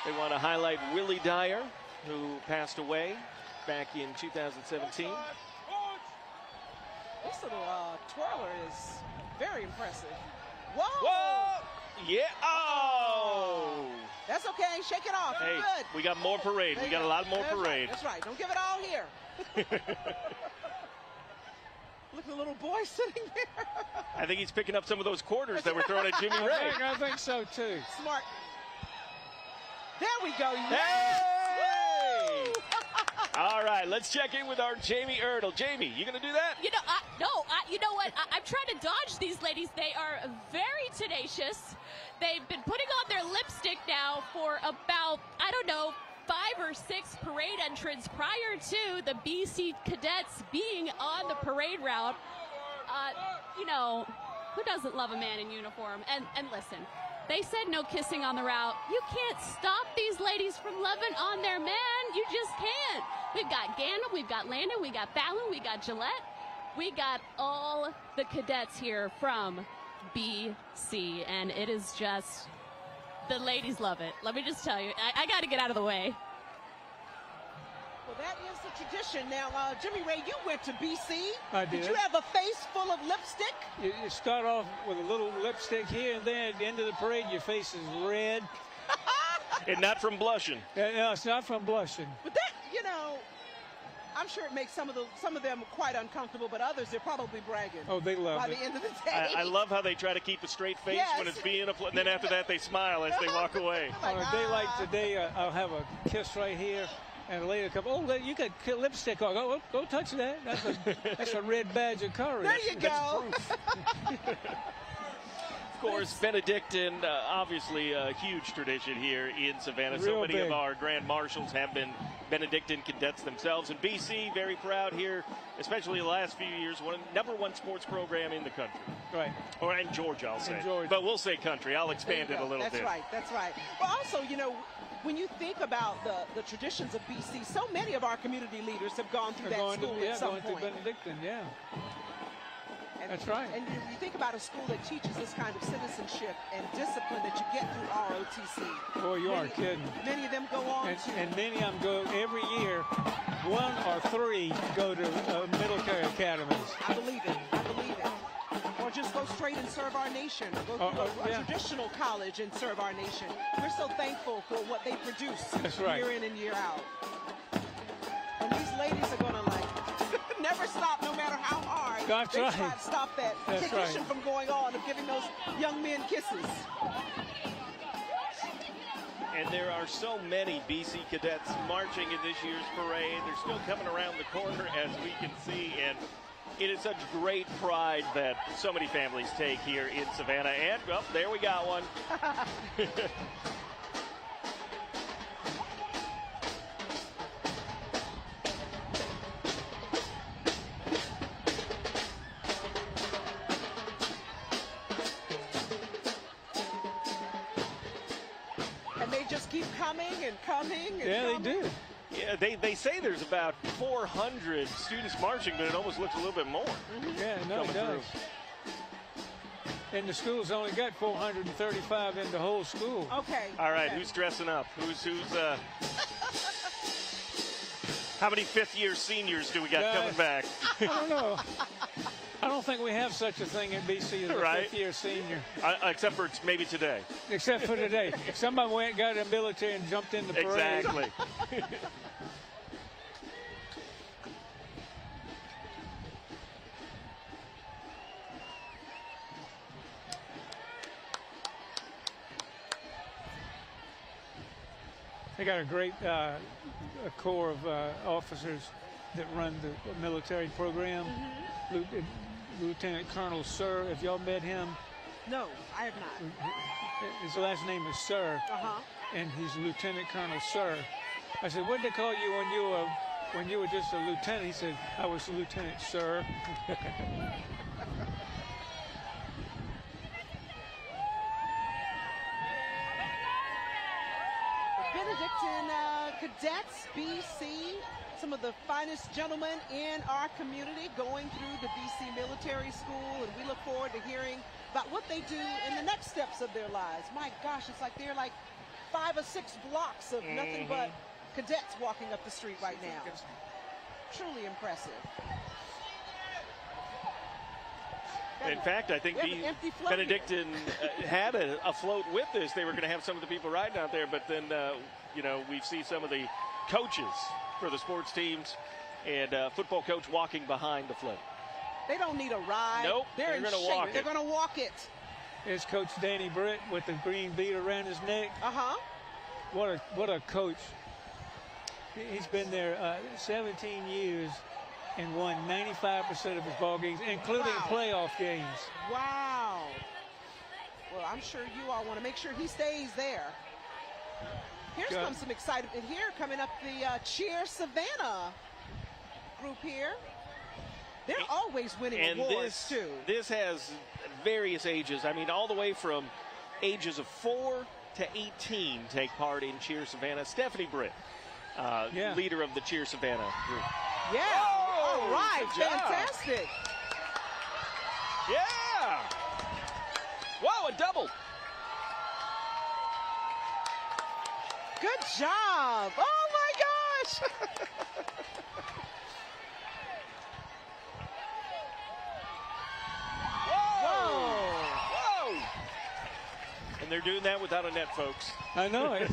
J: They want to highlight Willie Dyer, who passed away back in 2017.
I: This little twirler is very impressive. Whoa!
J: Whoa! Yeah! Oh!
I: That's okay. Shake it off.
J: Hey,
I: good.
J: We got more parade. We got a lot more parade.
I: That's right. Don't give it all here. Look at the little boy sitting there.
J: I think he's picking up some of those quarters that were thrown at Jimmy Ray.
K: I think so, too.
I: Smart. There we go.
J: Yes! Hey! All right, let's check in with our Jamie Erdl. Jamie, you going to do that?
G: You know, you know what? I'm trying to dodge these ladies. They are very tenacious. They've been putting on their lipstick now for about, I don't know, 5 or 6 parade entrants prior to the BC cadets being on the parade route. You know, who doesn't love a man in uniform? And listen, they said no kissing on the route. You can't stop these ladies from loving on their man. You just can't. We've got Ganem, we've got Landon, we got Fallon, we got Gillette. We got all the cadets here from BC, and it is just, the ladies love it. Let me just tell you, I got to get out of the way.
I: Well, that is the tradition. Now, Jimmy Ray, you went to BC.
K: I did.
I: Did you have a face full of lipstick?
K: You start off with a little lipstick here, and then at the end of the parade, your face is red.
J: And not from blushing.
K: No, it's not from blushing.
I: But that, you know, I'm sure it makes some of them quite uncomfortable, but others they're probably bragging.
K: Oh, they love
I: by
K: it.
I: the end of the day.
J: I love how they try to keep a straight face
I: Yes.
J: when it's being applauded, and then after that they smile as they walk away.
K: On a day like today, I'll have a kiss right here, and a lady come, oh, you got lipstick on. Oh, don't touch that. That's a red badge of courage.
I: There you go.
J: Of course, Benedictine, obviously a huge tradition here in Savannah. So
K: Real
J: many
K: big.
J: of our grand marshals have been Benedictine cadets themselves. And BC, very proud here, especially the last few years, #1 sports program in the country.
K: Right.
J: Or in Georgia, I'll say.
K: Georgia.
J: But we'll say country. I'll expand it a little
I: That's
J: bit.
I: right. That's right. Well, also, you know, when you think about the traditions of BC, so many of our community leaders have gone through that school at some
K: going
I: point.
K: to Benedictine, yeah.
I: And,
K: That's right.
I: And you think about a school that teaches this kind of citizenship and discipline that you get through ROTC.
K: Boy, you aren't kidding.
I: Many of them go on to.
K: And many of them go every year. 1 or 3 go to military academies.
I: I believe it. I believe it. Or just go straight and serve our nation. Or go through a traditional college and serve our nation. We're so thankful for what they produce
K: That's right.
I: year in and year out. And these ladies are going to never stop, no matter how hard.
K: That's
I: they
K: right.
I: try to stop that
K: That's
I: tradition
K: right.
I: from going on of giving those young men kisses.
J: And there are so many BC cadets marching in this year's parade. They're still coming around the corner, as we can see. And it is such great pride that so many families take here in Savannah. And, well, there we got one.
I: And they just keep coming and coming and
K: Yeah,
I: coming.
K: they do.
J: Yeah, they say there's about 400 students marching, but it almost looks a little bit more.
K: Yeah, no, it
J: coming
K: does. And the school's only got 435 in the whole school.
I: Okay.
J: All right, who's dressing up? Who's how many fifth-year seniors do we got coming back?
K: I don't know. I don't think we have such a thing in BC as a
J: Right.
K: fifth-year senior.
J: Except for maybe today.
K: Except for today. Somebody went, got in the military, and jumped in the parade.
J: Exactly.
K: They got a great a corps of officers that run the military program. Lieutenant Colonel Sir, have y'all met him?
I: No, I have not.
K: His last name is Sir, and he's Lieutenant Colonel Sir. I said, what did they call you when you were just a lieutenant? He said, I was Lieutenant Sir.
I: Benedictine cadets, BC, some of the finest gentlemen in our community going through the BC Military School, and we look forward to hearing about what they do in the next steps of their lives. My gosh, it's like they're like 5 or 6 blocks of nothing but cadets walking up the street right now. Truly impressive.
J: In fact, I think
I: We have an empty float
J: Benedictine had a float with this. They were going to have some of the people riding out there, but then, you know, we see some of the coaches for the sports teams and football coach walking behind the float.
I: They don't need a ride.
J: Nope,
I: they're in
J: gonna
I: shape.
J: walk
I: They're
J: it.
I: going to walk it.
K: Here's Coach Danny Britt with the green bead around his neck. What a coach. He's been there 17 years and won 95% of his ball games, including playoff games.
I: Wow. Well, I'm sure you all want to make sure he stays there. Here's some excitement here coming up, the Cheer Savannah group here. They're always winning
J: And
I: awards, too.
J: this has various ages. I mean, all the way from ages of 4 to 18 take part in Cheer Savannah. Stephanie Britt, leader of the Cheer Savannah group.
I: Yeah. All right.
J: good job.
I: Fantastic.
J: Yeah. Whoa, a double.
I: Good job. Oh, my gosh.
J: Whoa. And they're doing that without a net, folks.
K: I know it.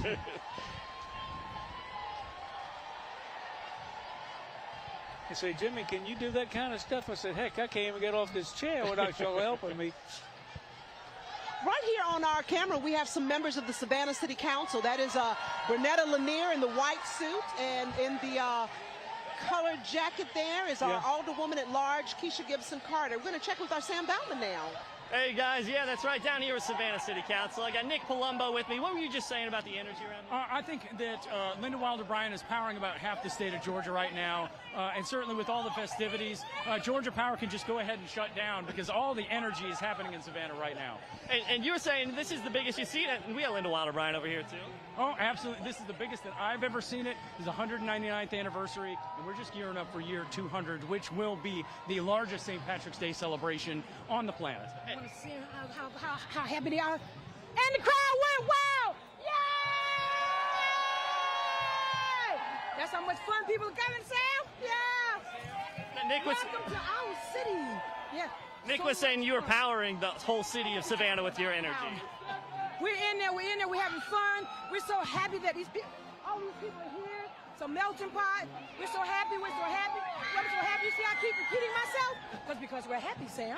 K: and say, Jimmy, can you do that kind of stuff? I said, heck, I can't even get off this chair without y'all helping me.
I: Right here on our camera, we have some members of the Savannah City Council. That is Bernetta Lanier in the white suit, and in the colored jacket there is our alderwoman at large, Keisha Gibson Carter. We're going to check with our Sam Bauman now.
E: Hey guys, yeah, that's right, down here with Savannah City Council. I got Nick Palumbo with me. What were you just saying about the energy around here?
D: I think that Linda Wilder Bryan is powering about half the state of Georgia right now, and certainly with all the festivities, Georgia Power can just go ahead and shut down because all the energy is happening in Savannah right now.
E: And you were saying this is the biggest you've seen it, and we have Linda Wilder Bryan over here too.
D: Oh, absolutely. This is the biggest that I've ever seen it. It's the 199th anniversary, and we're just gearing up for year 200, which will be the largest St. Patrick's Day celebration on the planet.
F: I want to see how happy they are. And the crowd went wild! Yay! That's how much fun people are coming, Sam? Yeah!
E: Nick was,
F: welcome to our city. Yeah.
E: Nick was saying you were powering the whole city of Savannah with your energy.
F: We're in there, we're having fun. We're so happy that all these people are here. It's a melting pot. We're so happy, we're so happy. I'm so happy. You see, I keep repeating myself. That's because we're happy, Sam.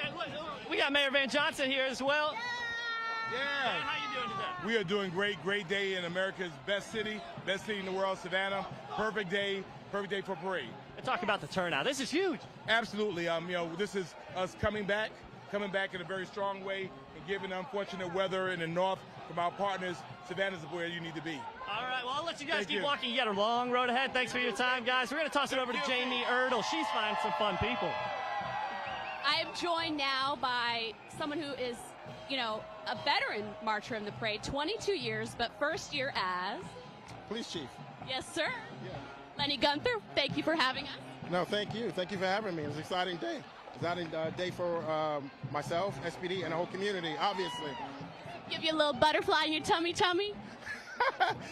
E: We got Mayor Van Johnson here as well.
L: Yeah.
E: Man, how you doing today?
L: We are doing great day in America's best city in the world, Savannah. Perfect day for parade.
E: And talk about the turnout. This is huge.
L: Absolutely. This is us coming back in a very strong way, and given the unfortunate weather in the north from our partners, Savannah's where you need to be.
E: All right, well, I'll let you guys keep walking. You got a long road ahead. Thanks for your time, guys. We're going to toss it over to Jamie Erdl. She's finding some fun people.
G: I am joined now by someone who is, a veteran marcher in the parade, 22 years, but first year as
X: Police Chief.
G: Yes, sir.
X: Yeah.
G: Lenny Gunther, thank you for having us.
X: No, thank you. Thank you for having me. It was an exciting day. Exciting day for myself, SPD, and the whole community, obviously.
G: Give you a little butterfly in your tummy.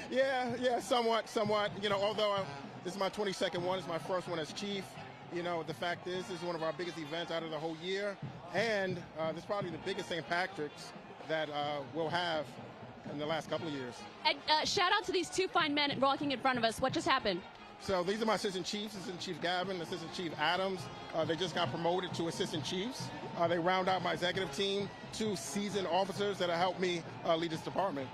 X: Yeah, somewhat. Although this is my 22nd one, it's my first one as chief. The fact is, this is one of our biggest events out of the whole year, and this is probably the biggest St. Patrick's that we'll have in the last couple of years.
G: And shout out to these two fine men walking in front of us. What just happened?
X: So these are my assistant chiefs, Assistant Chief Gavin, Assistant Chief Adams. They just got promoted to assistant chiefs. They round out my executive team, 2 seasoned officers that have helped me lead this department.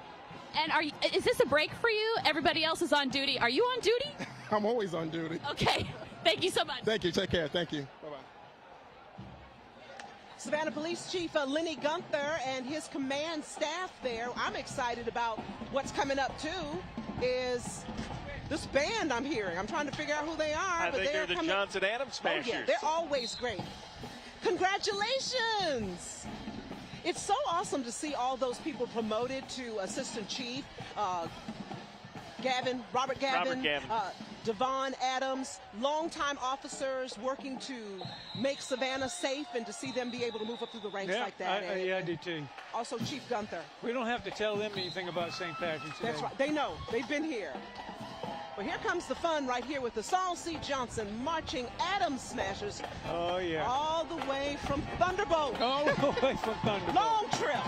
G: And is this a break for you? Everybody else is on duty. Are you on duty?
X: I'm always on duty.
G: Okay. Thank you so much.
X: Thank you. Take care. Thank you. Bye-bye.
I: Savannah Police Chief Lenny Gunther and his command staff there. I'm excited about what's coming up, too, is this band I'm hearing. I'm trying to figure out who they are.
J: I think they're the Johnson Adams Smashers.
I: Oh, yeah, they're always great. Congratulations. It's so awesome to see all those people promoted to assistant chief. Robert Gavin. Devon Adams, longtime officers working to make Savannah safe and to see them be able to move up through the ranks like that.
K: I do too.
I: Also Chief Gunther.
K: We don't have to tell them anything about St. Patrick's Day.
I: That's right. They know. They've been here. Well, here comes the fun right here with the Saul C. Johnson marching Adams Smashers.
K: Oh, yeah.
I: All the way from Thunderbolt.
K: All the way from Thunderbolt.
I: Long trip.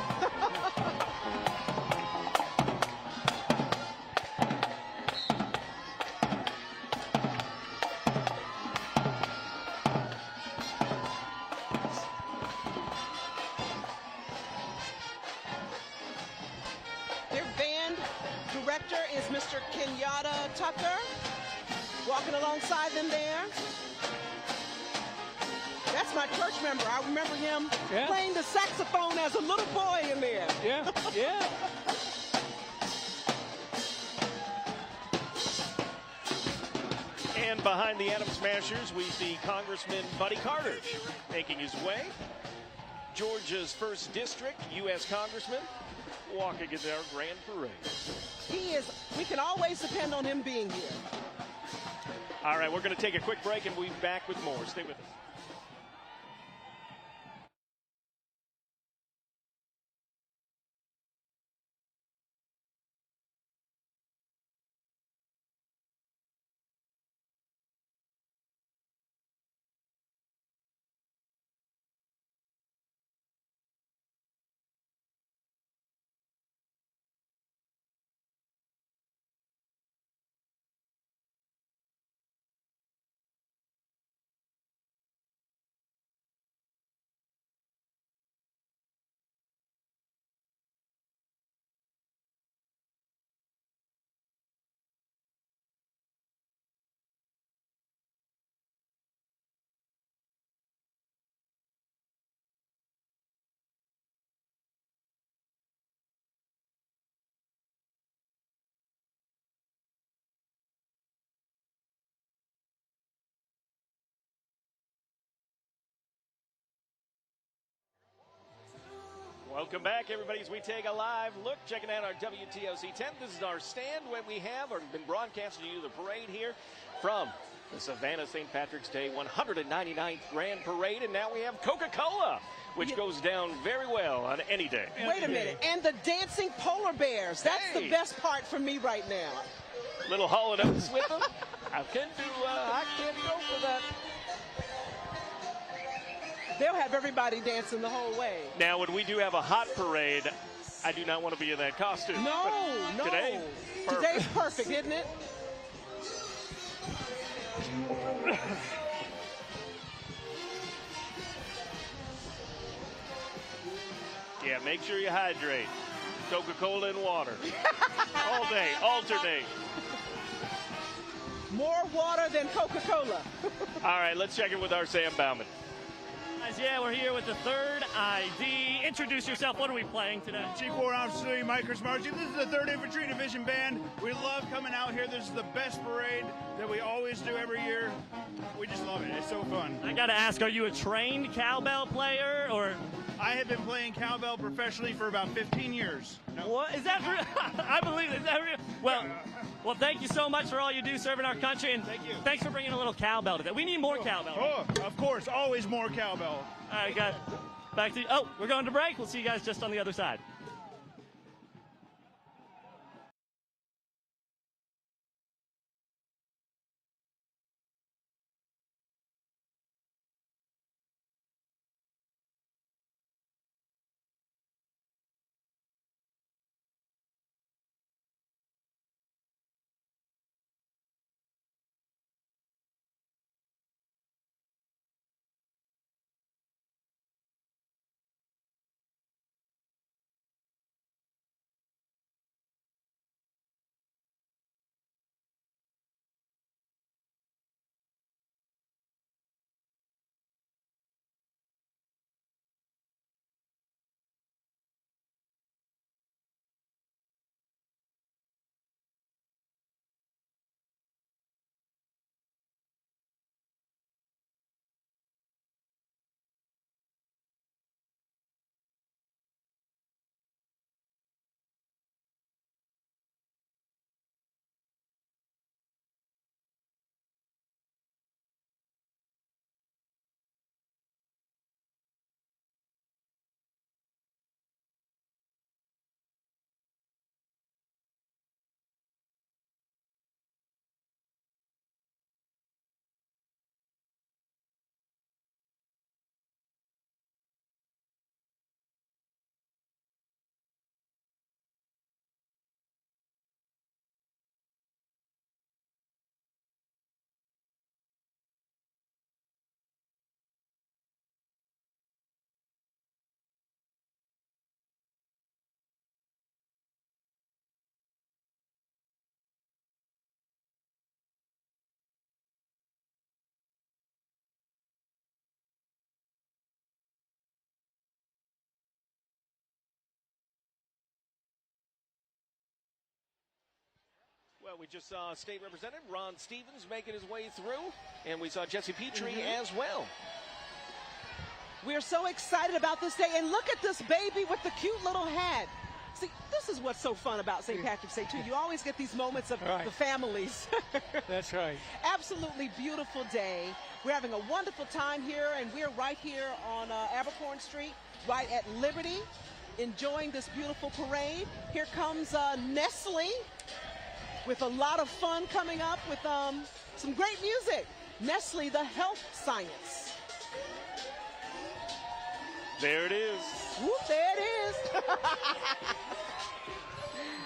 I: Director is Mr. Kenyatta Tucker, walking alongside them there. That's my church member. I remember him playing the saxophone as a little boy in there.
K: Yeah.
J: And behind the Adams Smashers, we see Congressman Buddy Carter making his way. Georgia's 1st District U.S. Congressman walking in our grand parade.
I: We can always depend on him being here.
J: All right, we're going to take a quick break and we'll be back with more. Stay with us. Welcome back, everybody, as we take a live look, checking out our WTOC 10. This is our stand where we have been broadcasting to you the parade here from the Savannah St. Patrick's Day 199th Grand Parade. And now we have Coca-Cola, which goes down very well on any day.
I: Wait a minute. And the dancing polar bears. That's the best part for me right now.
J: Little Hall & Oates with them. I can't go for that.
I: They'll have everybody dancing the whole way.
J: Now, when we do have a hot parade, I do not want to be in that costume.
I: No. Today's perfect, isn't it?
J: Yeah, make sure you hydrate. Coca-Cola and water. All day, alternate.
I: More water than Coca-Cola.
J: All right, let's check in with our Sam Bauman.
E: Guys, yeah, we're here with the third ID. Introduce yourself. What are we playing today?
H: Chief War Officer Micros Marching. This is the 3rd Infantry Division Band. We love coming out here. This is the best parade that we always do every year. We just love it. It's so fun.
E: I got to ask, are you a trained cowbell player, or?
H: I have been playing cowbell professionally for about 15 years.
E: No. What? Is that real? I believe it. Is that real? Well, thank you so much for all you do serving our country, and
H: thank you.
E: Thanks for bringing a little cowbell today. We need more cowbell.
H: Oh, of course. Always more cowbell.
E: All right, guys. Back to you. Oh, we're going to break. We'll see you guys just on the other side.
J: Well, we just saw State Representative Ron Stevens making his way through, and we saw Jesse Petrie as well.
I: We're so excited about this day, and look at this baby with the cute little hat. See, this is what's so fun about St. Patrick's Day, too. You always get these moments of the families.
K: That's right.
I: Absolutely beautiful day. We're having a wonderful time here, and we're right here on Abercorn Street, right at Liberty, enjoying this beautiful parade. Here comes Nestle with a lot of fun coming up with some great music. Nestle, the health science.
J: There it is.
I: Whoop, there it is.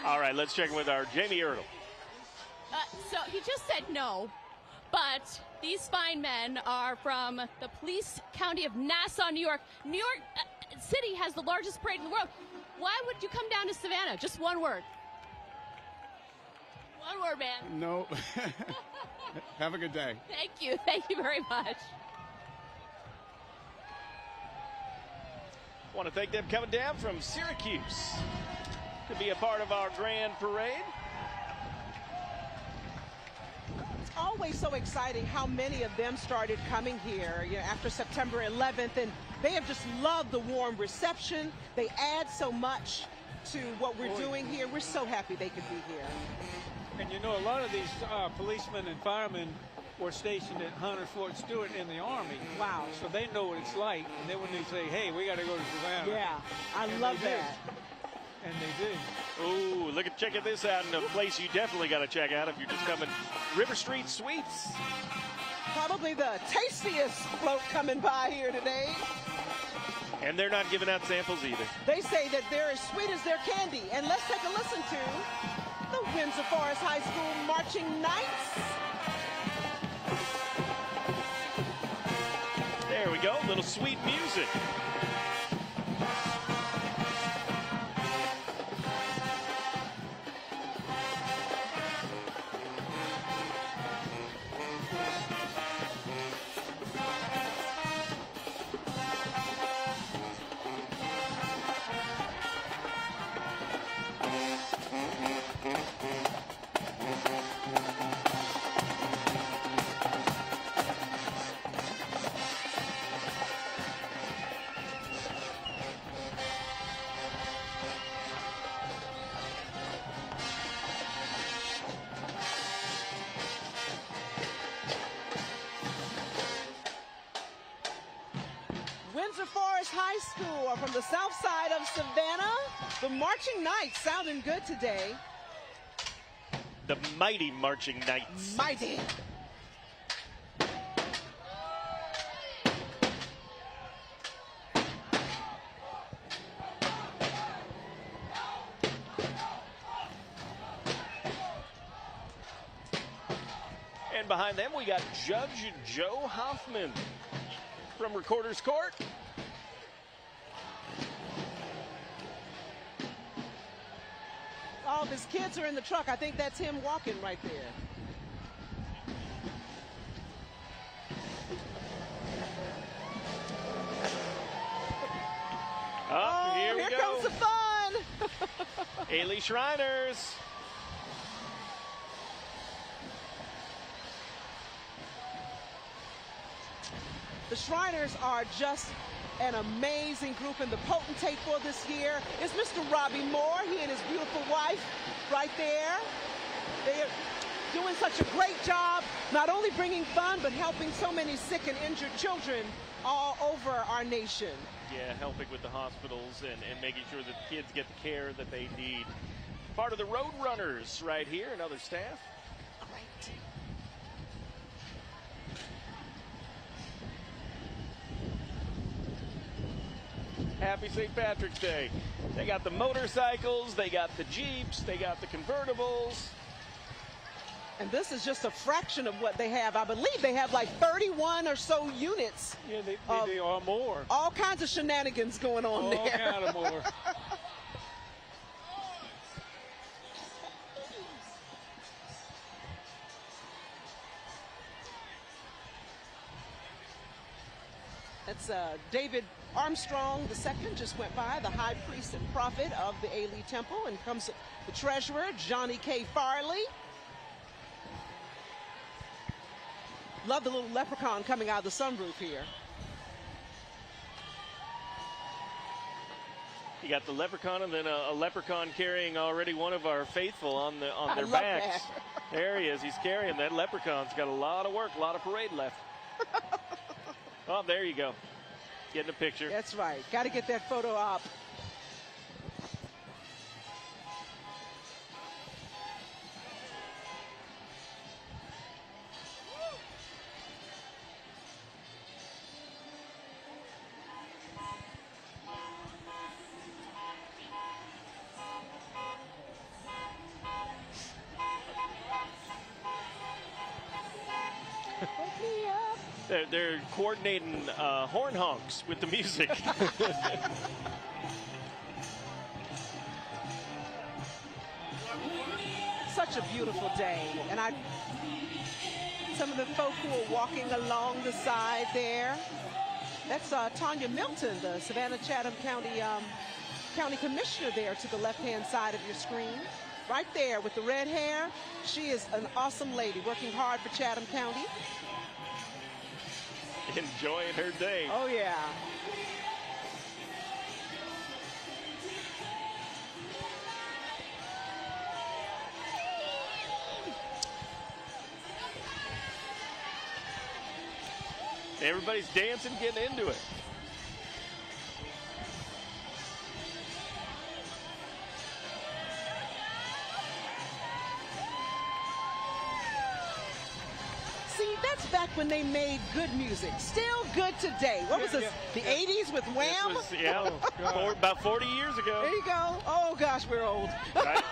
J: All right, let's check in with our Jamie Ertl.
G: So he just said no, but these fine men are from the police county of Nassau, New York. New York City has the largest parade in the world. Why would you come down to Savannah? Just one word. One word, man.
M: No. Have a good day.
G: Thank you. Thank you very much.
J: I want to thank them coming down from Syracuse to be a part of our grand parade.
I: It's always so exciting how many of them started coming here after September 11th, and They have just loved the warm reception. They add so much to what we're doing here. We're so happy they could be here.
K: And you know, a lot of these policemen and firemen were stationed at Hunter Fort Stewart in the Army.
I: Wow.
K: So they know what it's like. And then when they say, hey, we got to go to Savannah.
I: Yeah, I love that.
K: And they do.
J: Ooh, check this out in a place you definitely got to check out if you're just coming. River Street Sweets.
I: Probably the tastiest float coming by here today.
J: And they're not giving out samples either.
I: They say that they're as sweet as their candy. And let's take a listen to the Windsor Forest High School Marching Knights.
J: There we go, little sweet music.
I: Windsor Forest High School are from the south side of Savannah. The Marching Knights sounding good today.
J: The mighty Marching Knights.
I: Mighty.
J: And behind them, we got Judge Joe Hoffman from Recorder's Court.
I: All of his kids are in the truck. I think that's him walking right there.
J: Here we
I: here
J: go.
I: comes the fun.
J: Ailey Shriners.
I: The Shriners are just an amazing group, and the potentate for this year is Mr. Robbie Moore. He and his beautiful wife right there. They are doing such a great job, not only bringing fun, but helping so many sick and injured children all over our nation.
J: Yeah, helping with the hospitals and making sure that the kids get the care that they need. Part of the Road Runners right here and other staff.
I: Great.
J: Happy St. Patrick's Day. They got the motorcycles, they got the Jeeps, they got the convertibles.
I: And this is just a fraction of what they have. I believe they have like 31 or so units.
K: Yeah, they are more.
I: All kinds of shenanigans going on there.
K: All kind of more.
I: That's David Armstrong II just went by, the high priest and prophet of the Ailey Temple, and comes the treasurer, Johnny K. Farley. Love the little leprechaun coming out of the sunroof here.
J: You got the leprechaun and then a leprechaun carrying already one of our faithful on their backs. There he is. He's carrying that. Leprechaun's got a lot of work, a lot of parade left. Oh, there you go. Getting a picture.
I: That's right. Got to get that photo up.
J: They're coordinating horn honks with the music.
I: Such a beautiful day. And some of the folk who are walking along the side there, that's Tanya Milton, the Savannah-Chatham County Commissioner there to the left-hand side of your screen. Right there with the red hair. She is an awesome lady working hard for Chatham County.
J: Enjoying her day.
I: Oh, yeah.
J: Everybody's dancing, getting into it.
I: See, that's back when they made good music. Still good today. What was this? The 80s with Wham?
J: About 40 years ago.
I: There you go. Oh, gosh, we're old.
J: Right?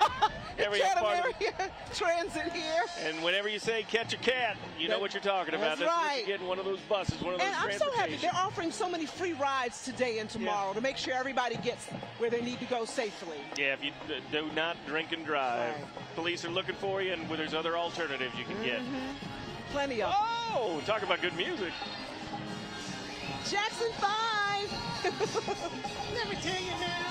I: Chatham area, transit here.
J: And whenever you say catch a cat, you know what you're talking about.
I: That's right.
J: What you get in one of those buses, one of those
I: And I'm so happy they're offering so many free rides today and tomorrow to make sure everybody gets where they need to go safely.
J: Yeah, if you do not drink and drive, police are looking for you, and there's other alternatives you can get.
I: Plenty of.
J: Oh, talk about good music.
I: Jackson 5. Let me tell you now.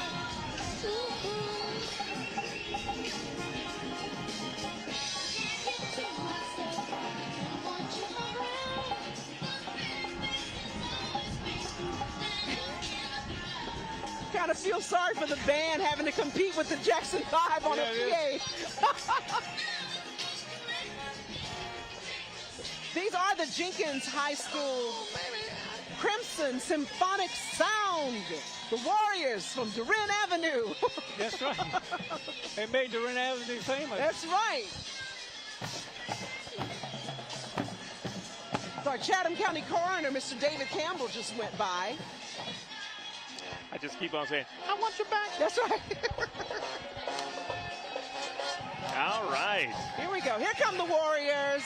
I: Kind of feel sorry for the band having to compete with the Jackson 5 on a PA. These are the Jenkins High School Crimson Symphonic Sound. The Warriors from Durin Avenue.
K: That's right. They made Durin Avenue famous.
I: That's right. So our Chatham County Coroner, Mr. David Campbell, just went by.
J: I just keep on saying, I want you back.
I: That's right.
J: All right.
I: Here we go. Here come the Warriors.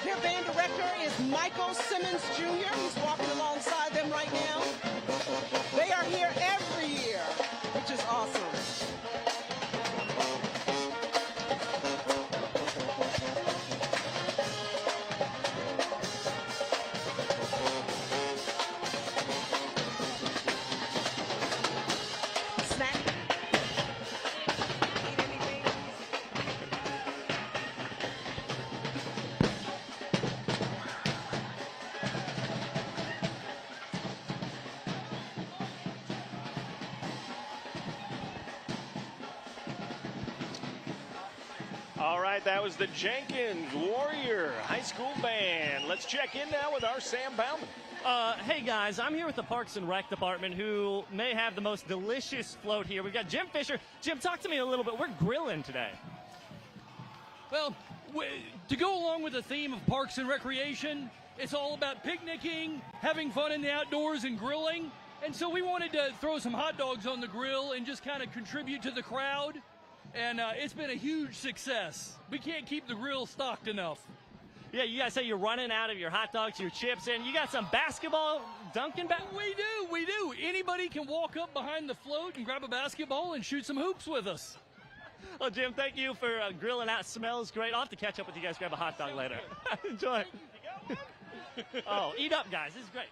I: Their band director is Michael Simmons Jr. He's walking alongside them right now. They are here every year, which is awesome.
J: All right, that was the Jenkins Warrior High School Band. Let's check in now with our Sam Bauman.
E: Hey guys, I'm here with the Parks and Rec Department, who may have the most delicious float here. We've got Jim Fisher. Jim, talk to me a little bit. We're grilling today.
N: Well, to go along with the theme of Parks and Recreation, it's all about picnicking, having fun in the outdoors, and grilling. And so we wanted to throw some hot dogs on the grill and just kind of contribute to the crowd. And it's been a huge success. We can't keep the grill stocked enough.
E: Yeah, you guys say you're running out of your hot dogs, your chips, and you got some basketball dunking back?
N: We do. Anybody can walk up behind the float and grab a basketball and shoot some hoops with us.
E: Well, Jim, thank you for grilling out. Smells great. I'll have to catch up with you guys, grab a hot dog later. Enjoy. Oh, eat up, guys. This is great.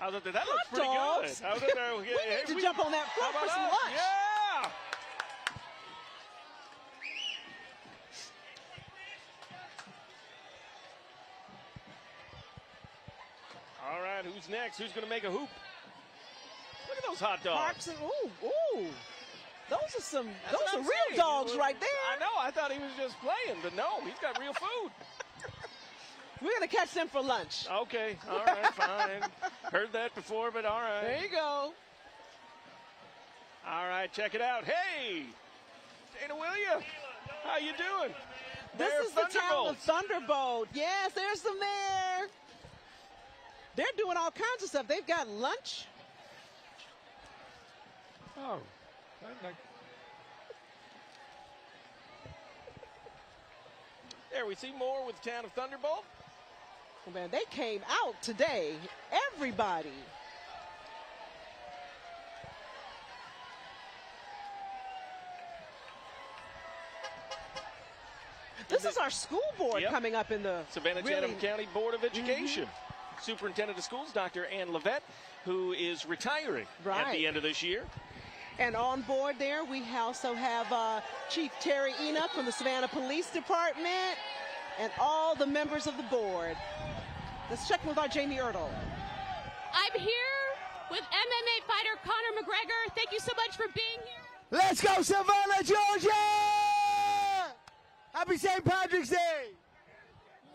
J: That looks pretty
I: dogs.
J: good.
I: We need to jump on that float for some lunch.
J: Yeah. All right, who's next? Who's going to make a hoop? Look at those hot dogs.
I: Parks and, ooh. Those are real dogs right there.
J: I know. I thought he was just playing, but no, he's got real food.
I: We're going to catch them for lunch.
J: Okay. All right, fine. Heard that before, but all right.
I: There you go.
J: All right, check it out. Hey, Dana William, how you doing?
I: This is the town of Thunderbolt. Yes, there's them there. They're doing all kinds of stuff. They've got lunch.
K: Oh.
J: There, we see more with the town of Thunderbolt.
I: Oh, man, they came out today. Everybody. This is our school board coming up in the
J: Savannah Chatham County Board of Education. Superintendent of Schools, Dr. Ann Levette, who is retiring at the end of this year.
I: And on board there, we also have Chief Terry Enoch from the Savannah Police Department and all the members of the board. Let's check with our Jamie Ertl.
G: I'm here with MMA fighter Conor McGregor. Thank you so much for being here.
P: Let's go, Savannah, Georgia! Happy St. Patrick's Day!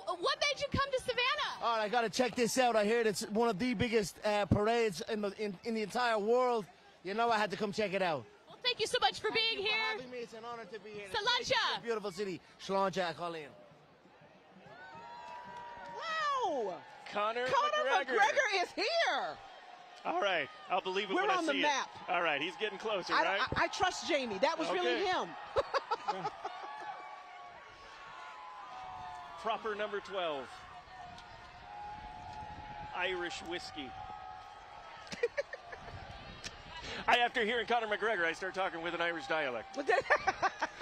G: What made you come to Savannah?
P: All right, I got to check this out. I heard it's one of the biggest parades in the entire world. You know, I had to come check it out.
G: Well, thank you so much for being here.
P: For having me. It's an honor to be here.
G: Salancha!
P: It's a beautiful city. Salancha, Colleen.
I: Wow!
J: Conor
I: McGregor is here.
J: All right, I'll believe it
I: We're
J: when I see
I: on the map.
J: it. All right, he's getting closer, right?
I: I trust Jamie. That was really
J: Okay.
I: him.
J: Proper number 12. Irish whiskey. After hearing Conor McGregor, I start talking with an Irish dialect.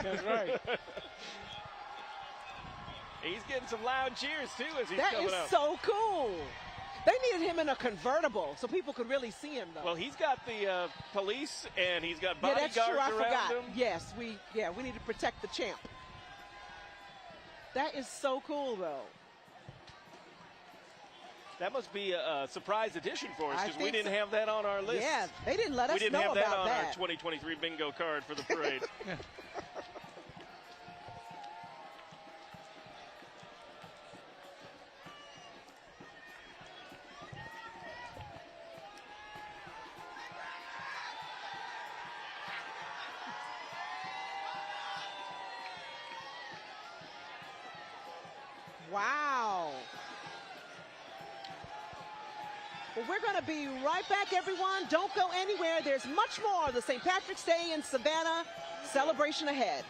K: That's right.
J: He's getting some loud cheers, too, as he's
I: That
J: coming
I: is
J: up.
I: so cool. They needed him in a convertible so people could really see him, though.
J: Well, he's got the police, and he's got
I: Yeah,
J: bodyguards
I: that's true. I
J: around
I: forgot.
J: him.
I: Yes, we need to protect the champ. That is so cool, though.
J: That must be a surprise addition for us
I: I
J: because we
I: think
J: didn't
I: so.
J: have that on our list.
I: Yeah, they didn't let us
J: We didn't
I: know
J: have that
I: about
J: on our
I: that.
J: 2023 bingo card for the parade.
I: Wow. Well, we're going to be right back, everyone. Don't go anywhere. There's much more of the St. Patrick's Day in Savannah celebration ahead.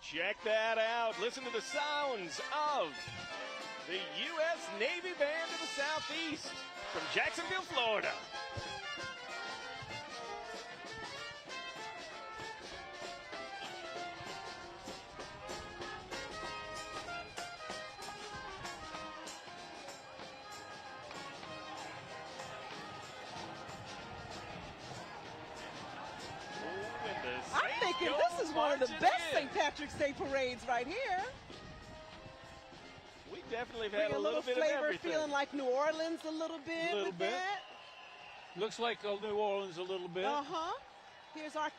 J: Check that out. Listen to the sounds of the U.S. Navy Band of the Southeast from Jacksonville, Florida.
I: I'm thinking this is one of the best St. Patrick's Day parades right here.
J: We definitely have
I: Bring
J: had
I: a
J: a
I: little
J: little bit of
I: flavor,
J: everything.
I: feeling like New Orleans a little bit.
K: A little
I: with
K: bit.
I: that.
K: Looks like New Orleans a little bit.
I: Uh-huh. Here's our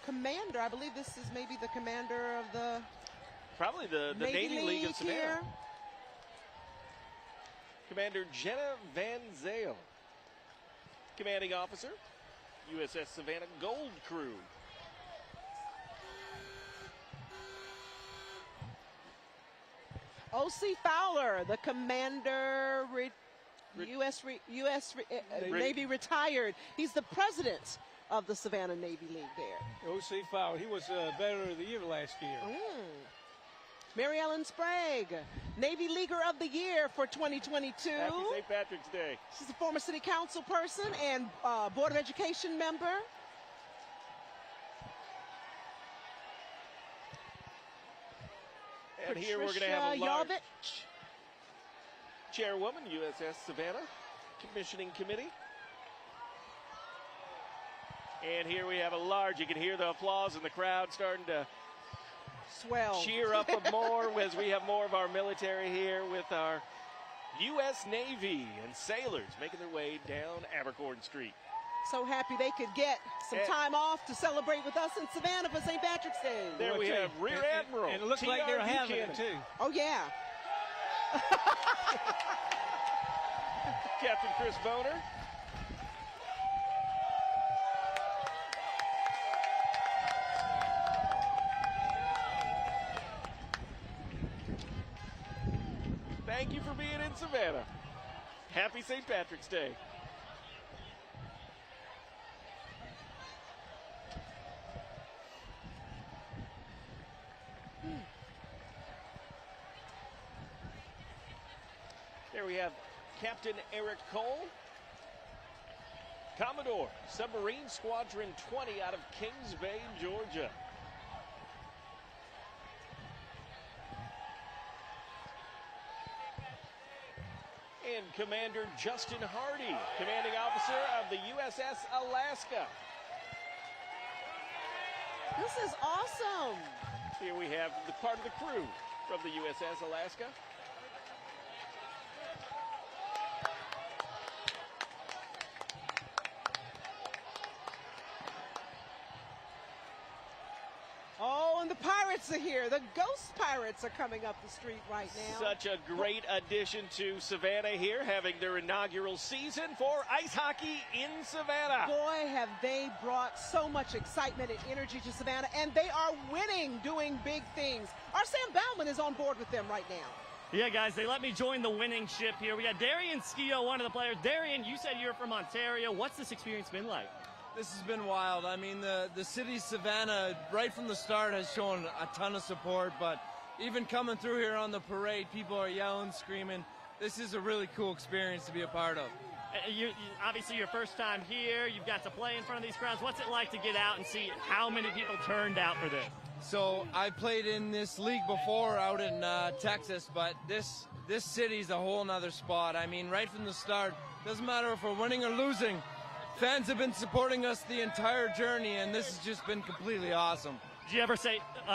I: commander. I believe this is maybe the commander of the
J: Probably the Navy League of Savannah.
I: here.
J: Commander Jenna Van Zale. Commanding Officer, USS Savannah Gold Crew.
I: O.C. Fowler, the commander, Navy retired. He's the president of the Savannah Navy League there.
K: O.C. Fowler, he was Veteran of the Year last year.
I: Mary Ellen Sprague, Navy Leaguer of the Year for 2022.
J: Happy St. Patrick's Day.
I: She's a former city council person and Board of Education member.
J: And here we're going to have a large
I: Yovich.
J: chairwoman, USS Savannah Commissioning Committee. And here we have a large, you can hear the applause in the crowd starting to
I: swell,
J: cheer up more as we have more of our military here with our U.S. Navy and sailors making their way down Abercorn Street.
I: So happy they could get some time off to celebrate with us in Savannah for St. Patrick's Day.
J: There we have Rear Admiral.
K: And it looks like they're having it, too.
I: Oh, yeah.
J: Captain Chris Boner. Thank you for being in Savannah. Happy St. Patrick's Day. There we have Captain Eric Cole, Commodore, Submarine Squadron 20 out of Kings Bay, Georgia. And Commander Justin Hardy, Commanding Officer of the USS Alaska.
I: This is awesome.
J: Here we have the part of the crew from the USS Alaska.
I: Oh, and the pirates are here. The ghost pirates are coming up the street right now.
J: Such a great addition to Savannah here, having their inaugural season for ice hockey in Savannah.
I: Boy, have they brought so much excitement and energy to Savannah, and they are winning, doing big things. Our Sam Bauman is on board with them right now.
E: Yeah, guys, they let me join the winning ship here. We got Darian Skio, one of the players. Darian, you said you're from Ontario. What's this experience been like?
Q: This has been wild. I mean, the city of Savannah, right from the start, has shown a ton of support, but even coming through here on the parade, people are yelling, screaming. This is a really cool experience to be a part of.
E: Obviously, your first time here, you've got to play in front of these crowds. What's it like to get out and see how many people turned out for this?
Q: So I played in this league before out in Texas, but this city's a whole nother spot. I mean, right from the start, doesn't matter if we're winning or losing, fans have been supporting us the entire journey, and this has just been completely awesome.
E: Did you ever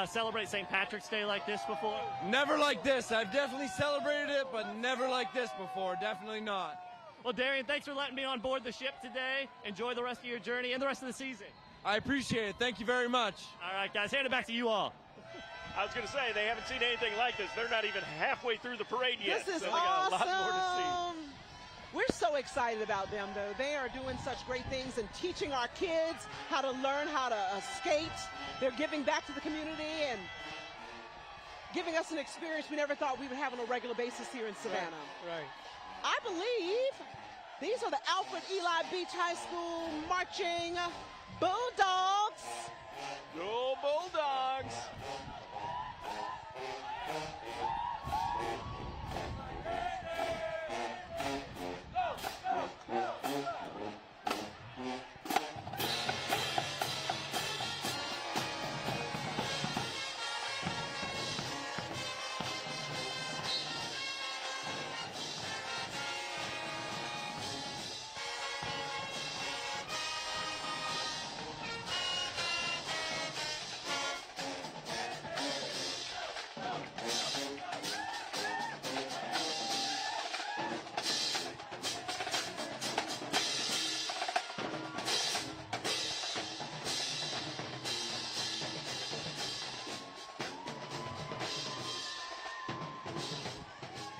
E: celebrate St. Patrick's Day like this before?
Q: Never like this. I've definitely celebrated it, but never like this before. Definitely not.
E: Well, Darian, thanks for letting me on board the ship today. Enjoy the rest of your journey and the rest of the season.
Q: I appreciate it. Thank you very much.
E: All right, guys, hand it back to you all.
J: I was going to say, they haven't seen anything like this. They're not even halfway through the parade yet.
I: This is
J: so they got
I: awesome.
J: a lot more to see.
I: We're so excited about them, though. They are doing such great things and teaching our kids how to learn how to skate. They're giving back to the community and giving us an experience we never thought we would have on a regular basis here in Savannah.
K: Right.
I: I believe these are the Alfred Eli Beach High School marching Bulldogs.
J: Go Bulldogs!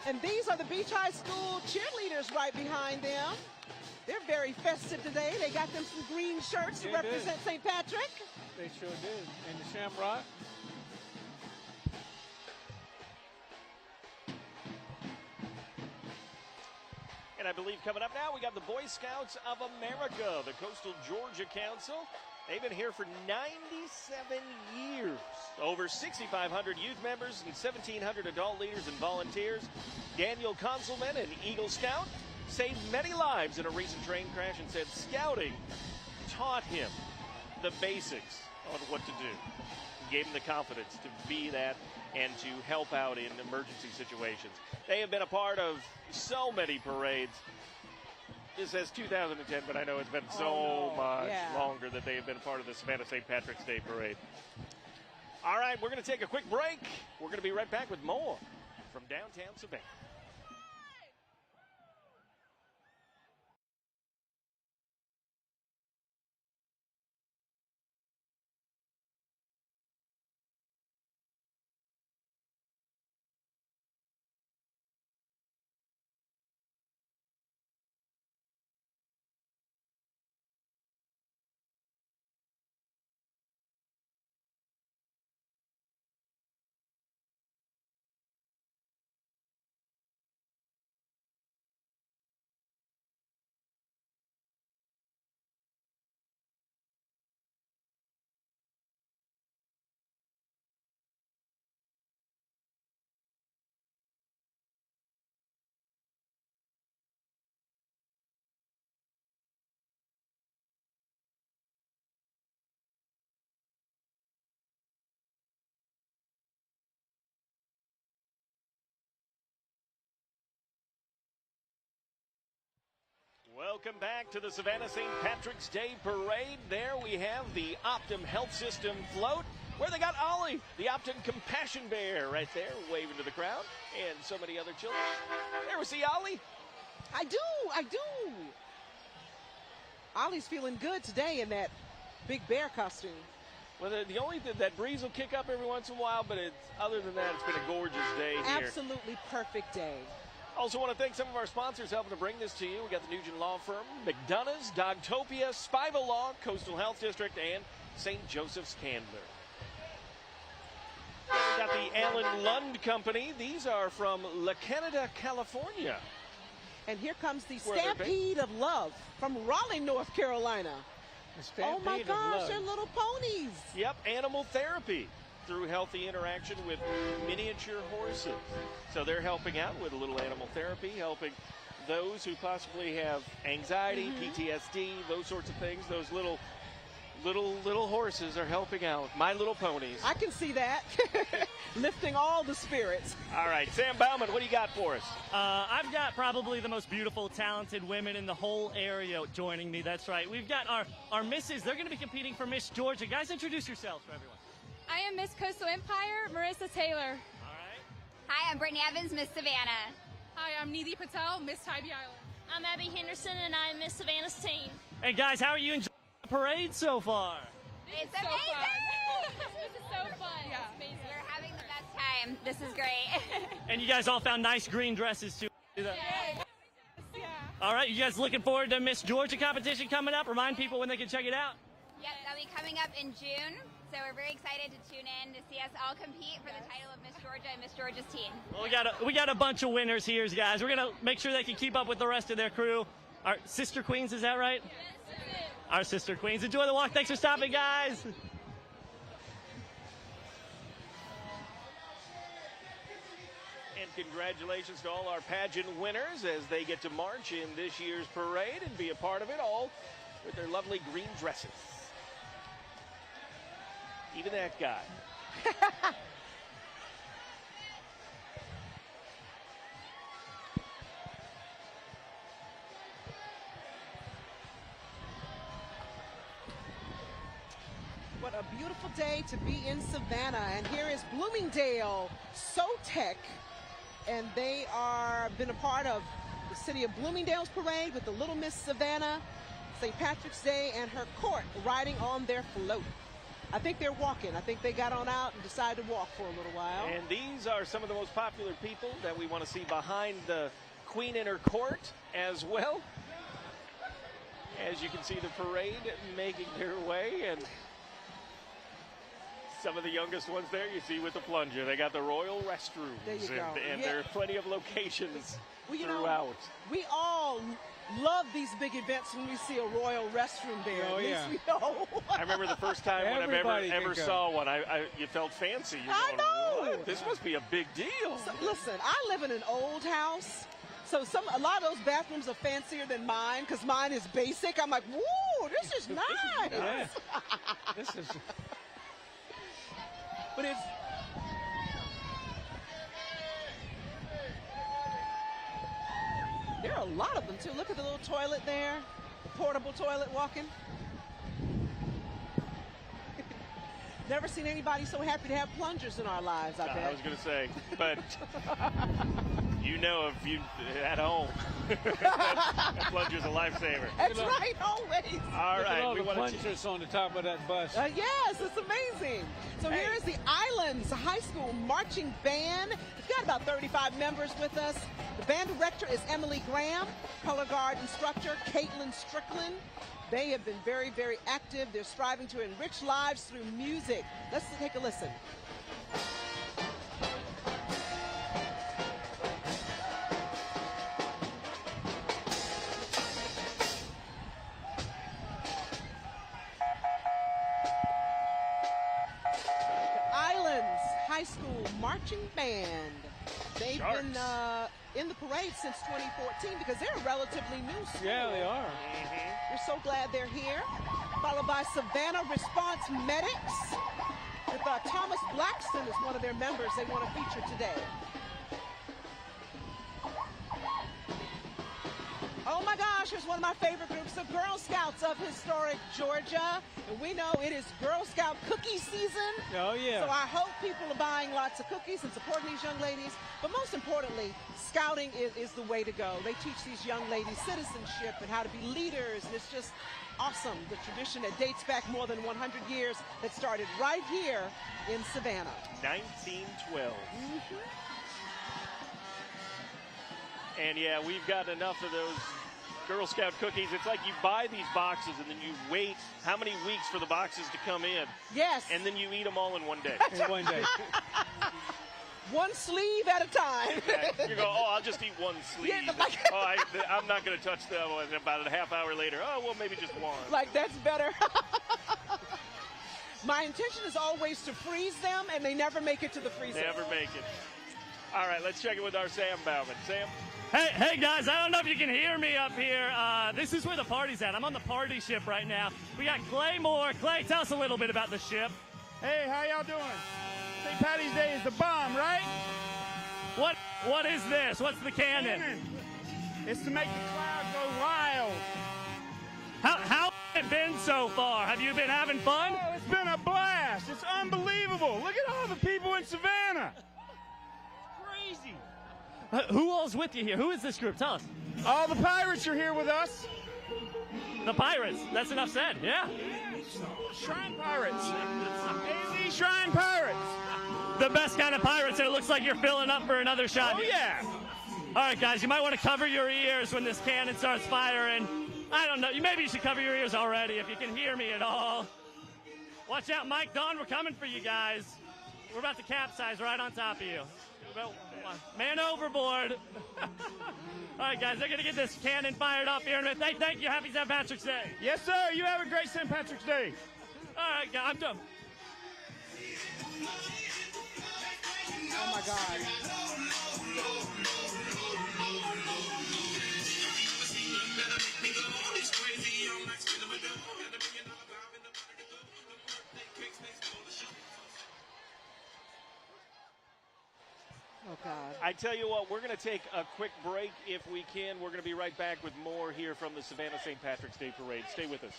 I: And these are the Beach High School cheerleaders right behind them. They're very festive today. They got them some green shirts to represent St. Patrick.
K: They sure did. And the Shamrock.
J: And I believe coming up now, we got the Boy Scouts of America, the Coastal Georgia Council. They've been here for 97 years. Over 6,500 youth members and 1,700 adult leaders and volunteers. Daniel Conselman, an Eagle Scout, saved many lives in a recent train crash and said scouting taught him the basics on what to do. Gave him the confidence to be that and to help out in emergency situations. They have been a part of so many parades. This says 2010, but I know it's been so much longer that they have been a part of the Savannah St. Patrick's Day Parade. All right, we're going to take a quick break. We're going to be right back with more from downtown Savannah. Welcome back to the Savannah St. Patrick's Day Parade. There we have the Optum Health System float, where they got Ollie, the Optum Compassion Bear, right there, waving to the crowd, and so many other children. There we see Ollie.
I: I do. Ollie's feeling good today in that big bear costume.
J: Well, the only thing, that breeze will kick up every once in a while, but other than that, it's been a gorgeous day here.
I: Absolutely perfect day.
J: Also want to thank some of our sponsors helping to bring this to you. We got the Nugent Law Firm, McDonough's, Dogtopia, Spival Law, Coastal Health District, and St. Joseph's Candler. We got the Allen Lund Company. These are from La Canada, California.
I: And here comes the Stampede of Love from Raleigh, North Carolina. Oh my gosh, they're little ponies.
J: Yep, animal therapy through healthy interaction with miniature horses. So they're helping out with a little animal therapy, helping those who possibly have anxiety, PTSD, those sorts of things. Those little horses are helping out. My Little Ponies.
I: I can see that. Lifting all the spirits.
J: All right, Sam Bauman, what do you got for us?
E: I've got probably the most beautiful, talented women in the whole area joining me. That's right. We've got our misses. They're going to be competing for Miss Georgia. Guys, introduce yourselves for everyone.
R: I am Miss Coastal Empire, Marissa Taylor.
E: All right.
S: Hi, I'm Brittany Evans, Miss Savannah.
R: Hi, I'm Needhi Patel, Miss Tybee Island.
T: I'm Abby Henderson, and I'm Miss Savannah's team.
E: Hey, guys, how are you enjoying the parade so far?
S: It's amazing!
R: This is so fun. Yeah.
S: It's amazing. We're having the best time. This is great.
E: And you guys all found nice green dresses, too.
R: Yeah.
E: All right, you guys looking forward to Miss Georgia competition coming up? Remind people when they can check it out.
S: Yep, that'll be coming up in June. So we're very excited to tune in to see us all compete for the title of Miss Georgia and Miss Georgia's team.
E: Well, we got a bunch of winners here, guys. We're going to make sure they can keep up with the rest of their crew. Our sister queens, is that right?
R: Yes.
E: Our sister queens. Enjoy the walk. Thanks for stopping, guys.
J: And congratulations to all our pageant winners as they get to march in this year's parade and be a part of it all with their lovely green dresses. Even that guy.
I: What a beautiful day to be in Savannah. And here is Bloomingdale SoTech. And they are been a part of the city of Bloomingdale's parade with the Little Miss Savannah, St. Patrick's Day, and her court riding on their float. I think they're walking. I think they got on out and decided to walk for a little while.
J: And these are some of the most popular people that we want to see behind the Queen in her court as well. As you can see the parade making their way, and some of the youngest ones there you see with the plunger. They got the royal restrooms.
I: There you go.
J: And there are plenty of locations throughout.
I: Know, we all love these big events when we see a royal restroom there.
J: Oh,
I: At least
J: yeah.
I: we know.
J: I remember the first time when I ever saw one, you felt fancy.
I: I know.
J: What? This must be a big deal.
I: So, listen, I live in an old house, so a lot of those bathrooms are fancier than mine because mine is basic. I'm like, woo, this is nice.
K: Yeah. This is.
I: But it's. There are a lot of them, too. Look at the little toilet there, the portable toilet walking. Never seen anybody so happy to have plungers in our lives, I bet.
J: I was going to say, but you know if you at home, that plunger's a lifesaver.
I: That's right, always.
J: All
K: Look
J: right.
K: at all
J: We
K: the
J: want
K: plungers on the top of that bus.
I: Yes, it's amazing. So here is the Islands High School Marching Band. We've got about 35 members with us. The band director is Emily Graham, color guard instructor Caitlin Strickland. They have been very, very active. They're striving to enrich lives through music. Let's take a listen. The Islands High School Marching Band. They've been in the parade since 2014 because they're a relatively new school.
K: Yeah, they are.
I: We're so glad they're here. Followed by Savannah Response Medics. With Thomas Blackston is one of their members they want to feature today. Oh my gosh, here's one of my favorite groups, the Girl Scouts of historic Georgia. And we know it is Girl Scout cookie season.
K: Oh, yeah.
I: So I hope people are buying lots of cookies and supporting these young ladies. But most importantly, scouting is the way to go. They teach these young ladies citizenship and how to be leaders. And it's just awesome. The tradition that dates back more than 100 years that started right here in Savannah.
J: 1912. And yeah, we've got enough of those Girl Scout cookies. It's like you buy these boxes and then you wait how many weeks for the boxes to come in.
I: Yes.
J: And then you eat them all in one day.
K: In one day.
I: One sleeve at a time.
J: Yeah, you go, oh, I'll just eat one sleeve.
I: Yeah,
J: I'm not going to touch that one. About a half hour later, oh, well, maybe just one.
I: Like, that's better. My intention is always to freeze them, and they never make it to the freezer.
J: Never make it. All right, let's check it with our Sam Bauman. Sam?
E: Hey guys, I don't know if you can hear me up here. This is where the party's at. I'm on the party ship right now. We got Clay Moore. Clay, tell us a little bit about the ship.
B: Hey, how y'all doing? St. Patty's Day is the bomb, right?
E: What is this? What's the cannon?
B: It's to make the crowd go wild.
E: How has it been so far? Have you been having fun?
B: Oh, it's been a blast. It's unbelievable. Look at all the people in Savannah. Crazy.
E: Who all's with you here? Who is this group? Tell us.
B: All the pirates are here with us.
E: The pirates. That's enough said. Yeah.
B: Shrine Pirates. AZ Shrine Pirates.
E: The best kind of pirates, and it looks like you're filling up for another shot.
B: Oh, yeah.
E: All right, guys, you might want to cover your ears when this cannon starts firing. I don't know. Maybe you should cover your ears already if you can hear me at all. Watch out, Mike, Don, we're coming for you guys. We're about to capsize right on top of you. Man overboard. All right, guys, they're going to get this cannon fired up here. Thank you. Happy St. Patrick's Day.
B: Yes, sir. You have a great St. Patrick's Day.
E: All right, guys, I'm done.
I: Oh, my God. Oh, God.
J: I tell you what, we're going to take a quick break if we can. We're going to be right back with more here from the Savannah St. Patrick's Day Parade. Stay with us.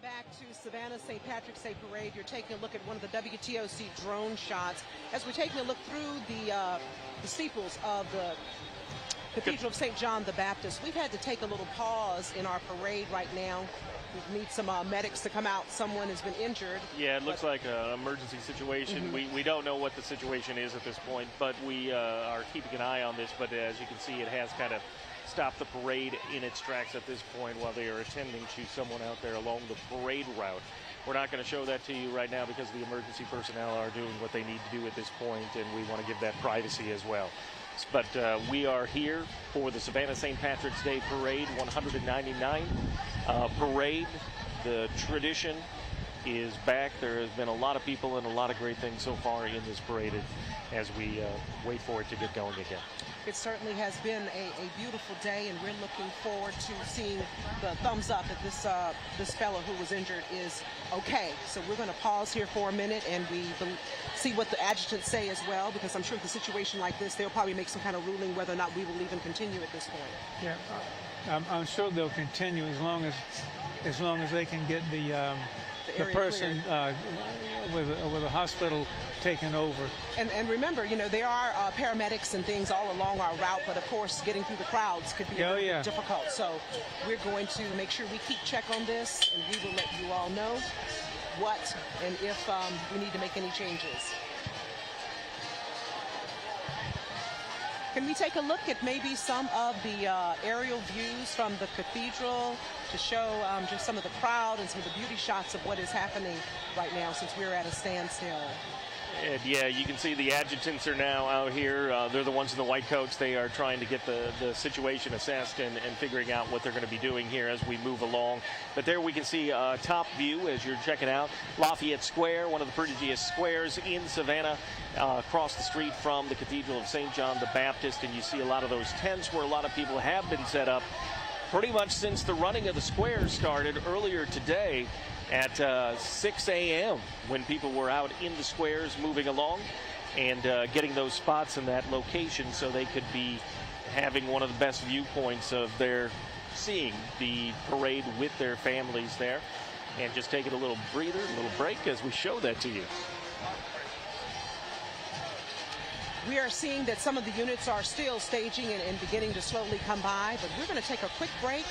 I: back to Savannah St. Patrick's Day Parade. You're taking a look at one of the WTOC drone shots as we're taking a look through the steeples of the Cathedral of St. John the Baptist. We've had to take a little pause in our parade right now. We need some medics to come out. Someone has been injured.
J: Yeah, it looks like an emergency situation. We don't know what the situation is at this point, but we are keeping an eye on this. But as you can see, it has kind of stopped the parade in its tracks at this point while they are attending to someone out there along the parade route. We're not going to show that to you right now because the emergency personnel are doing what they need to do at this point, and we want to give that privacy as well. But we are here for the Savannah St. Patrick's Day Parade, 199 parade. The tradition is back. There has been a lot of people and a lot of great things so far in this parade as we wait for it to get going again.
I: It certainly has been a beautiful day, and we're looking forward to seeing the thumbs up that this fellow who was injured is okay. So we're going to pause here for a minute, and we see what the adjutants say as well, because I'm sure with a situation like this, they'll probably make some kind of ruling whether or not we will even continue at this point.
K: Yeah, I'm sure they'll continue as long as they can get the person with a hospital taken over.
I: And remember, you know, there are paramedics and things all along our route, but of course getting through the crowds could be difficult. So we're going to make sure we keep check on this, and we will let you all know what and if we need to make any changes. Can we take a look at maybe some of the aerial views from the cathedral to show just some of the crowd and some of the beauty shots of what is happening right now, since we're at a standstill?
J: And yeah, you can see the adjutants are now out here. They're the ones in the white coats. They are trying to get the situation assessed and figuring out what they're going to be doing here as we move along. But there we can see a top view as you're checking out Lafayette Square, one of the prettiest squares in Savannah, across the street from the Cathedral of St. John the Baptist. And you see a lot of those tents where a lot of people have been set up pretty much since the running of the square started earlier today at 6 a.m. when people were out in the squares moving along and getting those spots in that location so they could be having one of the best viewpoints of their seeing the parade with their families there, and just taking a little breather, a little break as we show that to you.
I: We are seeing that some of the units are still staging and beginning to slowly come by, but we're going to take a quick break.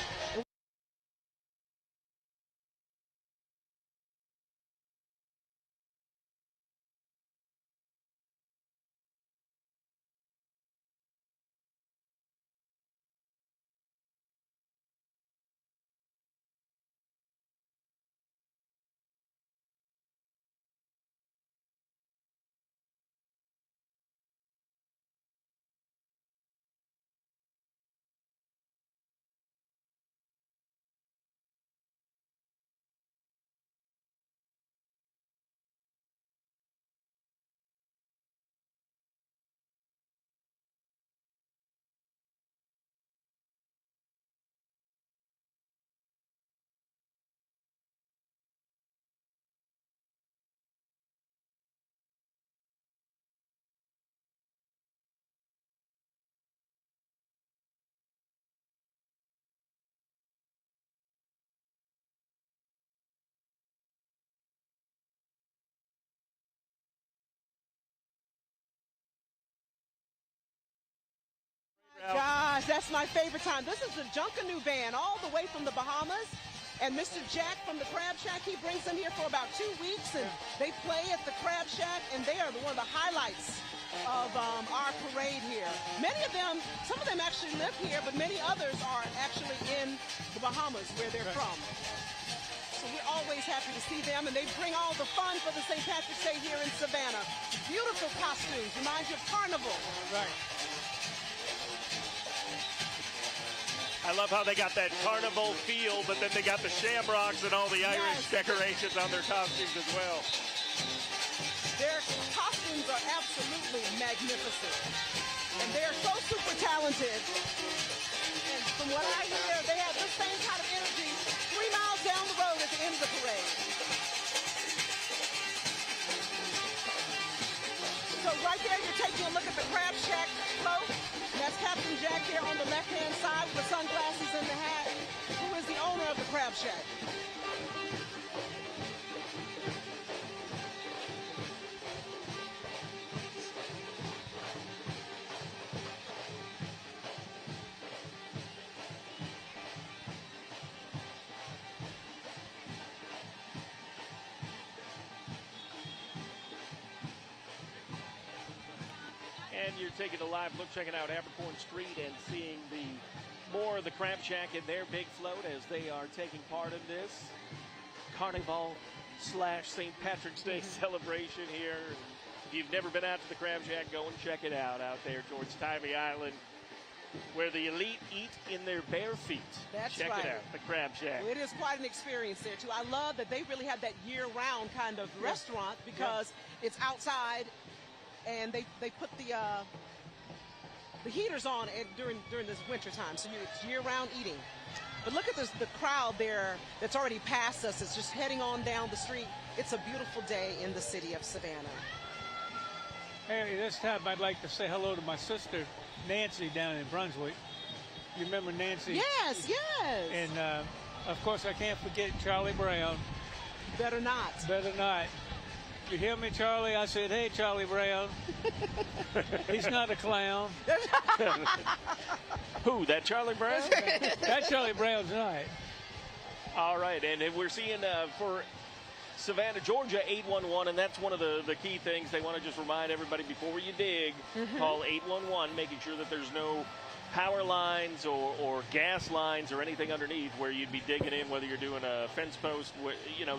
I: Gosh, that's my favorite time. This is the Junkanoo Band all the way from the Bahamas. And Mr. Jack from the Crab Shack, he brings them here for about 2 weeks, and they play at the Crab Shack, and they are one of the highlights of our parade here. Many of them, some of them actually live here, but many others are actually in the Bahamas where they're from. So we're always happy to see them, and they bring all the fun for the St. Patrick's Day here in Savannah. Beautiful costumes, remind you of Carnival.
K: Right.
J: I love how they got that carnival feel, but then they got the shamrocks and all the Irish decorations on their costumes as well.
I: Their costumes are absolutely magnificent. And they're so super talented. And from what I hear, they have the same kind of energy 3 miles down the road at the end of the parade. So right there, you're taking a look at the Crab Shack float. That's Captain Jack here on the left-hand side with the sunglasses and the hat, who is the owner of the Crab Shack.
J: And you're taking a live look, checking out Abercorn Street and seeing more of the Crab Shack in their big float as they are taking part in this Carnival / St. Patrick's Day celebration here. If you've never been out to the Crab Shack, go and check it out there towards Tybee Island, where the elite eat in their bare feet.
I: That's
J: Check
I: right.
J: it out, the Crab Shack.
I: Well, it is quite an experience there, too. I love that they really have that year-round kind of restaurant because it's outside, and they put the heaters on during this winter time, so it's year-round eating. But look at the crowd there that's already passed us. It's just heading on down the street. It's a beautiful day in the city of Savannah.
K: Hey, this time I'd like to say hello to my sister, Nancy, down in Brunswick. You remember Nancy?
I: Yes, yes.
K: And, of course, I can't forget Charlie Brown.
I: Better not.
K: Better not. You hear me, Charlie? I said, hey, Charlie Brown. He's not a clown.
J: Who, that Charlie Brown?
K: That Charlie Brown's not.
J: All right, and we're seeing for Savannah, Georgia, 811, and that's one of the key things they want to just remind everybody before you dig. Call 811, making sure that there's no power lines or gas lines or anything underneath where you'd be digging in, whether you're doing a fence post.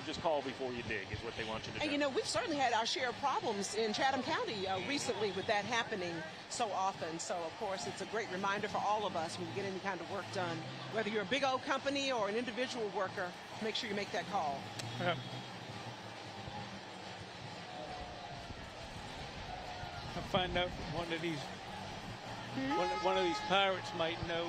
J: Just call before you dig is what they want you to do.
I: And we've certainly had our share of problems in Chatham County recently with that happening so often. So, of course, it's a great reminder for all of us when you get any kind of work done, whether you're a big old company or an individual worker, make sure you make that call.
K: Yep. I'll find out one of these one of these pirates might know.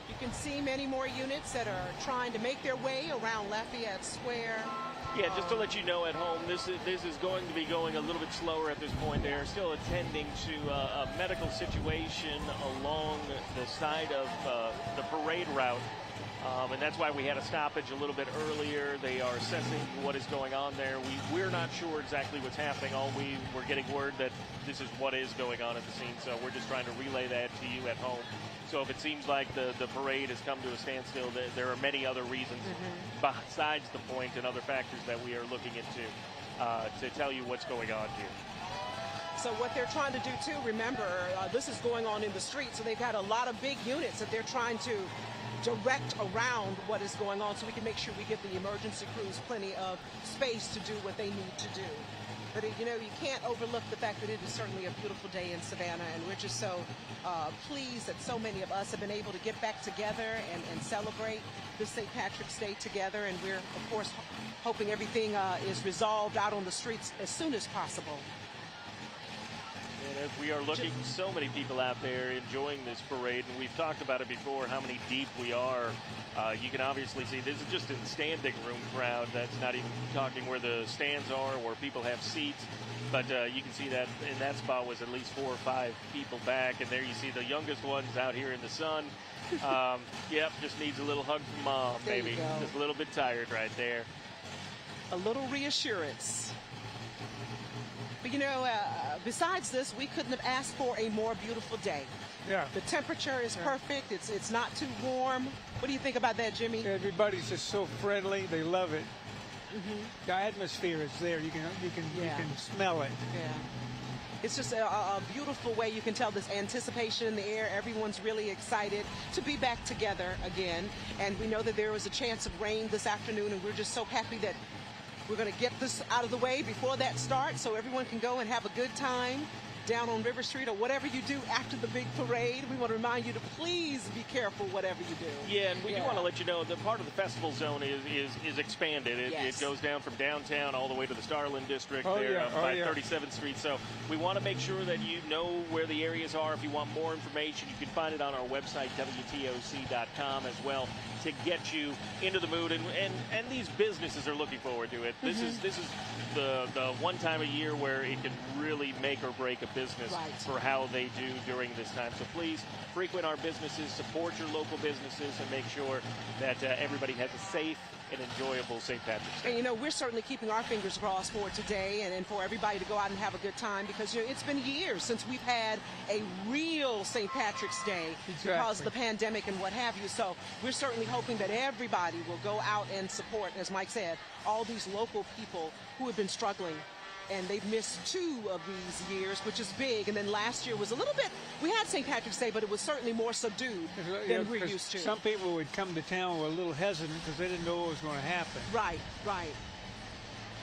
I: You can see many more units that are trying to make their way around Lafayette Square.
J: Yeah, just to let you know at home, this is going to be going a little bit slower at this point. They are still attending to a medical situation along the side of the parade route. And that's why we had a stoppage a little bit earlier. They are assessing what is going on there. We're not sure exactly what's happening. We're getting word that this is what is going on at the scene, so we're just trying to relay that to you at home. So if it seems like the parade has come to a standstill, there are many other reasons besides the point and other factors that we are looking into to tell you what's going on here.
I: So what they're trying to do, too, remember, this is going on in the street, so they've got a lot of big units that they're trying to direct around what is going on so we can make sure we give the emergency crews plenty of space to do what they need to do. But, you can't overlook the fact that it is certainly a beautiful day in Savannah, and we're just so pleased that so many of us have been able to get back together and celebrate this St. Patrick's Day together, and we're, of course, hoping everything is resolved out on the streets as soon as possible.
J: And as we are looking, so many people out there enjoying this parade, and we've talked about it before, how many deep we are. You can obviously see this is just a standing room crowd. That's not even talking where the stands are, where people have seats. But you can see that in that spot was at least 4 or 5 people back. And there you see the youngest ones out here in the sun. Yep, just needs a little hug from mom, maybe. Just a little bit tired right there.
I: A little reassurance. But, besides this, we couldn't have asked for a more beautiful day.
K: Yeah.
I: The temperature is perfect. It's not too warm. What do you think about that, Jimmy?
K: Everybody's just so friendly. They love it. The atmosphere is there. You can smell it.
I: Yeah. It's just a beautiful way. You can tell this anticipation in the air. Everyone's really excited to be back together again. And we know that there was a chance of rain this afternoon, and we're just so happy that we're going to get this out of the way before that starts so everyone can go and have a good time down on River Street or whatever you do after the big parade. We want to remind you to please be careful whatever you do.
J: Yeah, and we do want to let you know that part of the festival zone is expanded. It goes down from downtown all the way to the Starland District by 37th Street. So we want to make sure that you know where the areas are. If you want more information, you can find it on our website, WTOC.com as well, to get you into the mood. And these businesses are looking forward to it. This is the one time a year where it can really make or break a business
I: Right.
J: for how they do during this time. So please frequent our businesses, support your local businesses, and make sure that everybody has a safe and enjoyable St. Patrick's Day.
I: And, you know, we're certainly keeping our fingers crossed for today and for everybody to go out and have a good time because, you know, it's been years since we've had a real St. Patrick's Day because of the pandemic and what have you. So we're certainly hoping that everybody will go out and support, as Mike said, all these local people who have been struggling. And they've missed 2 of these years, which is big. And then last year was a little bit, we had St. Patrick's Day, but it was certainly more subdued than we're used to.
K: Some people would come to town were a little hesitant because they didn't know what was going to happen.
I: Right, right.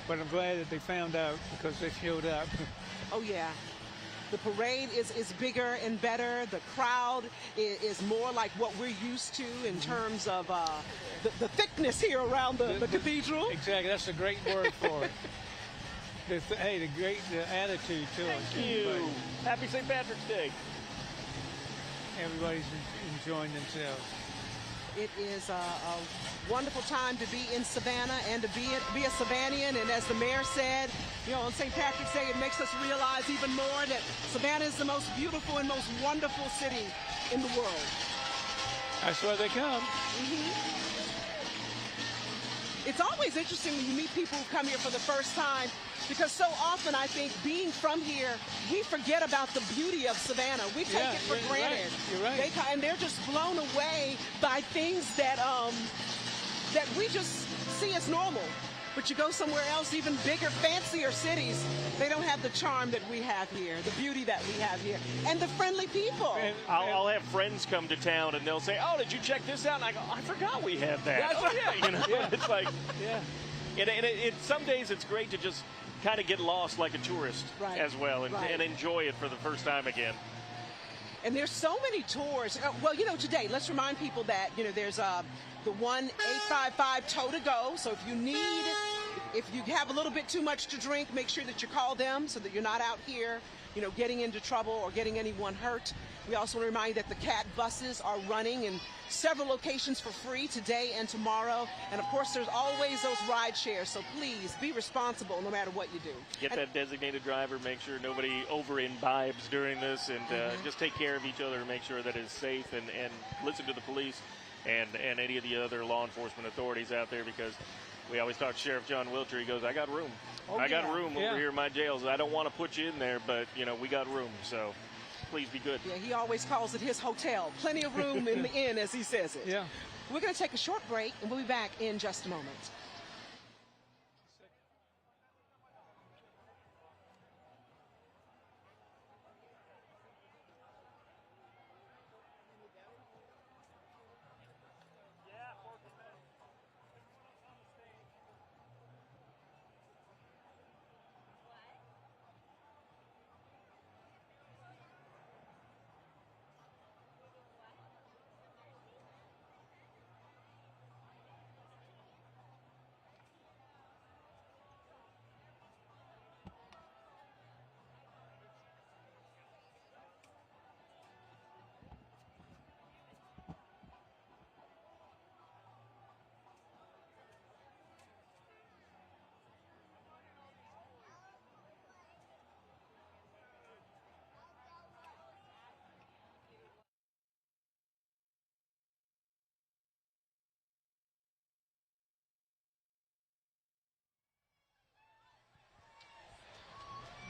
K: But I'm glad that they found out because they showed up.
I: Oh, yeah. The parade is bigger and better. The crowd is more like what we're used to in terms of the thickness here around the cathedral.
K: Exactly. That's a great word for it. Hey, the attitude to it.
J: Thank you. Happy St. Patrick's Day.
K: Everybody's enjoying themselves.
I: It is a wonderful time to be in Savannah and to be a Savannian. And as the mayor said, you know, on St. Patrick's Day, it makes us realize even more that Savannah is the most beautiful and most wonderful city in the world.
K: That's where they come.
I: It's always interesting when you meet people who come here for the first time because so often I think being from here, we forget about the beauty of Savannah. We take it for granted.
K: You're right.
I: And they're just blown away by things that that we just see as normal. But you go somewhere else, even bigger, fancier cities, they don't have the charm that we have here, the beauty that we have here, and the friendly people.
J: I'll have friends come to town and they'll say, "Oh, did you check this out?" And I go, "I forgot we had that."
I: That's
J: oh, yeah, you know, it's like,
K: yeah.
J: And some days it's great to just kind of get lost like a tourist as well and enjoy it for the first time again.
I: And there's so many tours. Well, you know, today, let's remind people that, you know, there's the 1-855 tow to go. So if you have a little bit too much to drink, make sure that you call them so that you're not out here, you know, getting into trouble or getting anyone hurt. We also want to remind you that the CAT buses are running in several locations for free today and tomorrow. And of course, there's always those ride shares. So please be responsible no matter what you do.
J: Get that designated driver, make sure nobody over imbibes during this, and just take care of each other and make sure that it's safe, and listen to the police and any of the other law enforcement authorities out there, because we always talk to Sheriff John Wiltshire. He goes, "I got room. I got room over here in my jails. I don't want to put you in there, but, you know, we got room. So please be good."
I: Yeah, he always calls it his hotel. Plenty of room in the inn, as he says it.
K: Yeah.
I: We're going to take a short break, and we'll be back in just a moment.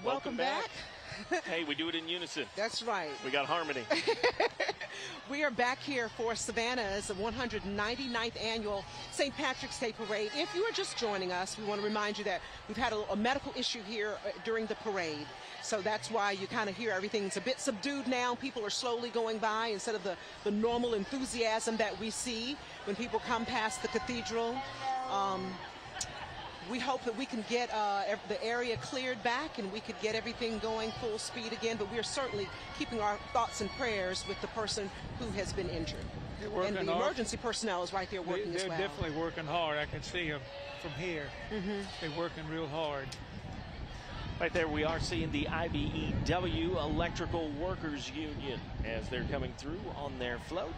I: Welcome back.
J: Hey, we do it in unison.
I: That's right.
J: We got harmony.
I: We are back here for Savannah's 199th annual St. Patrick's Day Parade. If you are just joining us, we want to remind you that we've had a medical issue here during the parade. So that's why you kind of hear everything's a bit subdued now. People are slowly going by instead of the normal enthusiasm that we see when people come past the cathedral. We hope that we can get the area cleared back and we could get everything going full speed again, but we are certainly keeping our thoughts and prayers with the person who has been injured. And the emergency personnel is right there working as well.
K: They're definitely working hard. I can see them from here. They're working real hard.
J: Right there we are seeing the IBEW Electrical Workers Union as they're coming through on their float.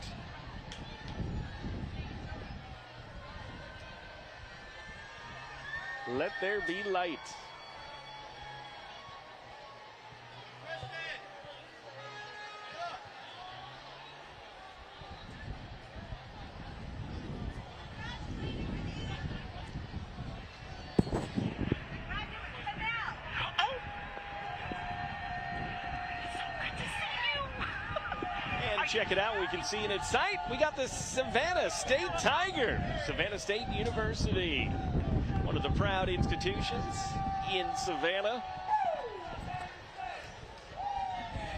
J: Let there be light. check it out. We can see in its sight, we got the Savannah State Tiger. Savannah State University, one of the proud institutions in Savannah.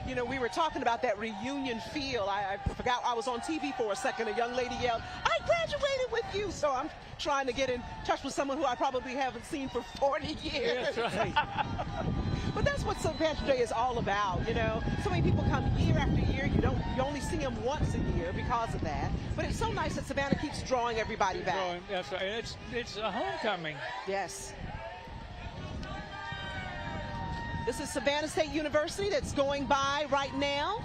I: You know, we were talking about that reunion feel. I forgot I was on TV for a second. A young lady yelled, "I graduated with you." So I'm trying to get in touch with someone who I probably haven't seen for 40 years.
K: That's right.
I: But that's what St. Patrick's Day is all about, you know. So many people come year after year. You only see them once a year because of that. But it's so nice that Savannah keeps drawing everybody back.
K: That's right. It's a homecoming.
I: Yes. This is Savannah State University that's going by right now.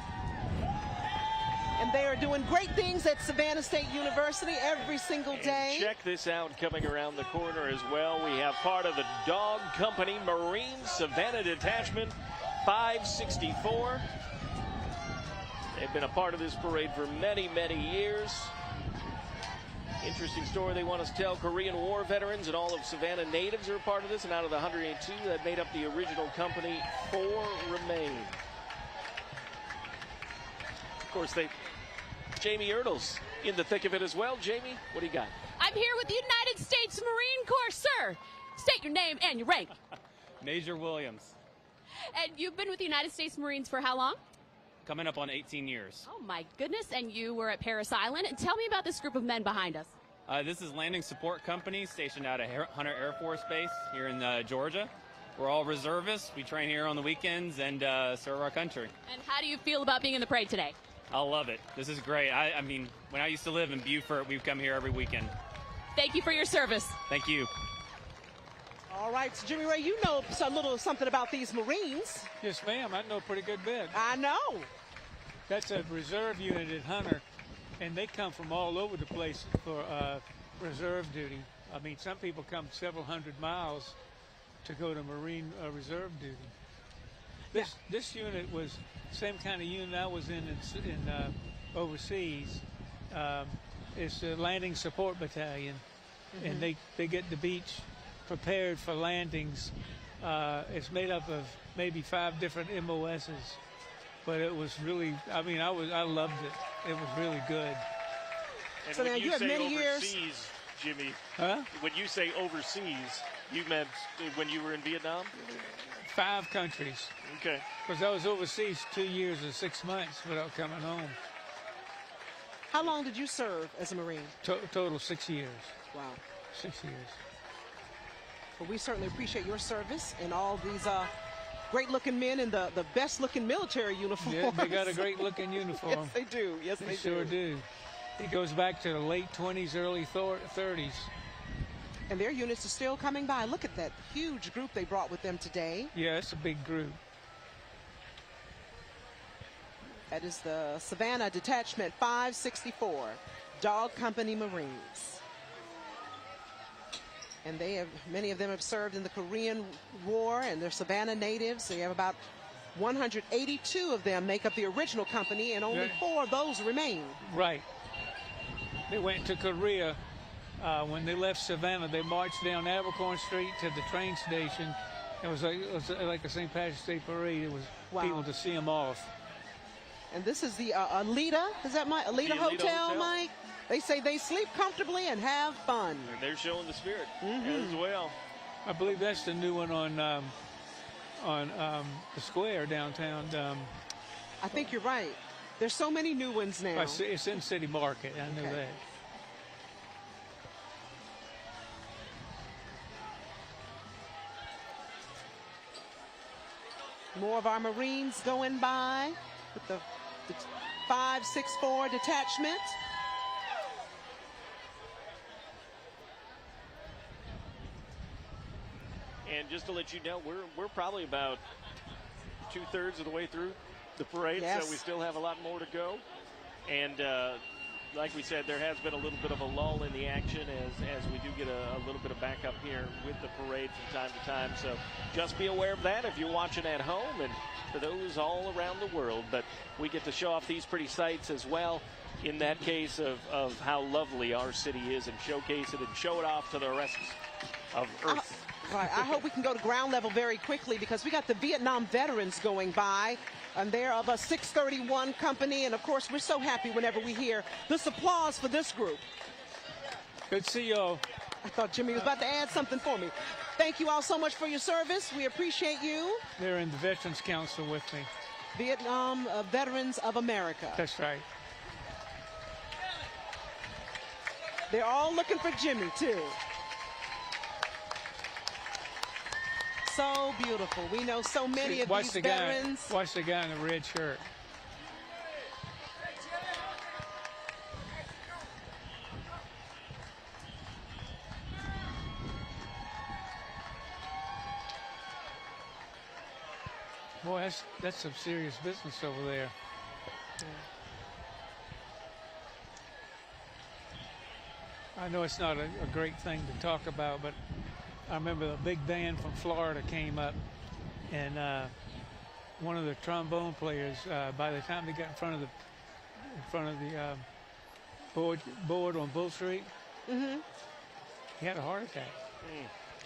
I: And they are doing great things at Savannah State University every single day.
J: And check this out coming around the corner as well. We have part of the Dog Company Marine Savannah Detachment 564. They've been a part of this parade for many, many years. Interesting story they want us to tell. Korean War veterans and all of Savannah natives are a part of this, and out of the 182 that made up the original company, 4 remain. Of course, Jamie Ertles in the thick of it as well. Jamie, what do you got?
G: I'm here with the United States Marine Corps, sir. State your name and your rank.
O: Major Williams.
G: And you've been with the United States Marines for how long?
O: Coming up on 18 years.
G: Oh, my goodness. And you were at Parris Island. And tell me about this group of men behind us.
O: This is Landing Support Company stationed out of Hunter Air Force Base here in Georgia. We're all reservists. We train here on the weekends and serve our country.
G: And how do you feel about being in the parade today?
O: I love it. This is great. I mean, when I used to live in Beaufort, we've come here every weekend.
G: Thank you for your service.
O: Thank you.
I: All right, so Jimmy Ray, you know a little something about these Marines.
K: Yes, ma'am. I know a pretty good bit.
I: I know.
K: That's a reserve unit at Hunter, and they come from all over the place for reserve duty. I mean, some people come several hundred miles to go to Marine reserve duty. This unit was the same kind of unit I was in overseas. It's the Landing Support Battalion, and they get the beach prepared for landings. It's made up of maybe 5 different MOSs, but it was really, I mean, I loved it. It was really good.
J: And
I: so
J: when
I: now you have many
J: overseas,
I: years.
J: Jimmy,
K: huh?
J: When you say overseas, you meant when you were in Vietnam?
K: 5 countries.
J: Okay.
K: Because I was overseas 2 years or 6 months without coming home.
I: How long did you serve as a Marine?
K: Total 6 years.
I: Wow.
K: 6 years.
I: Well, we certainly appreciate your service and all these great-looking men in the best-looking military uniforms.
K: Yeah, they got a great-looking uniform.
I: Yes, they do. Yes, they
K: sure do. It goes back to the late 20s, early 30s.
I: And their units are still coming by. Look at that huge group they brought with them today.
K: Yeah, it's a big group.
I: That is the Savannah Detachment 564, Dog Company Marines. And many of them have served in the Korean War, and they're Savannah natives. So you have about 182 of them make up the original company, and only 4 of those remain.
K: Right. They went to Korea. When they left Savannah, they marched down Abercorn Street to the train station. It was like a St. Patrick's Day parade. It was people to see them off.
I: And this is the Alita. Is that my Alita Hotel, Mike? They say they sleep comfortably and have fun.
J: And they're showing the spirit as well.
K: I believe that's the new one on the square downtown.
I: I think you're right. There's so many new ones now.
K: It's in City Market. I know that.
I: More of our Marines going by with the 564 detachment.
J: And just to let you know, we're probably about 2/3 of the way through the parade, so we still have a lot more to go. And like we said, there has been a little bit of a lull in the action as we do get a little bit of backup here with the parade from time to time. So just be aware of that if you're watching at home and for those all around the world. But we get to show off these pretty sights as well in that case of how lovely our city is and showcase it and show it off to the rest of Earth.
I: Right. I hope we can go to ground level very quickly because we got the Vietnam veterans going by. And they're of a 631 company. And of course, we're so happy whenever we hear this applause for this group.
K: Good to see y'all.
I: I thought Jimmy was about to add something for me. Thank you all so much for your service. We appreciate you.
K: They're in the Veterans Council with me.
I: Vietnam Veterans of America.
K: That's right.
I: They're all looking for Jimmy, too. So beautiful. We know so many of these veterans.
K: Watch the guy in the red shirt. Boy, that's some serious business over there. I know it's not a great thing to talk about, but I remember a big band from Florida came up, and one of the trombone players, by the time they got in front of the board on Bull Street, he had a heart attack.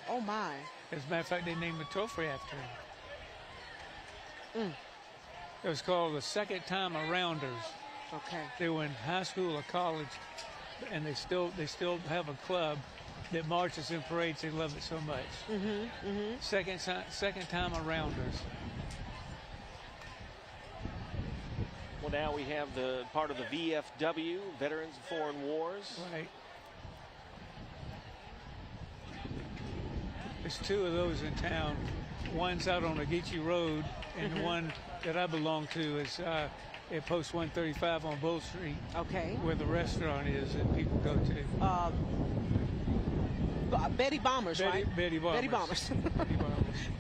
I: Oh my!
K: As a matter of fact, they named the trophy after him. It was called the Second Time Arounders.
I: Okay.
K: They were in high school or college, and they still have a club that marches in parades. They love it so much. Second Time Arounders.
J: Well, now we have the part of the VFW, Veterans of Foreign Wars.
K: Right. There's two of those in town. One's out on Ageechee Road, and the one that I belong to is at Post 135 on Bull Street.
I: Okay.
K: Where the restaurant is that people go to.
I: Betty Bombers, right?
K: Betty Bombers.
I: Betty Bombers.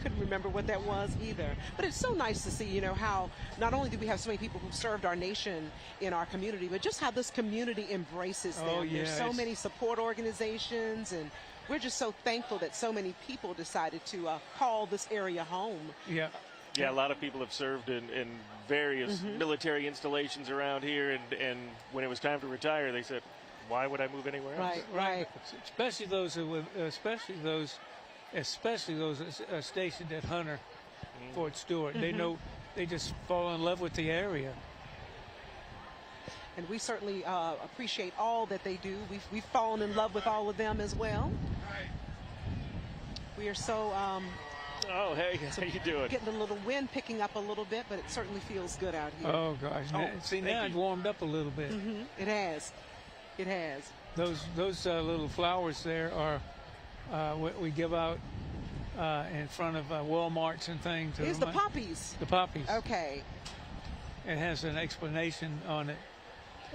I: Couldn't remember what that was either. But it's so nice to see, how not only do we have so many people who served our nation in our community, but just how this community embraces them.
K: Oh, yeah,
I: There's so many support organizations, and we're just so thankful that so many people decided to call this area home.
K: Yeah.
J: Yeah, a lot of people have served in various military installations around here, and when it was time to retire, they said, why would I move anywhere else?
I: Right.
K: Especially those stationed at Hunter, Fort Stewart. They know, they just fall in love with the area.
I: And we certainly appreciate all that they do. We've fallen in love with all of them as well. We are so
J: oh, hey, how you doing?
I: Getting a little wind picking up a little bit, but it certainly feels good out here.
K: Oh gosh! See, now it's warmed up a little bit.
I: It has. It has.
K: Those little flowers there are what we give out in front of Walmarts and things.
I: It's the poppies.
K: The poppies.
I: Okay.
K: It has an explanation on it.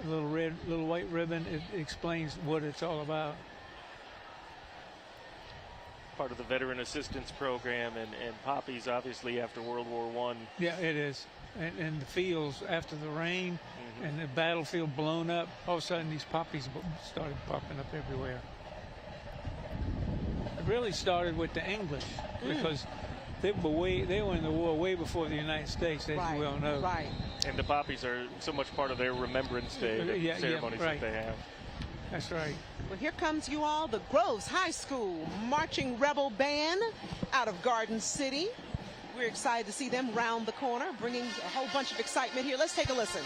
K: A little white ribbon. It explains what it's all about.
J: Part of the Veteran Assistance Program, and poppies, obviously, after World War I.
K: Yeah, it is. And the fields after the rain and the battlefield blown up, all of a sudden these poppies started popping up everywhere. It really started with the English because they were in the war way before the United States, as you well know.
I: Right.
J: And the poppies are so much part of their Remembrance Day ceremonies that they have.
K: That's right.
I: Well, here comes you all, the Groves High School Marching Rebel Band out of Garden City. We're excited to see them round the corner, bringing a whole bunch of excitement here. Let's take a listen.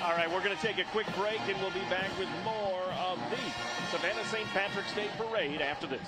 J: All right, we're going to take a quick break, and we'll be back with more of the Savannah St. Patrick's Day Parade after this.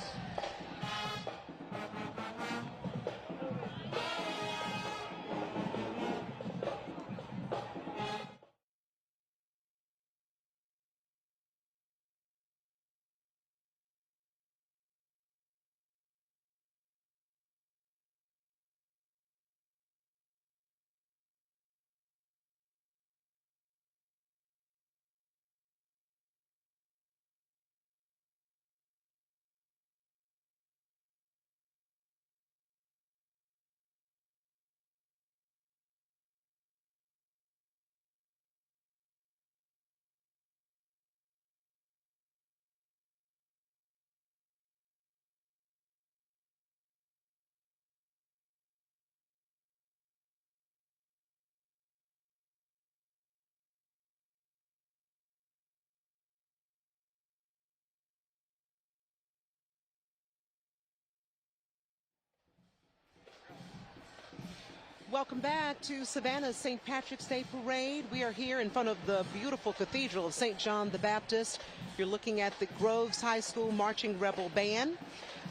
I: Welcome back to Savannah's St. Patrick's Day Parade. We are here in front of the beautiful Cathedral of St. John the Baptist. You're looking at the Groves High School Marching Rebel Band.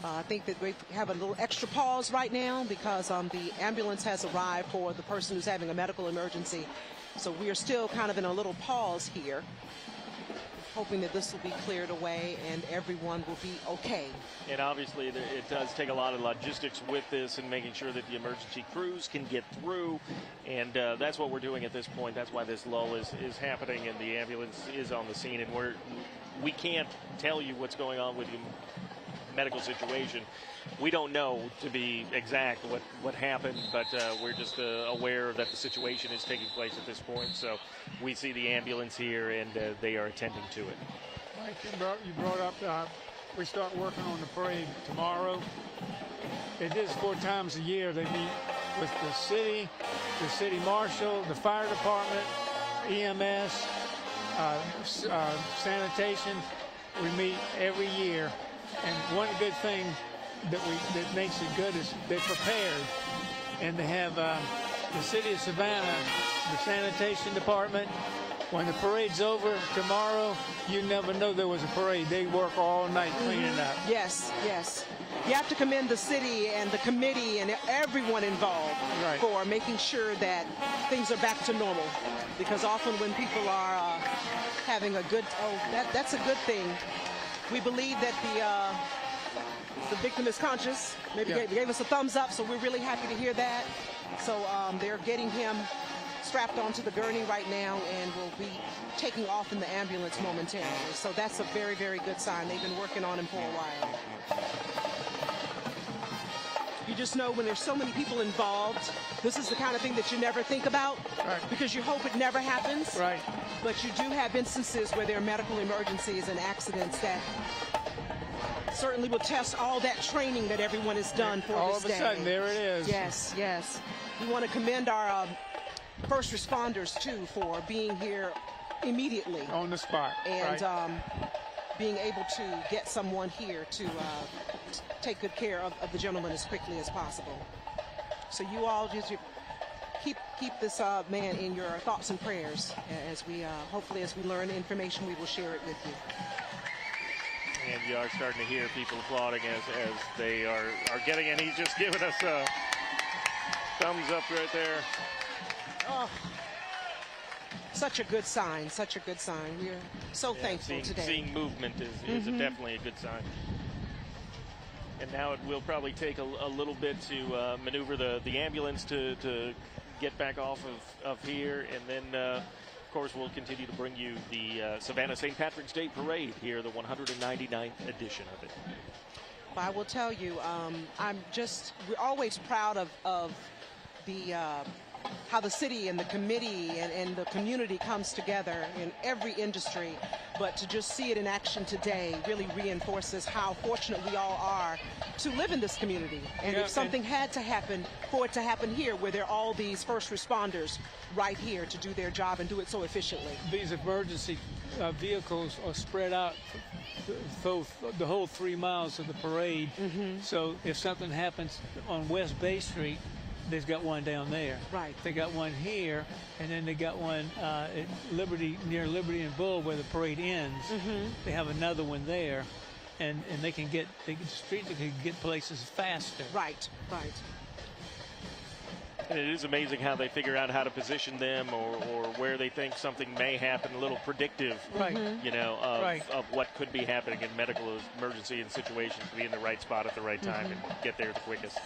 I: I think that we have a little extra pause right now because the ambulance has arrived for the person who's having a medical emergency. So we are still kind of in a little pause here, hoping that this will be cleared away and everyone will be okay.
J: And obviously it does take a lot of logistics with this and making sure that the emergency crews can get through. And that's what we're doing at this point. That's why this lull is happening and the ambulance is on the scene. And we can't tell you what's going on with the medical situation. We don't know, to be exact, what happened, but we're just aware that the situation is taking place at this point. So we see the ambulance here, and they are attending to it.
K: Mike, you brought up we start working on the parade tomorrow. It is 4 times a year. They meet with the city marshal, the fire department, EMS, sanitation. We meet every year. And one good thing that makes it good is they're prepared, and they have the city of Savannah, the sanitation department. When the parade's over tomorrow, you never know there was a parade. They work all night cleaning up.
I: Yes, yes. You have to commend the city and the committee and everyone involved for making sure that things are back to normal. Because often when people are having a good, that's a good thing. We believe that the victim is conscious. Maybe gave us a thumbs up, so we're really happy to hear that. So they're getting him strapped onto the gurney right now and will be taking off in the ambulance momentarily. So that's a very, very good sign. They've been working on him for a while. You just know when there's so many people involved, this is the kind of thing that you never think about because you hope it never happens.
K: Right.
I: But you do have instances where there are medical emergencies and accidents that certainly will test all that training that everyone has done for
K: all
I: this
K: of
I: day.
K: a sudden, there it is.
I: Yes, yes. We want to commend our first responders, too, for being here immediately.
K: On the spot.
I: And being able to get someone here to take good care of the gentleman as quickly as possible. So you all just keep this man in your thoughts and prayers as we hopefully as we learn information, we will share it with you.
J: And you are starting to hear people applauding as they are getting, and he's just giving us a thumbs up right there.
I: Oh, such a good sign, such a good sign. We are so thankful today.
J: Seeing movement is definitely a good sign. And now it will probably take a little bit to maneuver the ambulance to get back off of here, and then of course we'll continue to bring you the Savannah St. Patrick's Day Parade here, the 199th edition of it.
I: I will tell you, we're always proud of the how the city and the committee and the community comes together in every industry, but to just see it in action today really reinforces how fortunate we all are to live in this community. And if something had to happen, for it to happen here, where there are all these first responders right here to do their job and do it so efficiently.
K: These emergency vehicles are spread out the whole 3 miles of the parade. So if something happens on West Bay Street, they've got one down there.
I: Right.
K: They got one here, and then they got one at Liberty, near Liberty and Bull, where the parade ends. They have another one there, and they can get the streets can get places faster.
I: Right. Right.
J: And it is amazing how they figure out how to position them or where they think something may happen, a little predictive, you know, of what could be happening in medical emergency and situations, to be in the right spot at the right time and get there the quickest.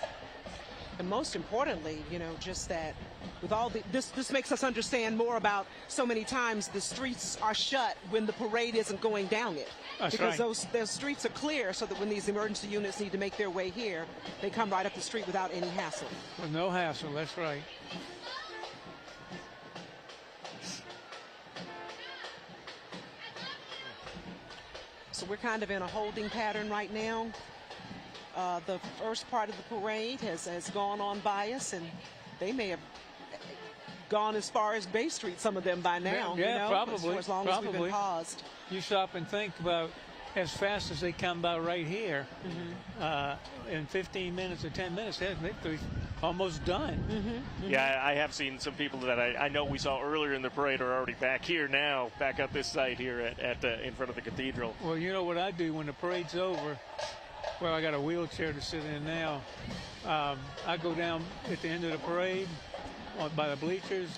I: And most importantly, you know, just that with all this makes us understand more about so many times the streets are shut when the parade isn't going down it.
K: That's
I: because
K: right.
I: those streets are clear so that when these emergency units need to make their way here, they come right up the street without any hassle.
K: With no hassle, that's right.
I: So we're kind of in a holding pattern right now. The first part of the parade has gone on by us, and they may have gone as far as Bay Street, some of them by now.
K: Yeah,
I: you know,
K: probably.
I: for as long as we've been paused.
K: You stop and think about as fast as they come by right here, in 15 minutes or 10 minutes, almost done.
J: Yeah, I have seen some people that I know we saw earlier in the parade are already back here now, back at this site here at in front of the cathedral.
K: Well, you know what I do when the parade's over? Well, I got a wheelchair to sit in now. I go down at the end of the parade by the bleachers,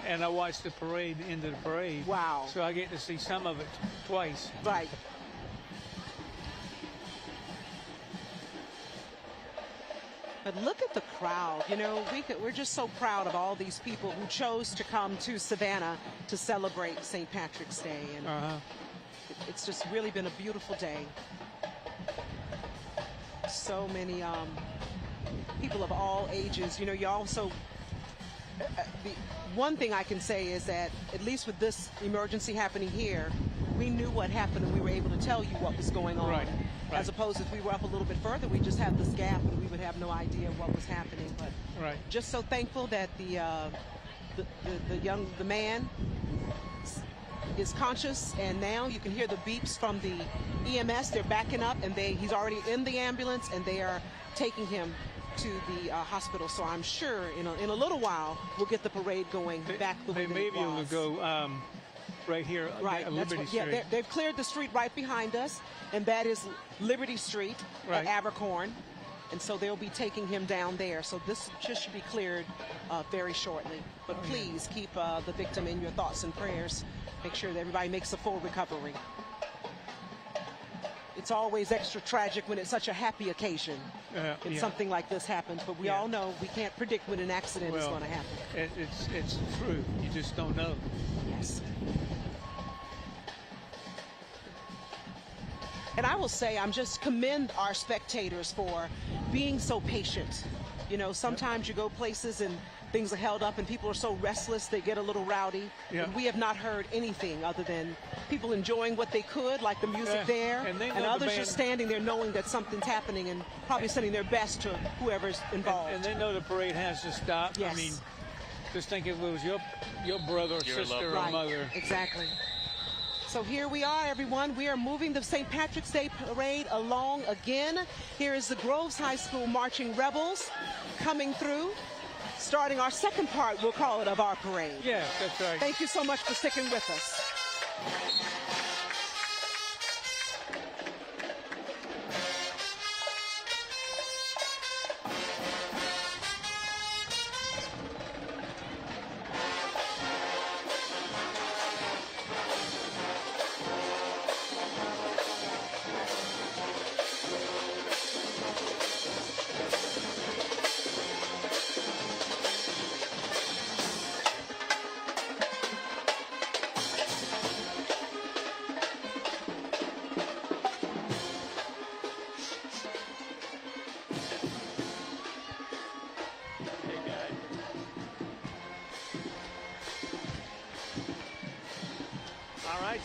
K: and I watch the parade, the end of the parade.
I: Wow.
K: So I get to see some of it twice.
I: Right. But look at the crowd. You know, we're just so proud of all these people who chose to come to Savannah to celebrate St. Patrick's Day. And it's just really been a beautiful day. So many people of all ages. You know, you also, the one thing I can say is that at least with this emergency happening here, we knew what happened and we were able to tell you what was going on.
K: Right.
I: As opposed to if we were up a little bit further, we just have this gap and we would have no idea what was happening. But just so thankful that the man is conscious, and now you can hear the beeps from the EMS. They're backing up, and he's already in the ambulance, and they are taking him to the hospital. So I'm sure in a little while we'll get the parade going back the way
K: they may be able to go right here at Liberty Street.
I: Yeah, they've cleared the street right behind us, and that is Liberty Street at Abercorn. And so they'll be taking him down there. So this just should be cleared very shortly. But please keep the victim in your thoughts and prayers. Make sure that everybody makes a full recovery. It's always extra tragic when it's such a happy occasion and something like this happens. But we all know we can't predict when an accident is going to happen.
K: It's true. You just don't know.
I: Yes. And I will say, I'm just commend our spectators for being so patient. You know, sometimes you go places and things are held up and people are so restless, they get a little rowdy. And we have not heard anything other than people enjoying what they could, like the music there. And others just standing there knowing that something's happening and probably sending their best to whoever's involved.
K: And they know the parade has to stop.
I: Yes.
K: I mean, just think if it was your brother or sister or mother.
I: Exactly. So here we are, everyone. We are moving the St. Patrick's Day Parade along again. Here is the Groves High School Marching Rebels coming through, starting our second part, we'll call it, of our parade.
K: Yeah, that's right.
I: Thank you so much for sticking with us.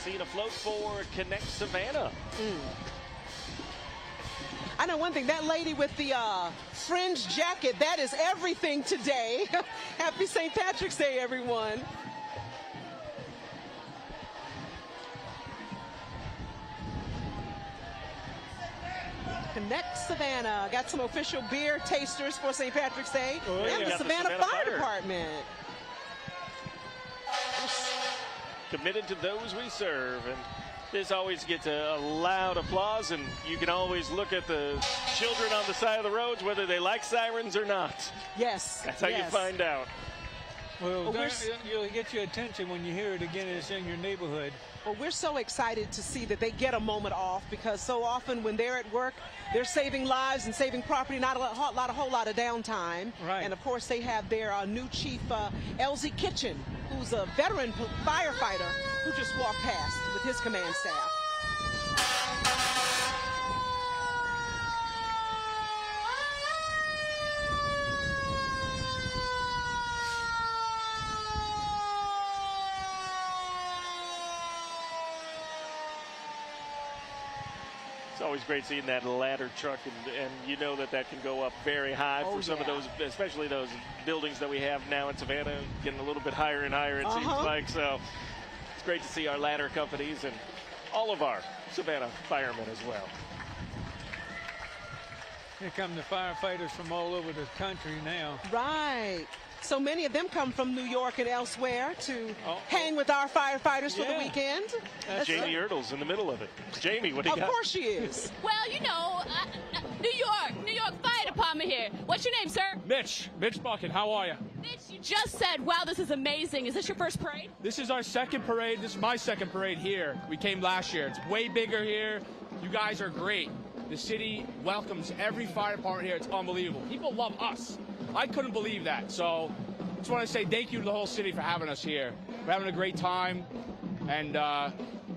J: Seeing a float for Connect Savannah.
I: I know one thing, that lady with the fringe jacket, that is everything today. Happy St. Patrick's Day, everyone. Connect Savannah. Got some official beer tasters for St. Patrick's Day. And the Savannah Fire Department.
J: Committed to those we serve, and this always gets a loud applause, and you can always look at the children on the side of the roads whether they like sirens or not.
I: Yes.
J: That's how you find out.
K: Well, you'll get your attention when you hear it again and it's in your neighborhood.
I: Well, we're so excited to see that they get a moment off, because so often when they're at work, they're saving lives and saving property, not a whole lot of downtime.
K: Right.
I: And of course, they have their new chief, LZ Kitchen, who's a veteran firefighter who just walked past with his command staff.
J: It's always great seeing that ladder truck, and you know that can go up very high for some of those, especially those buildings that we have now in Savannah, getting a little bit higher and higher, it seems like. So it's great to see our ladder companies and all of our Savannah firemen as well.
K: Here come the firefighters from all over the country now.
I: Right. So many of them come from New York and elsewhere to hang with our firefighters for the weekend.
J: Jamie Ertles in the middle of it. Jamie, what do you got?
I: Of course she is.
G: Well, you know, New York Fire Department here. What's your name, sir?
A: Mitch Bucket, how are you?
G: Mitch, you just said, wow, this is amazing. Is this your first parade?
A: This is our second parade. This is my second parade here. We came last year. It's way bigger here. You guys are great. The city welcomes every fire department here. It's unbelievable. People love us. I couldn't believe that. So I just want to say thank you to the whole city for having us here. We're having a great time, and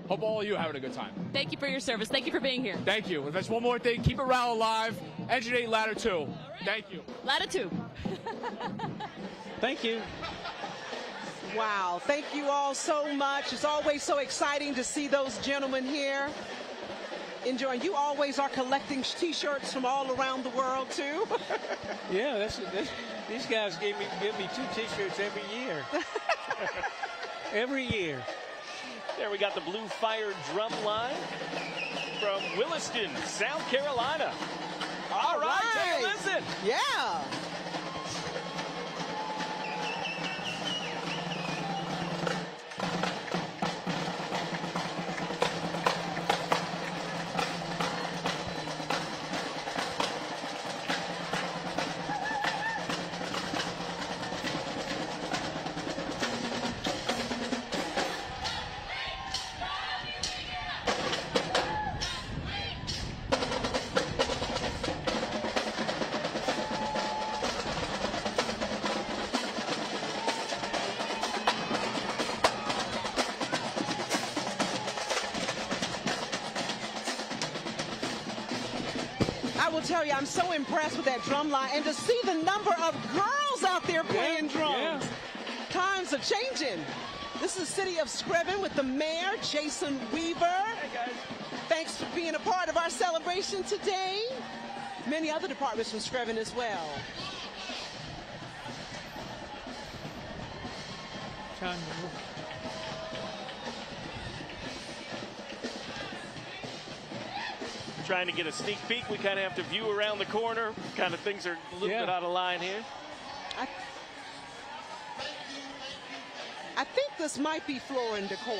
A: hope all of you are having a good time.
G: Thank you for your service. Thank you for being here.
A: Thank you. If there's one more thing, keep morale alive. Engine 8, Ladder 2. Right. Thank you.
G: Ladder 2.
A: Thank you.
I: Wow. Thank you all so much. It's always so exciting to see those gentlemen here. Enjoying. You always are collecting T-shirts from all around the world, too.
K: Yeah, these guys give me 2 T-shirts every year. Every year.
J: There we got the Blue Fire drum line from Williston, South Carolina. All right, take a listen.
I: Yeah. Tell you, I'm so impressed with that drum line, and to see the number of girls out there playing drums. Yeah. Times are changing. This is the city of Screven with the mayor, Jason Weaver. Hey, guys. Thanks for being a part of our celebration today. Many other departments from Screven as well.
J: Trying to get a sneak peek. We kind of have to view around the corner. Kind of things are a little bit out of line here.
I: I think this might be Floor and Decor.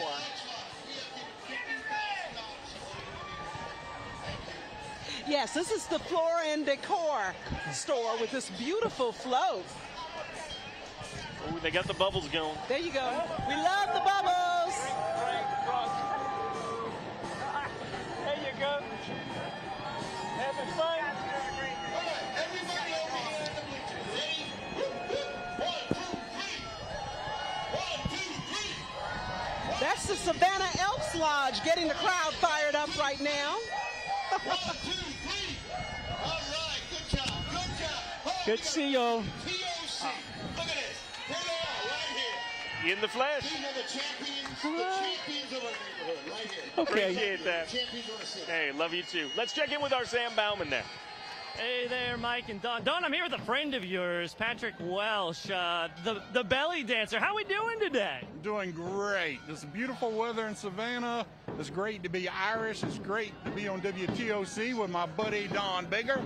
I: Yes, this is the Floor and Decor store with this beautiful float.
J: Oh, they got the bubbles going.
I: There you go. We love the bubbles.
J: There you go. Having fun.
I: That's the Savannah Elks Lodge getting the crowd fired up right now.
U: 1, 2, 3. All right, good job, good job.
K: Good to see y'all.
U: TOC. Look at this. Here they are, right here.
J: In the flesh.
U: These are the champions of our neighborhood, right here.
K: Okay.
J: Appreciate that.
U: Champions of the city.
J: Hey, love you too. Let's check in with our Sam Bauman now.
E: Hey there, Mike and Don. Don, I'm here with a friend of yours, Patrick Welsh, the belly dancer. How we doing today?
V: Doing great. It's beautiful weather in Savannah. It's great to be Irish. It's great to be on WTOC with my buddy Don Bigger.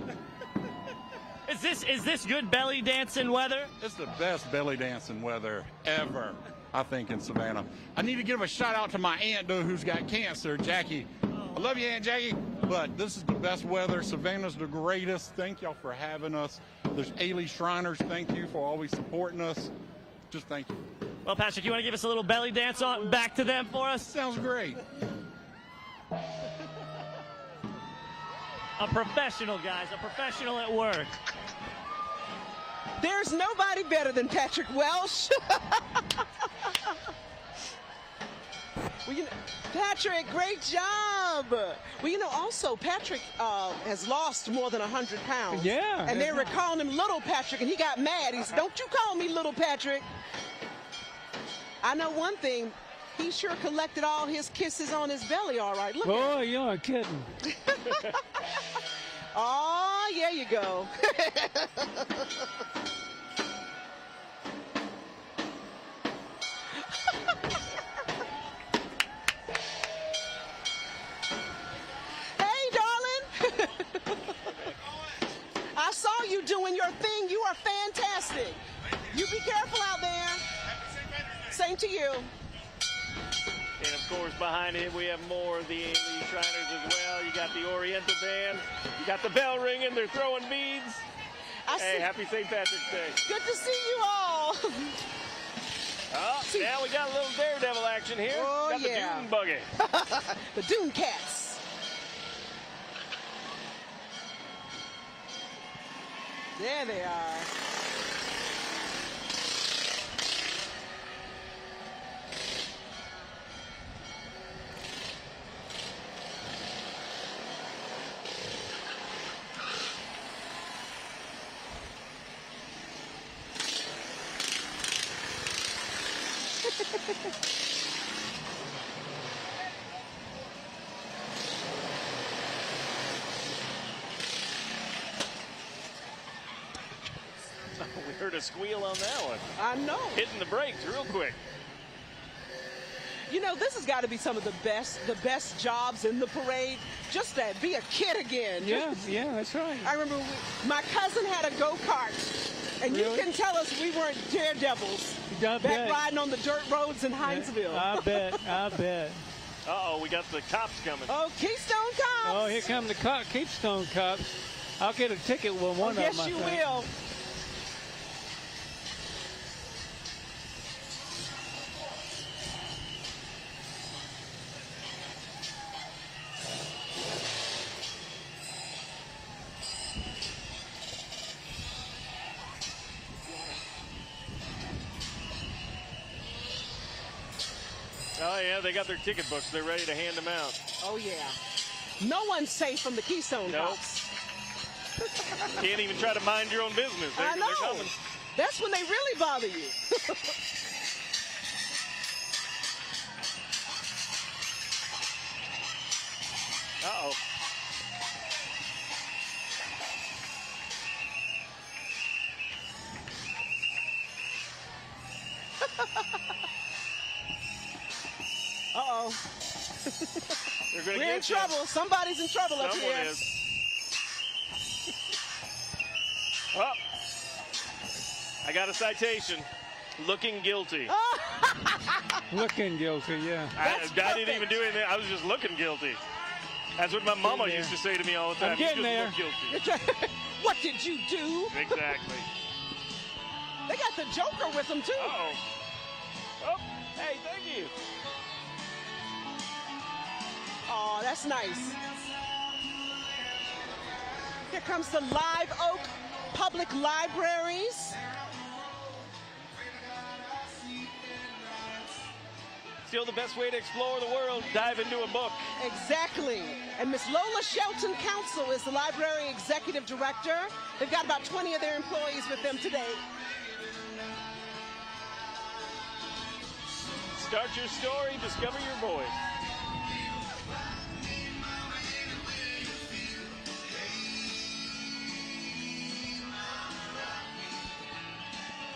E: Is this good belly dancing weather?
V: It's the best belly dancing weather ever, I think, in Savannah. I need to give a shout out to my aunt, though, who's got cancer, Jackie. I love you, Aunt Jackie, but this is the best weather. Savannah's the greatest. Thank y'all for having us. There's Ailey Shriners. Thank you for always supporting us. Just thank you.
E: Well, Patrick, you want to give us a little belly dance on back to them for us?
V: Sounds great.
E: A professional, guys, a professional at work.
I: There's nobody better than Patrick Welsh. Well, Patrick, great job. Well, also, Patrick has lost more than 100 pounds.
K: Yeah.
I: And they were calling him Little Patrick, and he got mad. He said, don't you call me Little Patrick. I know one thing. He sure collected all his kisses on his belly, all right. Look
K: Boy, you're kidding.
I: Oh, there you go. Same to you.
J: And of course, behind him, we have more of the Lee Shriners as well. You got the Oriental band. You got the bell ringing. They're throwing beads. Hey, happy St. Patrick's Day.
I: Good to see you all.
J: Oh, now we got a little daredevil action here.
I: Oh,
J: got
I: yeah.
J: the Dune Buggy.
I: The Dune Cats. There they are.
J: We heard a squeal on that one.
I: I know.
J: Hitting the brakes real quick.
I: You know, this has got to be some of the best jobs in the parade. Just to be a kid again.
K: Yeah, that's right.
I: I remember my cousin had a go-kart, and
K: Really?
I: you can tell us we weren't daredevils
K: I
I: back
K: bet.
I: riding on the dirt roads in Hinesville.
K: I bet.
J: Uh-oh, we got the cops coming.
I: Oh, Keystone Cops.
K: Oh, here come the Keystone Cops. I'll get a ticket with one of them.
I: Yes,
K: I
I: you
K: think.
I: will.
J: Oh, yeah, they got their ticket books. They're ready to hand them out.
I: Oh, yeah. No one's safe from the Keystone
J: Nope.
I: Cops.
J: Can't even try to mind your own business. They're,
I: I know.
J: They're coming.
I: That's when they really bother you.
J: Uh-oh.
I: Uh-oh.
J: They're gonna
I: We're in
J: get you.
I: trouble. Somebody's in trouble up
J: Someone
I: here.
J: is. Well, I got a citation. Looking guilty.
K: Looking guilty, yeah.
J: I didn't even do anything. I was just looking guilty. That's what my mama used to say to me all the time.
K: I'm getting
J: You
K: there.
J: just look guilty.
I: What did you do?
J: Exactly.
I: They got the Joker with them, too.
J: Uh-oh. Oh, hey, thank you.
I: Oh, that's nice. Here comes the Live Oak Public Libraries.
J: Still the best way to explore the world, dive into a book.
I: Exactly. And Miss Lola Shelton Council is the library executive director. They've got about 20 of their employees with them today.
J: Start your story, discover your voice.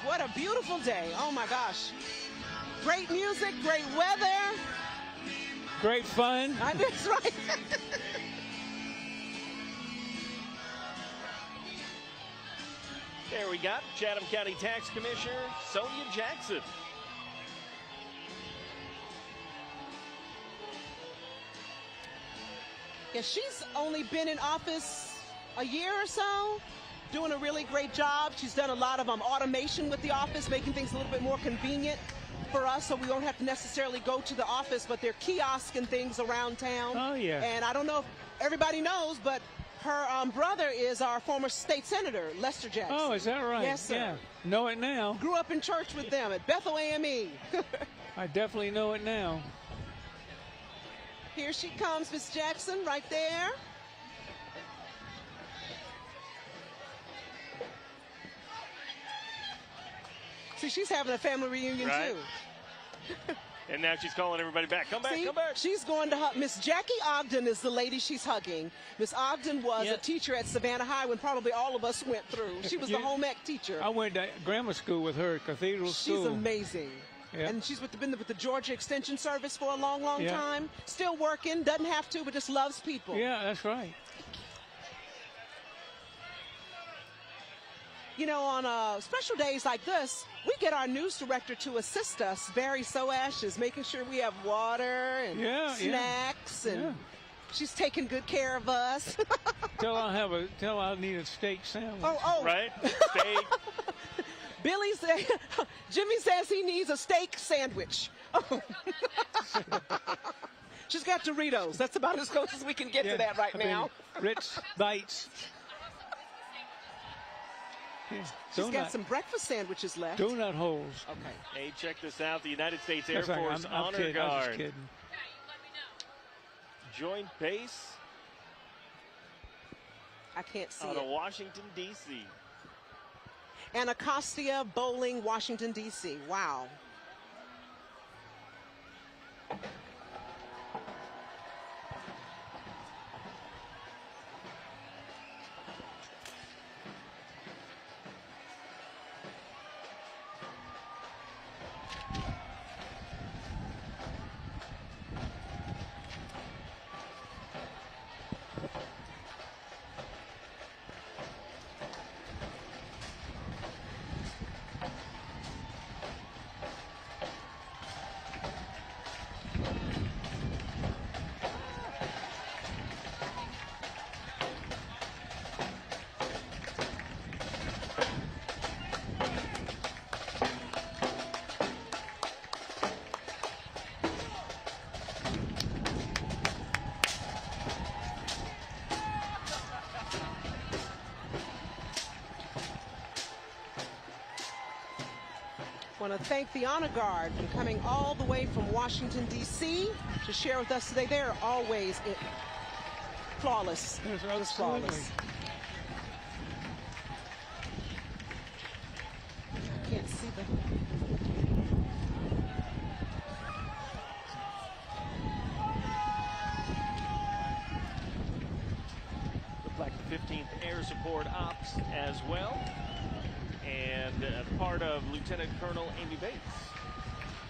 I: What a beautiful day. Oh, my gosh. Great music, great weather.
K: Great fun.
I: That's right.
J: There we got Chatham County Tax Commissioner Sonia Jackson.
I: Yeah, she's only been in office a year or so, doing a really great job. She's done a lot of automation with the office, making things a little bit more convenient for us, so we don't have to necessarily go to the office, but there are kiosks and things around town.
K: Oh, yeah.
I: And I don't know if everybody knows, but her brother is our former state senator, Lester Jackson.
K: Oh, is that right?
I: Yes, sir.
K: Yeah. Know it now.
I: Grew up in church with them at Bethel AME.
K: I definitely know it now.
I: Here she comes, Miss Jackson, right there. See, she's having a family reunion,
J: Right.
I: too.
J: And now she's calling everybody back. Come back,
I: See,
J: come back.
I: she's going to hug. Miss Jackie Ogden is the lady she's hugging. Miss Ogden was a teacher at Savannah High when probably all of us went through. She was the home ec teacher.
K: I went to grammar school with her at Cathedral School.
I: She's amazing.
K: Yeah.
I: And she's been with the Georgia Extension Service for a long, long
K: Yeah.
I: time. Still working, doesn't have to, but just loves people.
K: Yeah, that's right.
I: You know, on special days like this, we get our news director to assist us, Barry Soash, is making sure we have water and snacks, and she's taking good care of us.
K: Tell I need a steak sandwich.
I: Oh.
J: Right? Steak.
I: Billy said, Jimmy says he needs a steak sandwich. Oh. She's got Doritos. That's about as close as we can get to that right now.
K: Ritz Bites.
I: She's got some breakfast sandwiches left.
K: Donut holes.
I: Okay.
J: Hey, check this out. The United States Air
K: That's right.
J: Force
K: I'm
J: Honor
K: kidding. I was just
J: Guard.
K: kidding.
J: Joint base
I: I can't see
J: out
I: it.
J: of Washington, D.C.
I: Anacostia Bowling, Washington, D.C. Wow. I want to thank the Honor Guard for coming all the way from Washington, D.C. to share with us today. They're always flawless. Just flawless. I can't see the...
J: Looked like the 15th Air Support Ops as well. And part of Lieutenant Colonel Amy Bates.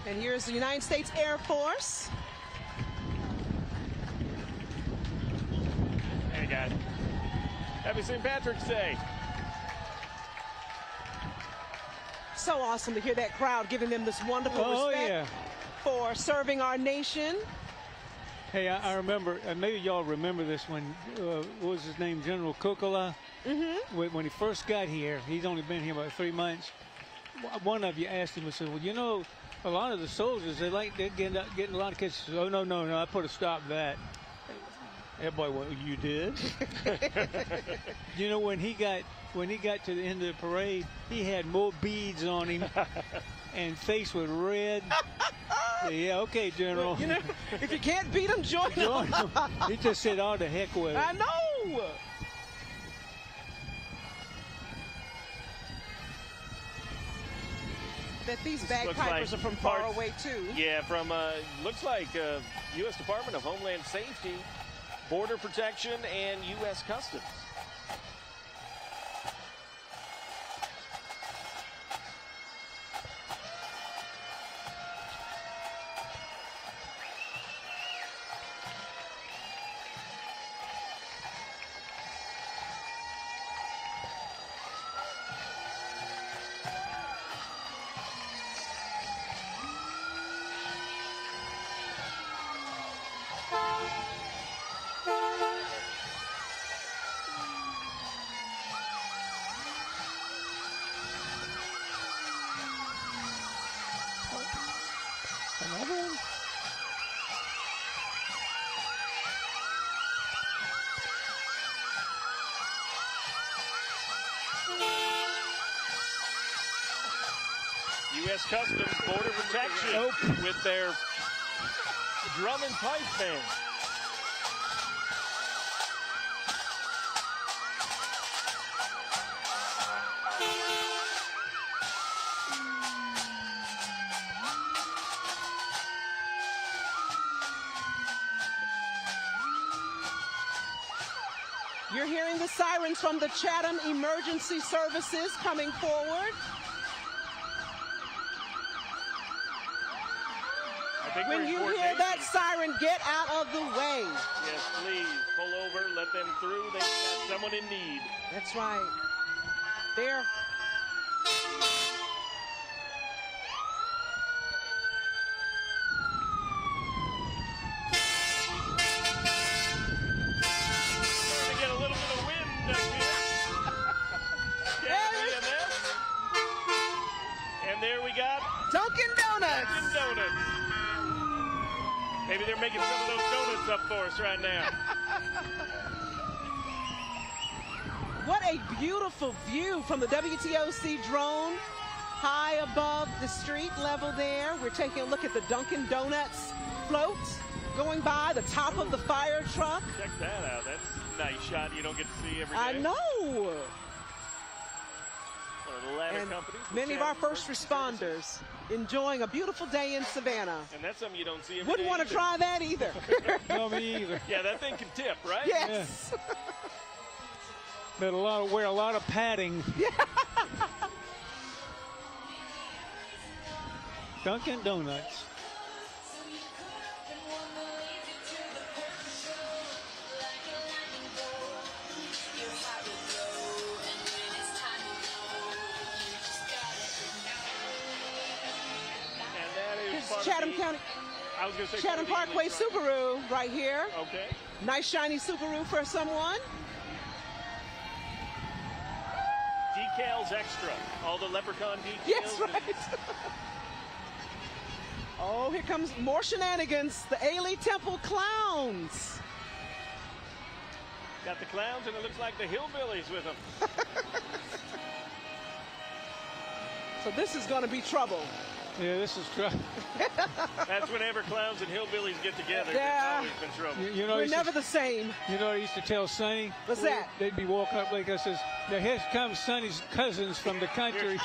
I: And here's the United States Air Force.
J: Hey, guys. Happy St. Patrick's Day.
I: So awesome to hear that crowd giving them this wonderful respect for serving our nation.
K: Hey, I remember, maybe y'all remember this when, what was his name, General Kukula? When he first got here, he's only been here about 3 months. One of you asked him, I said, well, you know, a lot of the soldiers, they're getting a lot of kids. He said, oh, no, I put a stop to that. Everybody went, you did? You know, when he got to the end of the parade, he had more beads on him and face was red. Yeah, okay, General.
I: You know, if you can't beat him, join him.
K: He just said, oh, the heck with it.
I: I know. Bet these bagpipers are from far away, too.
J: Yeah, from, looks like U.S. Department of Homeland Safety, Border Protection, and U.S. Customs. U.S. Customs Border Protection with their drum and pipe band.
I: You're hearing the sirens from the Chatham Emergency Services coming forward. When you hear that siren, get out of the way.
J: Yes, please. Pull over, let them through. They've got someone in need.
I: That's right. They're
J: Maybe they're making some of those donuts up for us right now.
I: What a beautiful view from the WTOC drone high above the street level there. We're taking a look at the Dunkin' Donuts float going by the top of the fire truck.
J: Check that out. That's a nice shot you don't get to see every day.
I: I know.
J: One of the ladder companies.
I: Many of our first responders enjoying a beautiful day in Savannah.
J: And that's something you don't see every
I: Wouldn't
J: day
I: want to try that either.
K: No, me either.
J: Yeah, that thing can tip, right?
I: Yes.
K: Yeah. But wear a lot of padding. Dunkin' Donuts.
I: Chatham County,
J: I was going to say
I: Chatham Parkway Subaru right here.
J: Okay.
I: Nice shiny Subaru for someone.
J: Decals extra. All the leprechaun decals.
I: Yes, right. Oh, here comes more shenanigans. The Ailey Temple Clowns.
J: Got the clowns, and it looks like the hillbillies with them.
I: So this is going to be trouble.
K: Yeah, this is trouble.
J: That's whenever clowns and hillbillies get together.
I: Yeah.
J: It's always been trouble.
K: You know,
I: we're never the same.
K: You know what I used to tell Sonny?
I: What's that?
K: They'd be walking up like us, says, now here comes Sonny's cousins from the country.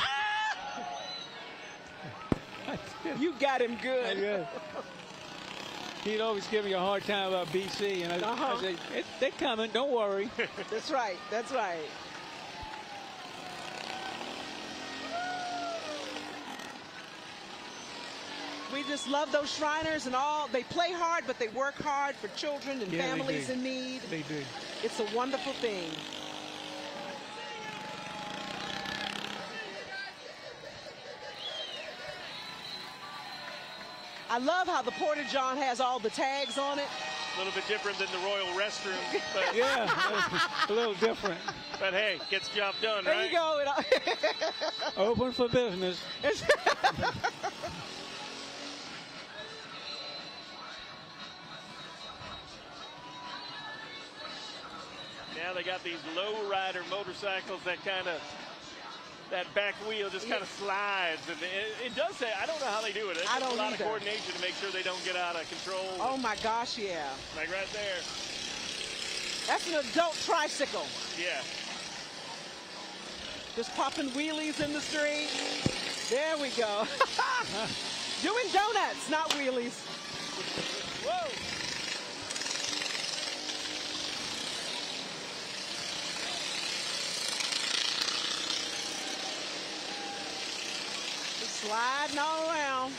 I: You got him good.
K: Yeah. He'd always give me a hard time about BC, and I say, they're coming, don't worry.
I: That's right, that's right. We just love those Shriners and all. They play hard, but they work hard for children and families in need.
K: They do.
I: It's a wonderful thing. I love how the Porta-John has all the tags on it.
J: A little bit different than the Royal Restroom. But
K: yeah, a little different.
J: But hey, gets the job done,
I: there
J: right?
I: You go.
K: Open for business.
J: Now they got these low rider motorcycles that kind of, that back wheel just kind of slides. And it does say, I don't know how they do it. It's
I: I don't
J: a lot
I: either.
J: of coordination to make sure they don't get out of control.
I: Oh my gosh, yeah.
J: Like right there.
I: That's an adult tricycle.
J: Yeah.
I: Just popping wheelies in the street. There we go. Doing donuts, not wheelies.
J: Whoa.
I: Sliding all around.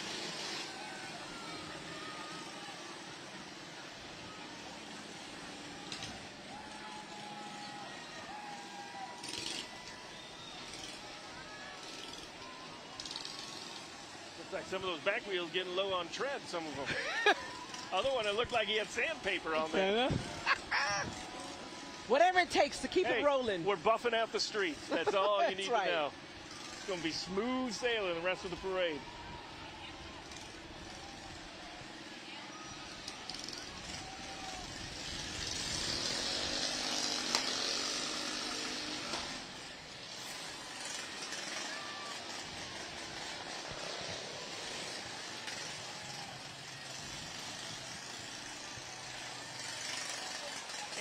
J: Looks like some of those back wheels getting low on tread, some of them. Other one, it looked like he had sandpaper on there.
I: Whatever it takes to keep
J: it
I: rolling.
J: We're buffing out the streets. That's all you need
I: right.
J: to know. It's going to be smooth sailing the rest of the parade.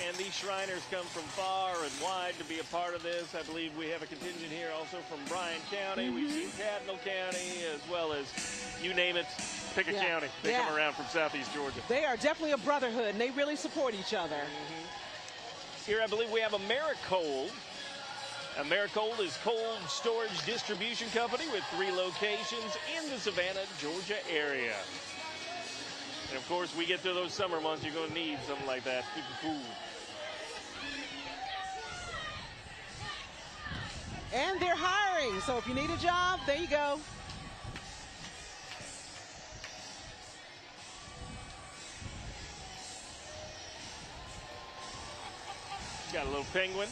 J: And these Shriners come from far and wide to be a part of this. I believe we have a contingent here also from Bryan County. We've seen Cardinal County, as well as, you name it, pick a county. They come around from southeast Georgia.
I: They are definitely a brotherhood, and they really support each other.
J: Here I believe we have Americold. Americold is cold storage distribution company with 3 locations in the Savannah, Georgia area. And of course, we get to those summer months, you're going to need something like that. Keep it cool.
I: And they're hiring, so if you need a job, there you go.
J: Got a little penguin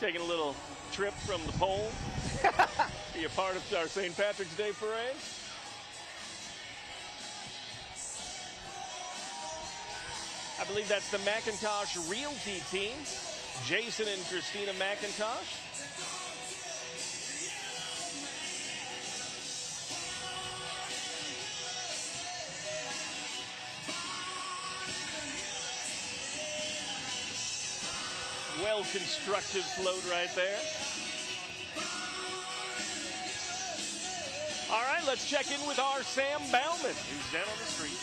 J: taking a little trip from the pole. Be a part of our St. Patrick's Day parade. believe that's the McIntosh Realty team. Jason and Christina McIntosh. Well-constructed float right there. All right, let's check in with our Sam Bauman, who's down on the street.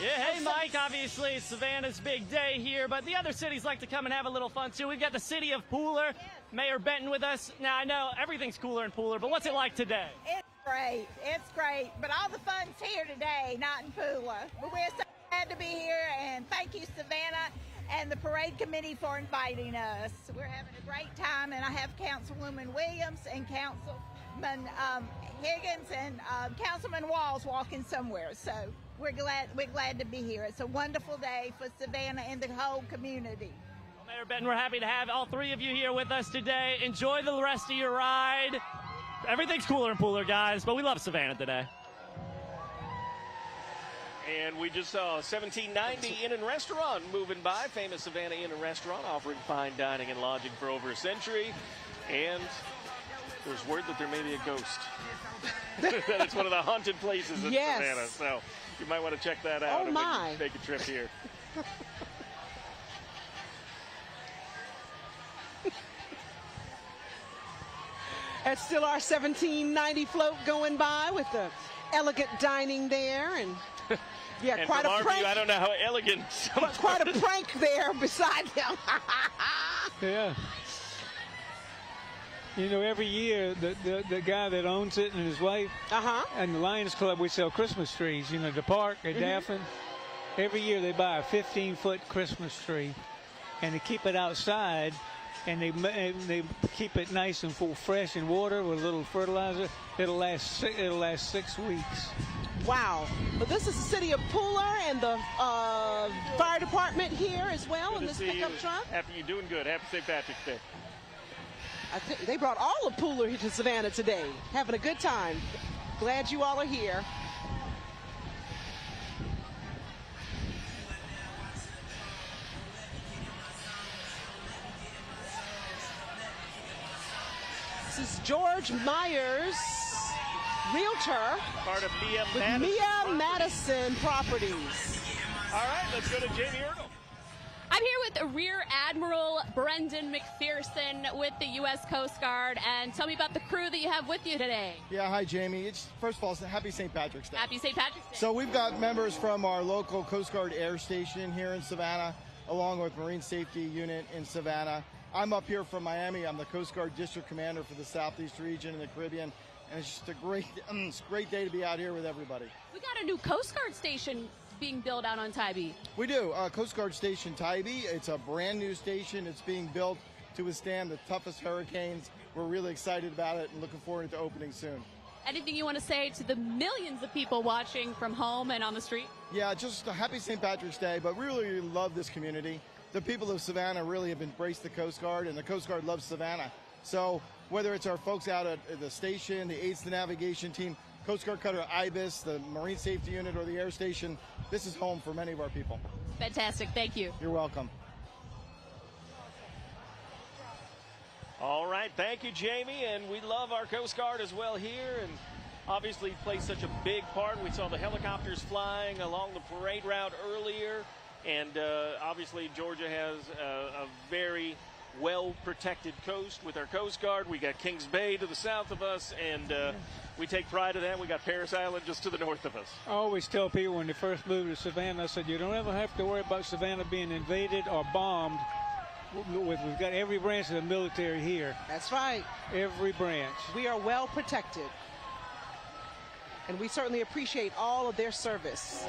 E: Yeah, hey, Mike. Obviously, it's Savannah's big day here, but the other cities like to come and have a little fun, too. We've got the city of Pooler, Mayor Benton with us. Now, I know everything's cooler in Pooler, but what's it like today?
C: It's great. It's great. But all the fun's here today, not in Pooler. But we're so glad to be here, and thank you, Savannah, and the parade committee for inviting us. We're having a great time, and I have Councilwoman Williams and Councilman Higgins and Councilman Walls walking somewhere. So we're glad to be here. It's a wonderful day for Savannah and the whole community.
E: Well, Mayor Benton, we're happy to have all three of you here with us today. Enjoy the rest of your ride. Everything's cooler in Pooler, guys, but we love Savannah today.
J: And we just saw 1790 Inn and Restaurant moving by. Famous Savannah Inn and Restaurant offering fine dining and lodging for over a century. And there's word that there may be a ghost. That it's one of the haunted places in Savannah. So you might want to check that out.
I: Oh, my.
J: Make a trip here.
I: That's still our 1790 float going by with the elegant dining there, and yeah,
J: And
I: quite
J: from
I: a
J: our
I: prank.
J: view, I don't know how elegant.
I: But quite a prank there beside them.
K: Yeah. You know, every year the guy that owns it and his wife and the Lions Club, we sell Christmas trees. You know, the park at Daffin. Every year they buy a 15-foot Christmas tree, and they keep it outside, and they keep it nice and full, fresh in water with a little fertilizer. It'll last 6 weeks.
I: Wow. But this is the city of Pooler and the fire department here as well
J: Good
I: in
J: to
I: this
J: see
I: pickup
J: you.
I: truck.
J: Happy you're doing good. Happy St. Patrick's Day.
I: I think they brought all of Pooler here to Savannah today. Having a good time. Glad you all are here. This is George Myers, realtor,
J: Part of Mia
I: with
J: Madison
I: Mia
J: Properties.
I: Madison Properties.
J: All right, let's go to Jamie Erdahl.
G: I'm here with Rear Admiral Brendan McPherson with the U.S. Coast Guard. And tell me about the crew that you have with you today.
D: Yeah, hi, Jamie. It's, first of all, happy St. Patrick's Day.
G: Happy St. Patrick's Day.
D: So we've got members from our local Coast Guard Air Station here in Savannah, along with Marine Safety Unit in Savannah. I'm up here from Miami. I'm the Coast Guard District Commander for the Southeast region and the Caribbean. And it's just a great day to be out here with everybody.
G: We got a new Coast Guard station being built out on Tybee.
D: We do. Coast Guard Station Tybee. It's a brand new station. It's being built to withstand the toughest hurricanes. We're really excited about it and looking forward to opening soon.
G: Anything you want to say to the millions of people watching from home and on the street?
D: Yeah, just a happy St. Patrick's Day, but we really love this community. The people of Savannah really have embraced the Coast Guard, and the Coast Guard loves Savannah. So whether it's our folks out at the station, the Aids to Navigation team, Coast Guard Cutter IBIS, the Marine Safety Unit, or the Air Station, this is home for many of our people.
G: Fantastic. Thank you.
D: You're welcome.
J: All right, thank you, Jamie, and we love our Coast Guard as well here, and obviously plays such a big part. We saw the helicopters flying along the parade route earlier, and obviously Georgia has a very well-protected coast with our Coast Guard. We got Kings Bay to the south of us, and we take pride in that. We got Parris Island just to the north of us.
K: I always tell people when they first moved to Savannah, I said, you don't ever have to worry about Savannah being invaded or bombed. We've got every branch of the military here.
I: That's right.
K: Every branch.
I: We are well protected. And we certainly appreciate all of their service.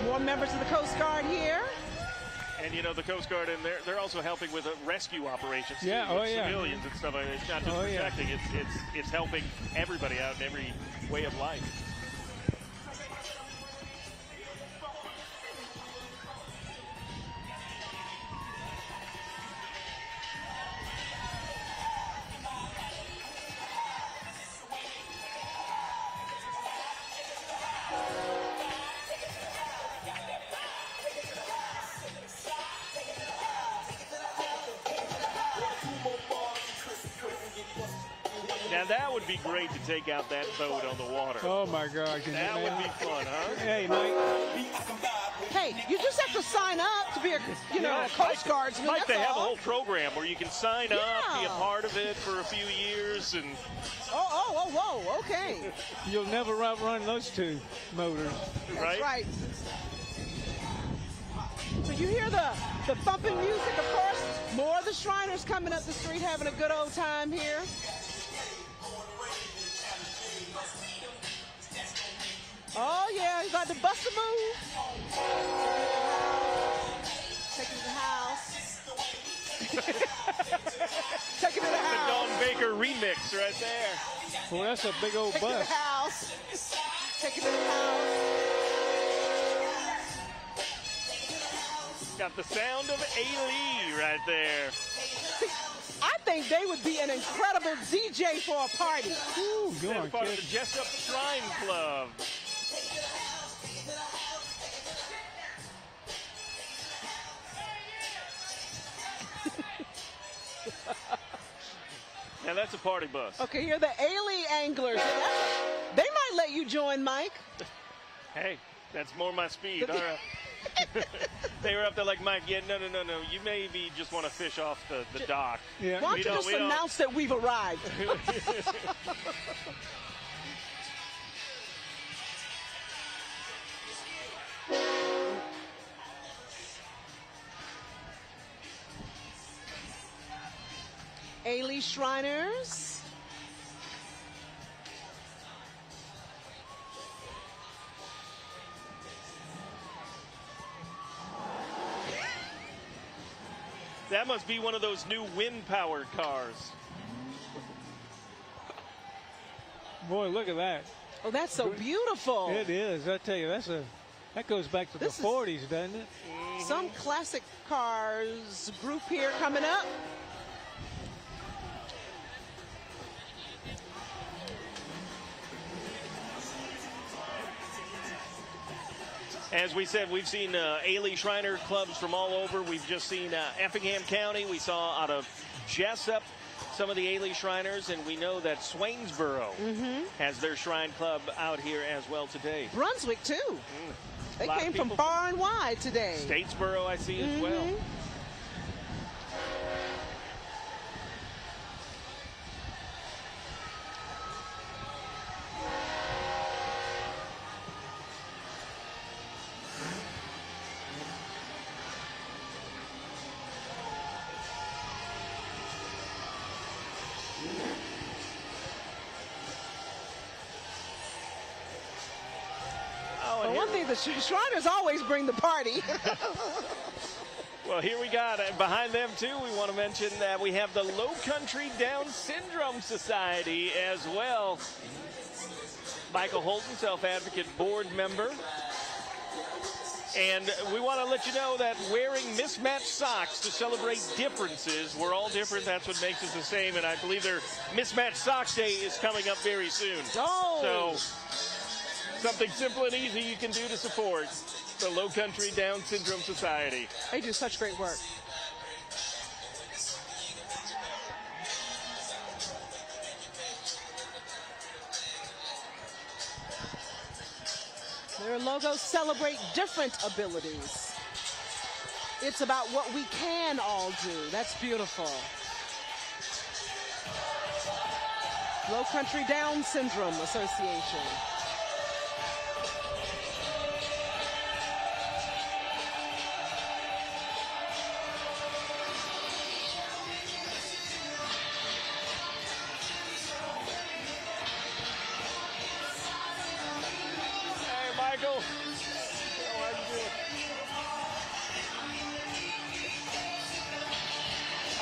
I: More members of the Coast Guard here.
J: And you know, the Coast Guard, and they're also helping with rescue operations.
K: Yeah,
J: too, with
K: oh, yeah.
J: civilians and stuff like that. It's not just protecting; it's helping everybody out in every way of life. be great to take out that boat on the water.
K: Oh my God!
J: That would be fun, huh?
K: Hey, Mike.
I: Hey, you just have to sign up to be a Coast Guardsman.
J: Mike, they
I: that's
J: have a
I: all.
J: whole program where you can sign up, be a part of it for a few years, and
I: Whoa, okay.
K: You'll never outrun those two motors.
I: That's right. So you hear the thumping music, of course. More of the Shriners coming up the street having a good old time here. Oh, yeah, you got to bust a move. Take it to the house. Take it to the house.
J: The Dawn Baker remix right there.
K: Well, that's a big old
I: Take it to
K: bus.
I: the house. Take it to the house.
J: Got the sound of A-Lee right there.
I: I think they would be an incredible DJ for a party.
K: Ooh,
J: They're part of the Jessup Shrine Club. Now that's a party bus.
I: Okay, here are the A-Lee anglers. They might let you join, Mike.
J: Hey, that's more my speed. All right. They were up there like, Mike, yeah, no. You maybe just want to fish off the dock.
K: Yeah.
I: Why don't you just announce that we've arrived? A-Lee Shriners.
J: That must be one of those new wind power cars.
K: Boy, look at that.
I: Oh, that's so beautiful.
K: It is. I tell you, that goes back to the 40s, doesn't it?
I: Some classic cars group here coming up.
J: As we said, we've seen A-Lee Shriner clubs from all over. We've just seen Effingham County. We saw out of Jessup some of the A-Lee Shriners, and we know that Swainsboro has their Shrine Club out here as well today.
I: Brunswick, too. They came from far and wide today.
J: Statesboro, I see, as well.
I: Well, one thing, the Shriners always bring the party.
J: Well, here we got behind them, too. We want to mention that we have the Low Country Down Syndrome Society as well. Michael Holton, self-advocate board member. And we want to let you know that wearing mismatched socks to celebrate differences. We're all different. That's what makes us the same. And I believe their Mismatched Socks Day is coming up very soon.
I: Oh.
J: So something simple and easy you can do to support the Low Country Down Syndrome Society.
I: They do such great work. Their logos celebrate different abilities. It's about what we can all do. That's beautiful. Low Country Down Syndrome Association.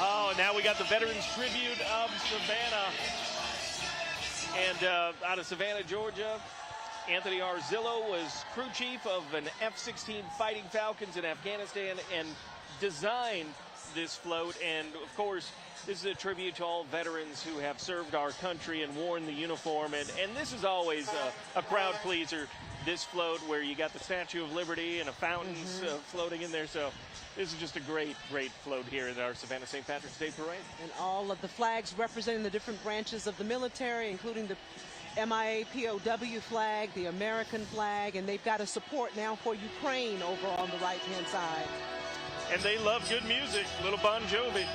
J: Oh, now we got the Veterans Tribute of Savannah. And out of Savannah, Georgia, Anthony Arzillo was crew chief of an F-16 Fighting Falcons in Afghanistan and designed this float. And, of course, This is a tribute to all veterans who have served our country and worn the uniform. And this is always a crowd pleaser, this float where you got the Statue of Liberty and a fountain floating in there. So this is just a great, great float here in our Savannah St. Patrick's Day Parade.
I: And all of the flags representing the different branches of the military, including the MIA POW flag, the American flag, and they've got a support now for Ukraine over on the right-hand side.
J: And they love good music, little Bon Jovi.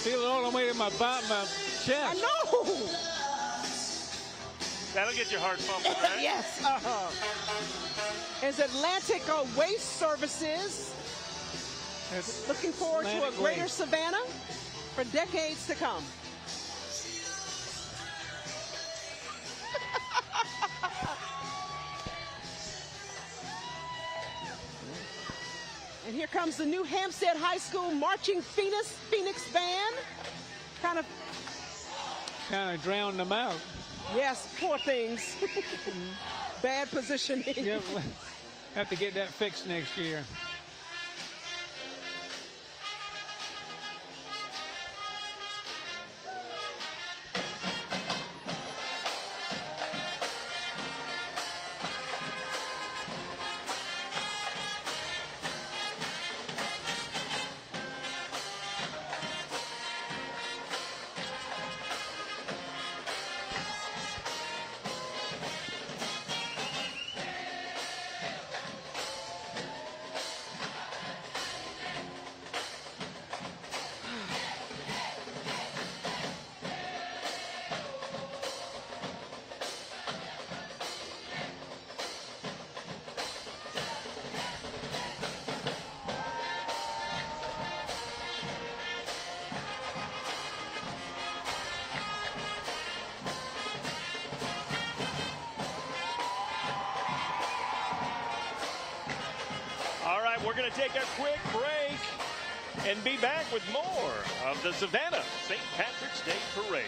K: Feel it all the way to my chest.
I: I know.
J: That'll get your heart pumping, right?
I: Yes. As Atlantic Waste Services looking forward to a greater Savannah for decades to come. And here comes the New Hampstead High School Marching Phoenix Band. Kind of
K: drowned them out.
I: Yes, poor things. Bad positioning.
K: Yep, have to get that fixed next year.
J: We're going to take a quick break and be back with more of the Savannah St. Patrick's Day Parade.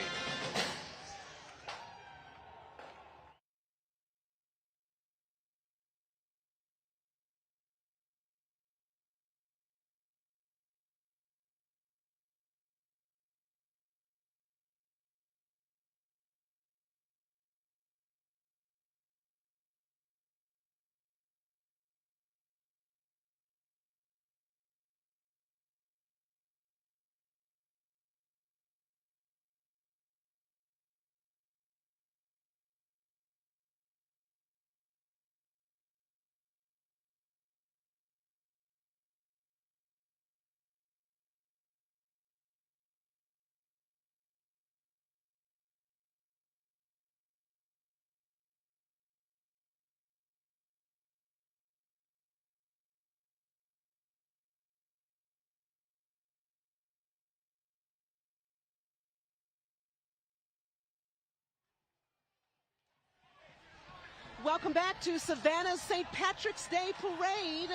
I: Welcome back to Savannah's St. Patrick's Day Parade.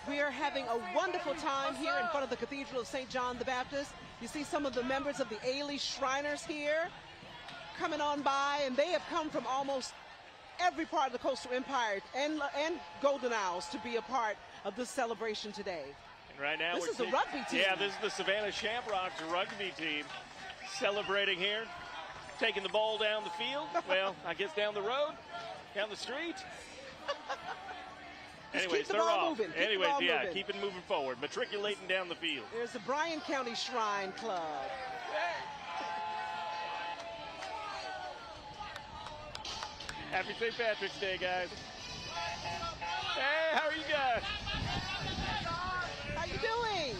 I: We are having a wonderful time here in front of the Cathedral of St. John the Baptist. You see some of the members of the Ailey Shriners here coming on by, and they have come from almost every part of the Coastal Empire and Golden Isles to be a part of this celebration today.
J: And right now
I: this is the rugby team.
J: Yeah, this is the Savannah Shamrocks rugby team celebrating here, taking the ball down the field. Well, I guess down the road. Down the street. Anyways, they're off. Anyways, yeah, keep it moving forward. Matriculating down the field.
I: There's the Bryan County Shrine Club.
J: Happy St. Patrick's Day, guys. Hey, how are you guys?
I: How you doing?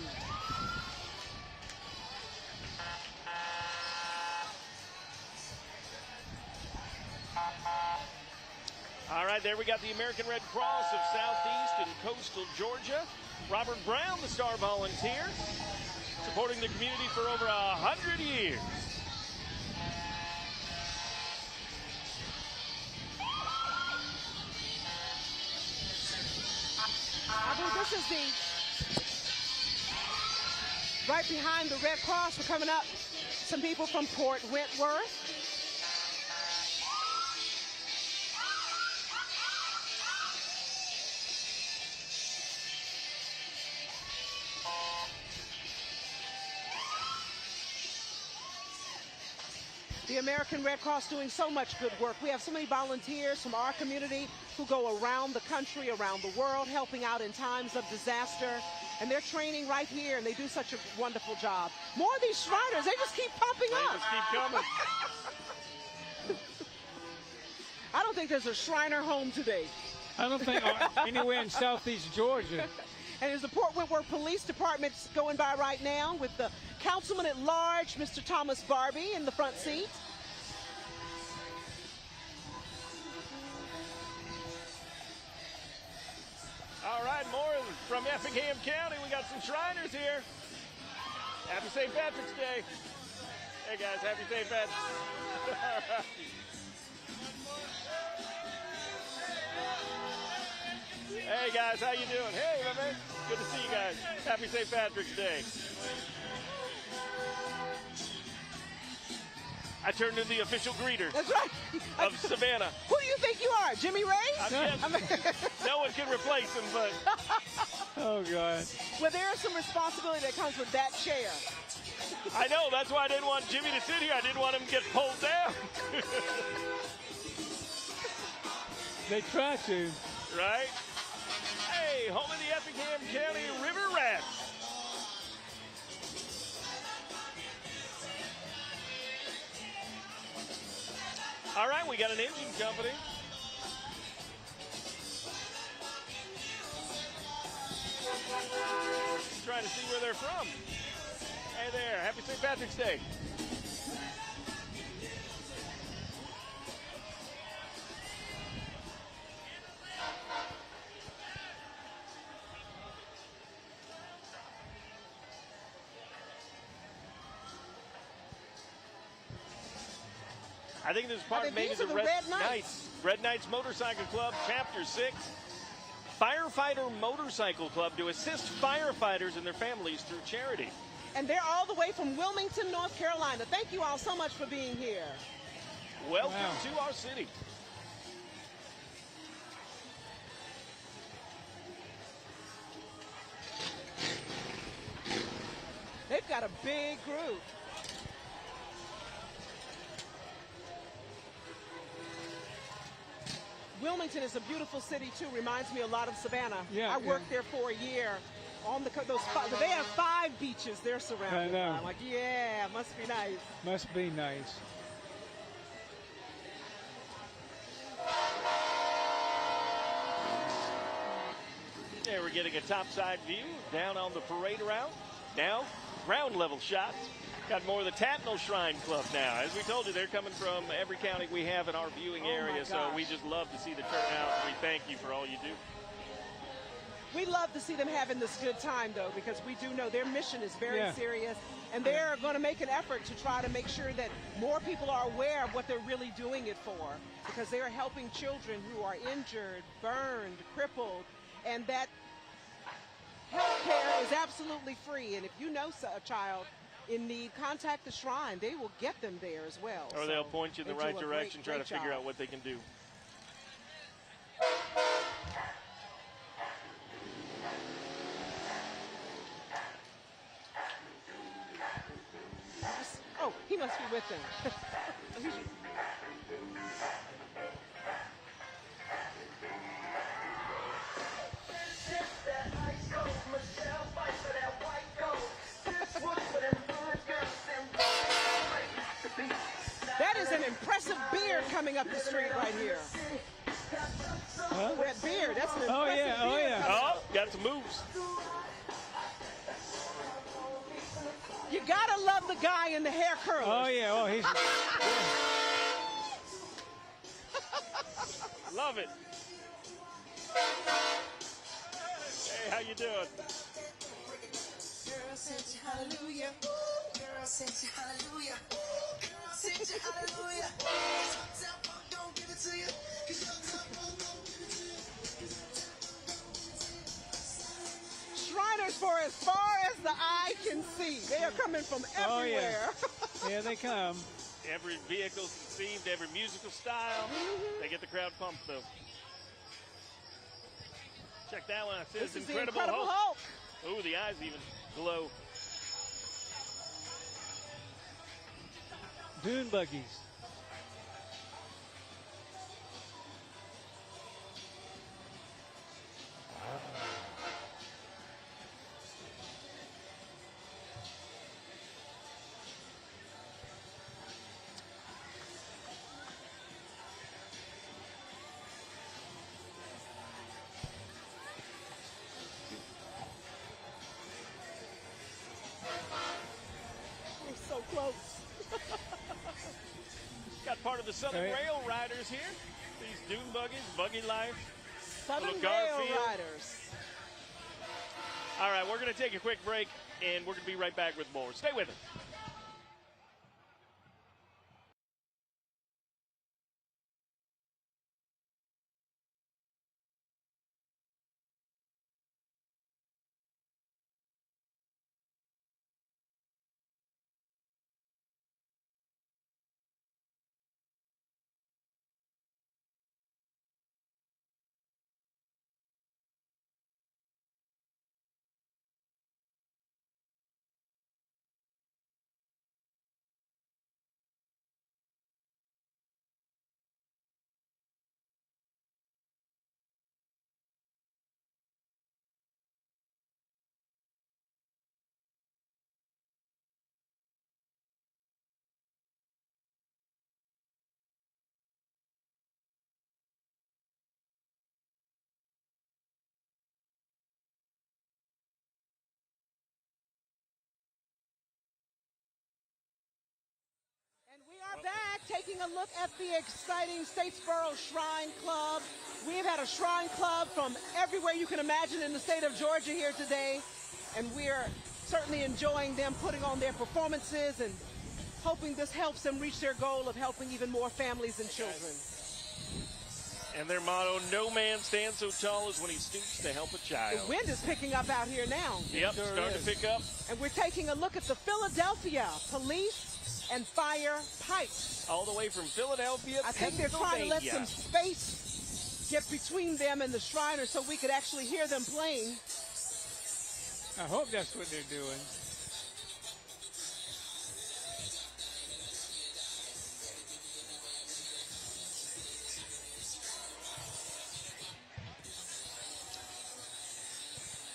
J: All right, there we got the American Red Cross of Southeast and Coastal Georgia. Robert Brown, the star volunteer, supporting the community for over 100 years.
I: this is right behind the Red Cross. We're coming up. Some people from Port Wentworth. The American Red Cross doing so much good work. We have so many volunteers from our community who go around the country, around the world, helping out in times of disaster. And they're training right here, and they do such a wonderful job. More of these Shriners, they just keep popping up.
J: They just keep coming.
I: I don't think there's a Shriner home today.
K: I don't think anywhere in southeast Georgia.
I: And there's the Port Wentworth Police Department going by right now with the Councilman at Large, Mr. Thomas Barbie, in the front seat.
J: All right, more from Effingham County. We got some Shriners here. Happy St. Patrick's Day. Hey, guys, happy St. Patrick's. All right. Hey, guys, how you doing? Hey, my man. Good to see you guys. Happy St. Patrick's Day. I turned into the official greeter.
I: That's right.
J: Of Savannah.
I: Who do you think you are, Jimmy Ray?
J: No one can replace him, but.
K: Oh, God.
I: Well, there is some responsibility that comes with that chair.
J: I know. That's why I didn't want Jimmy to sit here. I didn't want him to get pulled down.
K: They try to.
J: Right? Hey, home of the Effingham County River Rats. All right, we got an engine company. Trying to see where they're from. Hey there, happy St. Patrick's Day. I think this is part of maybe the Red Knights. Red Knights Motorcycle Club, Chapter 6. Firefighter Motorcycle Club to assist firefighters and their families through charity.
I: And they're all the way from Wilmington, North Carolina. Thank you all so much for being here.
J: Welcome to our city.
I: They've got a big group. Wilmington is a beautiful city too. Reminds me a lot of Savannah.
K: Yeah,
I: I worked there for a year. On they have 5 beaches they're surrounded by. I'm like, yeah, must be nice.
K: Must be nice.
J: There we're getting a topside view down on the parade route. Now, ground level shots. Got more of the Tatnall Shrine Club now. As we told you, they're coming from every county we have in our viewing area, so we just love to see the turnout. We thank you for all you do.
I: We love to see them having this good time, though, because we do know their mission is very serious, and they're going to make an effort to try to make sure that more people are aware of what they're really doing it for, because they are helping children who are injured, burned, crippled, and that health care is absolutely free. And if you know a child in need, contact the Shrine. They will get them there as well.
J: Or they'll point you in the right direction, try to figure out what they can do.
I: Oh, he must be with them. That is an impressive beard coming up the street right here.
K: Huh?
I: That beard, that's an impressive beard.
J: Oh, got some moves.
I: You gotta love the guy in the hair curlers.
K: Oh, yeah. Oh, he's...
J: Love it. Hey, how you doing?
U: Girl sent you hallelujah. Girl sent you hallelujah. Girl sent you hallelujah. Don't give it to you.
I: for as far as the eye can see. They are coming from everywhere.
K: Oh, yeah. Yeah, they come.
J: Every vehicle conceived, every musical style. They get the crowd pumped, though. Check that one. It says
I: This is
J: Incredible,
I: the Incredible Hulk.
J: Ooh, the eyes even glow.
K: Dune buggies.
I: We're so close.
J: Got part of the Southern
K: Right.
J: Rail Riders here. These dune buggies, Buggy Life.
I: Southern
J: Little
I: Rail
J: Garfield.
I: Riders.
J: All right, we're going to take a quick break, and we're going to be right back with more. Stay with us.
I: We are back taking a look at the exciting Statesboro Shrine Club. We've had a Shrine Club from everywhere you can imagine in the state of Georgia here today, and we're certainly enjoying them putting on their performances and hoping this helps them reach their goal of helping even more families and children.
J: And their motto, no man stands so tall as when he stoops to help a child.
I: The wind is picking up out here now.
J: Yep, starting to pick up.
I: And we're taking a look at the Philadelphia Police and Fire Pipes.
J: All the way from Philadelphia,
I: I think they're trying to let
J: Pennsylvania.
I: some space get between them and the Shriners so we could actually hear them playing.
K: I hope that's what they're doing.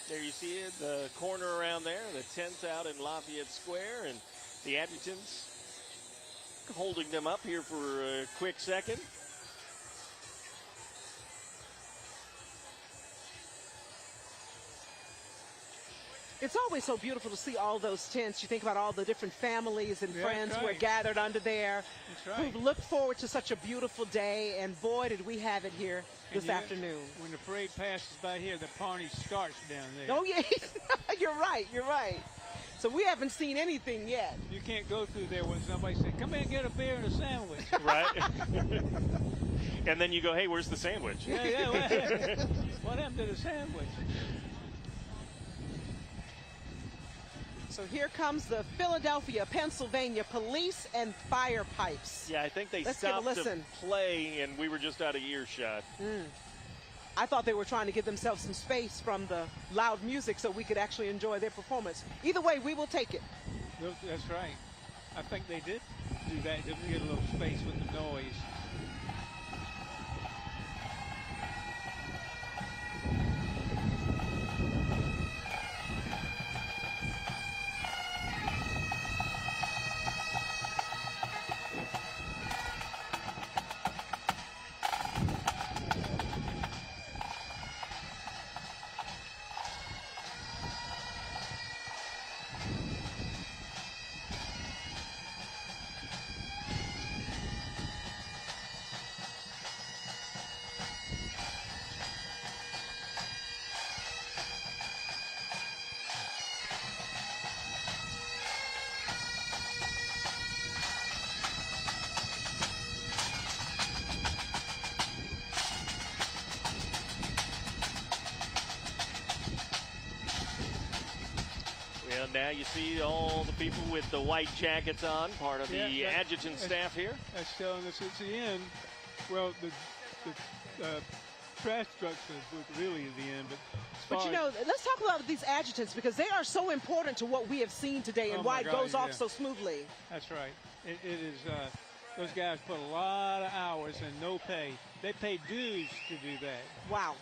J: There you see it, the corner around there, the tents out in Lafayette Square, and the adjutants holding them up here for a quick second.
I: It's always so beautiful to see all those tents. You think about all the different families and
K: Yeah,
I: friends
K: that's
I: who are
K: right.
I: gathered under there,
K: That's right.
I: who've looked forward to such a beautiful day, and boy, did we have it here this
K: And
I: afternoon.
K: When the parade passes by here, the party starts down there.
I: Oh, yeah, you're right, you're right. So we haven't seen anything yet.
K: You can't go through there when somebody says, come in and get a beer and a sandwich.
J: Right? And then you go, hey, where's the sandwich?
K: Yeah, what happened to the sandwich?
I: So here comes the Philadelphia, Pennsylvania Police and Fire Pipes.
J: Yeah, I think they
I: Let's give a
J: stopped to
I: listen.
J: play, and we were just out of earshot.
I: I thought they were trying to give themselves some space from the loud music so we could actually enjoy their performance. Either way, we will take it.
K: That's right. I think they did do that to get a little space with the noise.
J: now you see all the people with the white jackets on, part of the adjutant staff here.
K: That's telling us it's the end. Well, the trash trucks was really at the end,
I: But you know, let's talk about these adjutants because they are so important to what we have seen today and why it goes off so smoothly.
K: That's right. It is. Those guys put a lot of hours and no pay. They pay dues to do that.
I: Wow.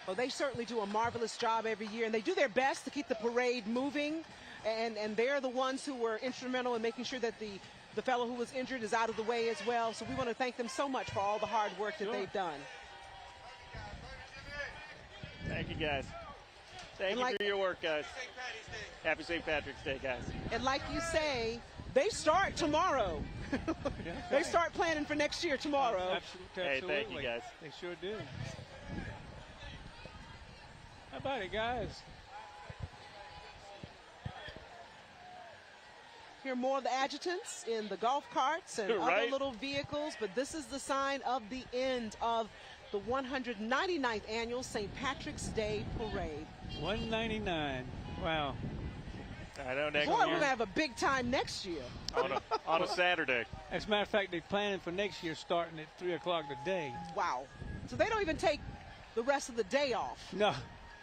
I: Well, they certainly do a marvelous job every year, and they do their best to keep the parade moving. And they're the ones who were instrumental in making sure that the fellow who was injured is out of the way as well. So we want to thank them so much for all the hard work that they've done.
J: Thank you, guys. Thank you for your work, guys. Happy St. Patrick's Day, guys.
I: And like you say, they start tomorrow. They start planning for next year tomorrow.
J: Hey, thank you, guys.
K: They sure do. How about it, guys?
I: Hear more of the adjutants in the golf carts and other little vehicles, but this is the sign of the end of the 199th annual St. Patrick's Day Parade.
K: 199. Wow.
J: I know next
I: Boy,
J: year.
I: we're going to have a big time next year.
J: On a Saturday.
K: As a matter of fact, they're planning for next year starting at 3 o'clock today.
I: Wow. So they don't even take the rest of the day off.
K: No,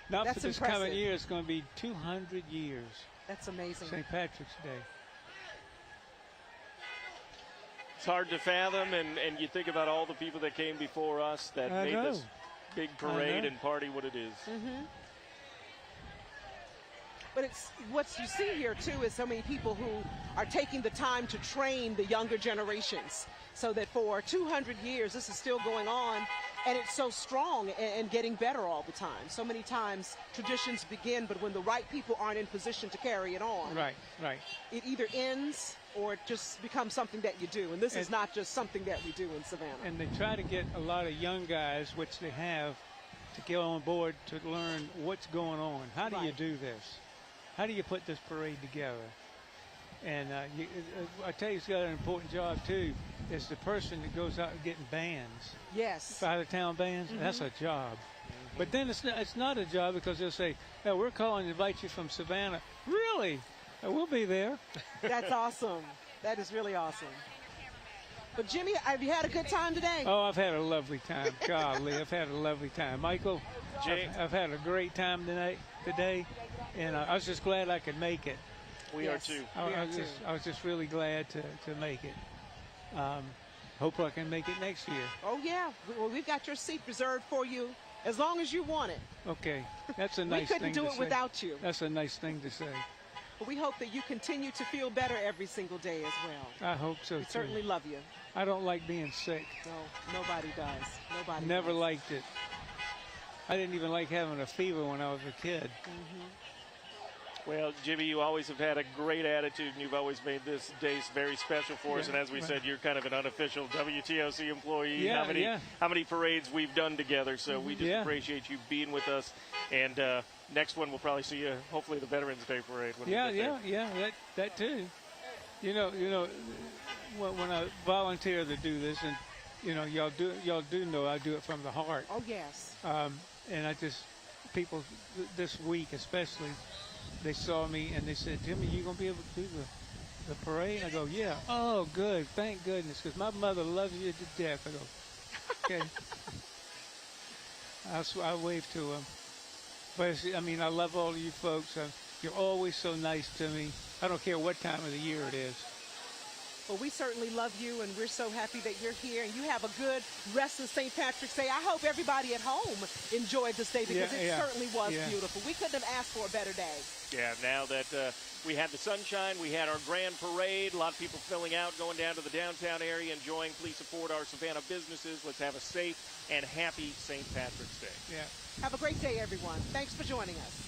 K: not
I: That's
K: for this
I: impressive.
K: coming year. It's going to be 200 years.
I: That's amazing.
K: St. Patrick's Day.
J: It's hard to fathom, and you think about all the people that came before us that made this big parade and party what it is.
I: Mm-hmm. But it's what you see here, too, is so many people who are taking the time to train the younger generations so that for 200 years this is still going on, and it's so strong and getting better all the time. So many times traditions begin, but when the right people aren't in position to carry it on,
K: right,
I: it either ends or it just becomes something that you do. And this is not just something that we do in Savannah.
K: And they try to get a lot of young guys, which they have, to get on board to learn what's going on. How do you do this? How do you put this parade together? And I tell you, it's got an important job, too. It's the person that goes out and getting bands.
I: Yes.
K: Out-of-town bands, that's a job. But then it's not a job because they'll say, "Oh, we're calling to invite you from Savannah." Really? We'll be there.
I: That's awesome. That is really awesome. But, Jimmy, have you had a good time today?
K: Oh, I've had a lovely time. Golly, I've had a lovely time. Michael, I've had a great time today, and I was just glad I could make it.
J: We are too.
K: I was just really glad to make it. Hope I can make it next year.
I: Oh, yeah. Well, we've got your seat reserved for you as long as you want it.
K: Okay. That's a nice
I: thing to say. We couldn't do it without you.
K: That's a nice thing to say.
I: But we hope that you continue to feel better every single day as well.
K: I hope so,
I: we
K: too.
I: certainly love you.
K: I don't like being sick.
I: No, nobody does. Nobody
K: Never
I: does.
K: liked it. I didn't even like having a fever when I was a kid.
J: Well, Jimmy, you always have had a great attitude, and you've always made this day very special for us. And as we said, you're kind of an unofficial WTOC employee. How many parades we've done together, so we just appreciate you being with us. And next one, we'll probably see you, hopefully, the Veterans Day Parade.
K: That too. You know, when I volunteer to do this, and y'all do know I do it from the heart.
I: Oh yes.
K: And I just people this week especially, they saw me and they said, "Jimmy, you gonna be able to do the parade?" I go, "Yeah." "Oh, good, thank goodness, because my mother loves you to death." I go, "Okay." I wave to them. But I mean, I love all of you folks. You're always so nice to me. I don't care what time of the year it is.
I: Well, we certainly love you, and we're so happy that you're here, and you have a good rest of St. Patrick's Day. I hope everybody at home enjoyed this day because it certainly was beautiful. We couldn't have asked for a better day.
J: Yeah, now that we had the sunshine, we had our grand parade, a lot of people filling out, going down to the downtown area, enjoying. Please support our Savannah businesses. Let's have a safe and happy St. Patrick's Day.
K: Yeah.
I: Have a great day, everyone. Thanks for joining us.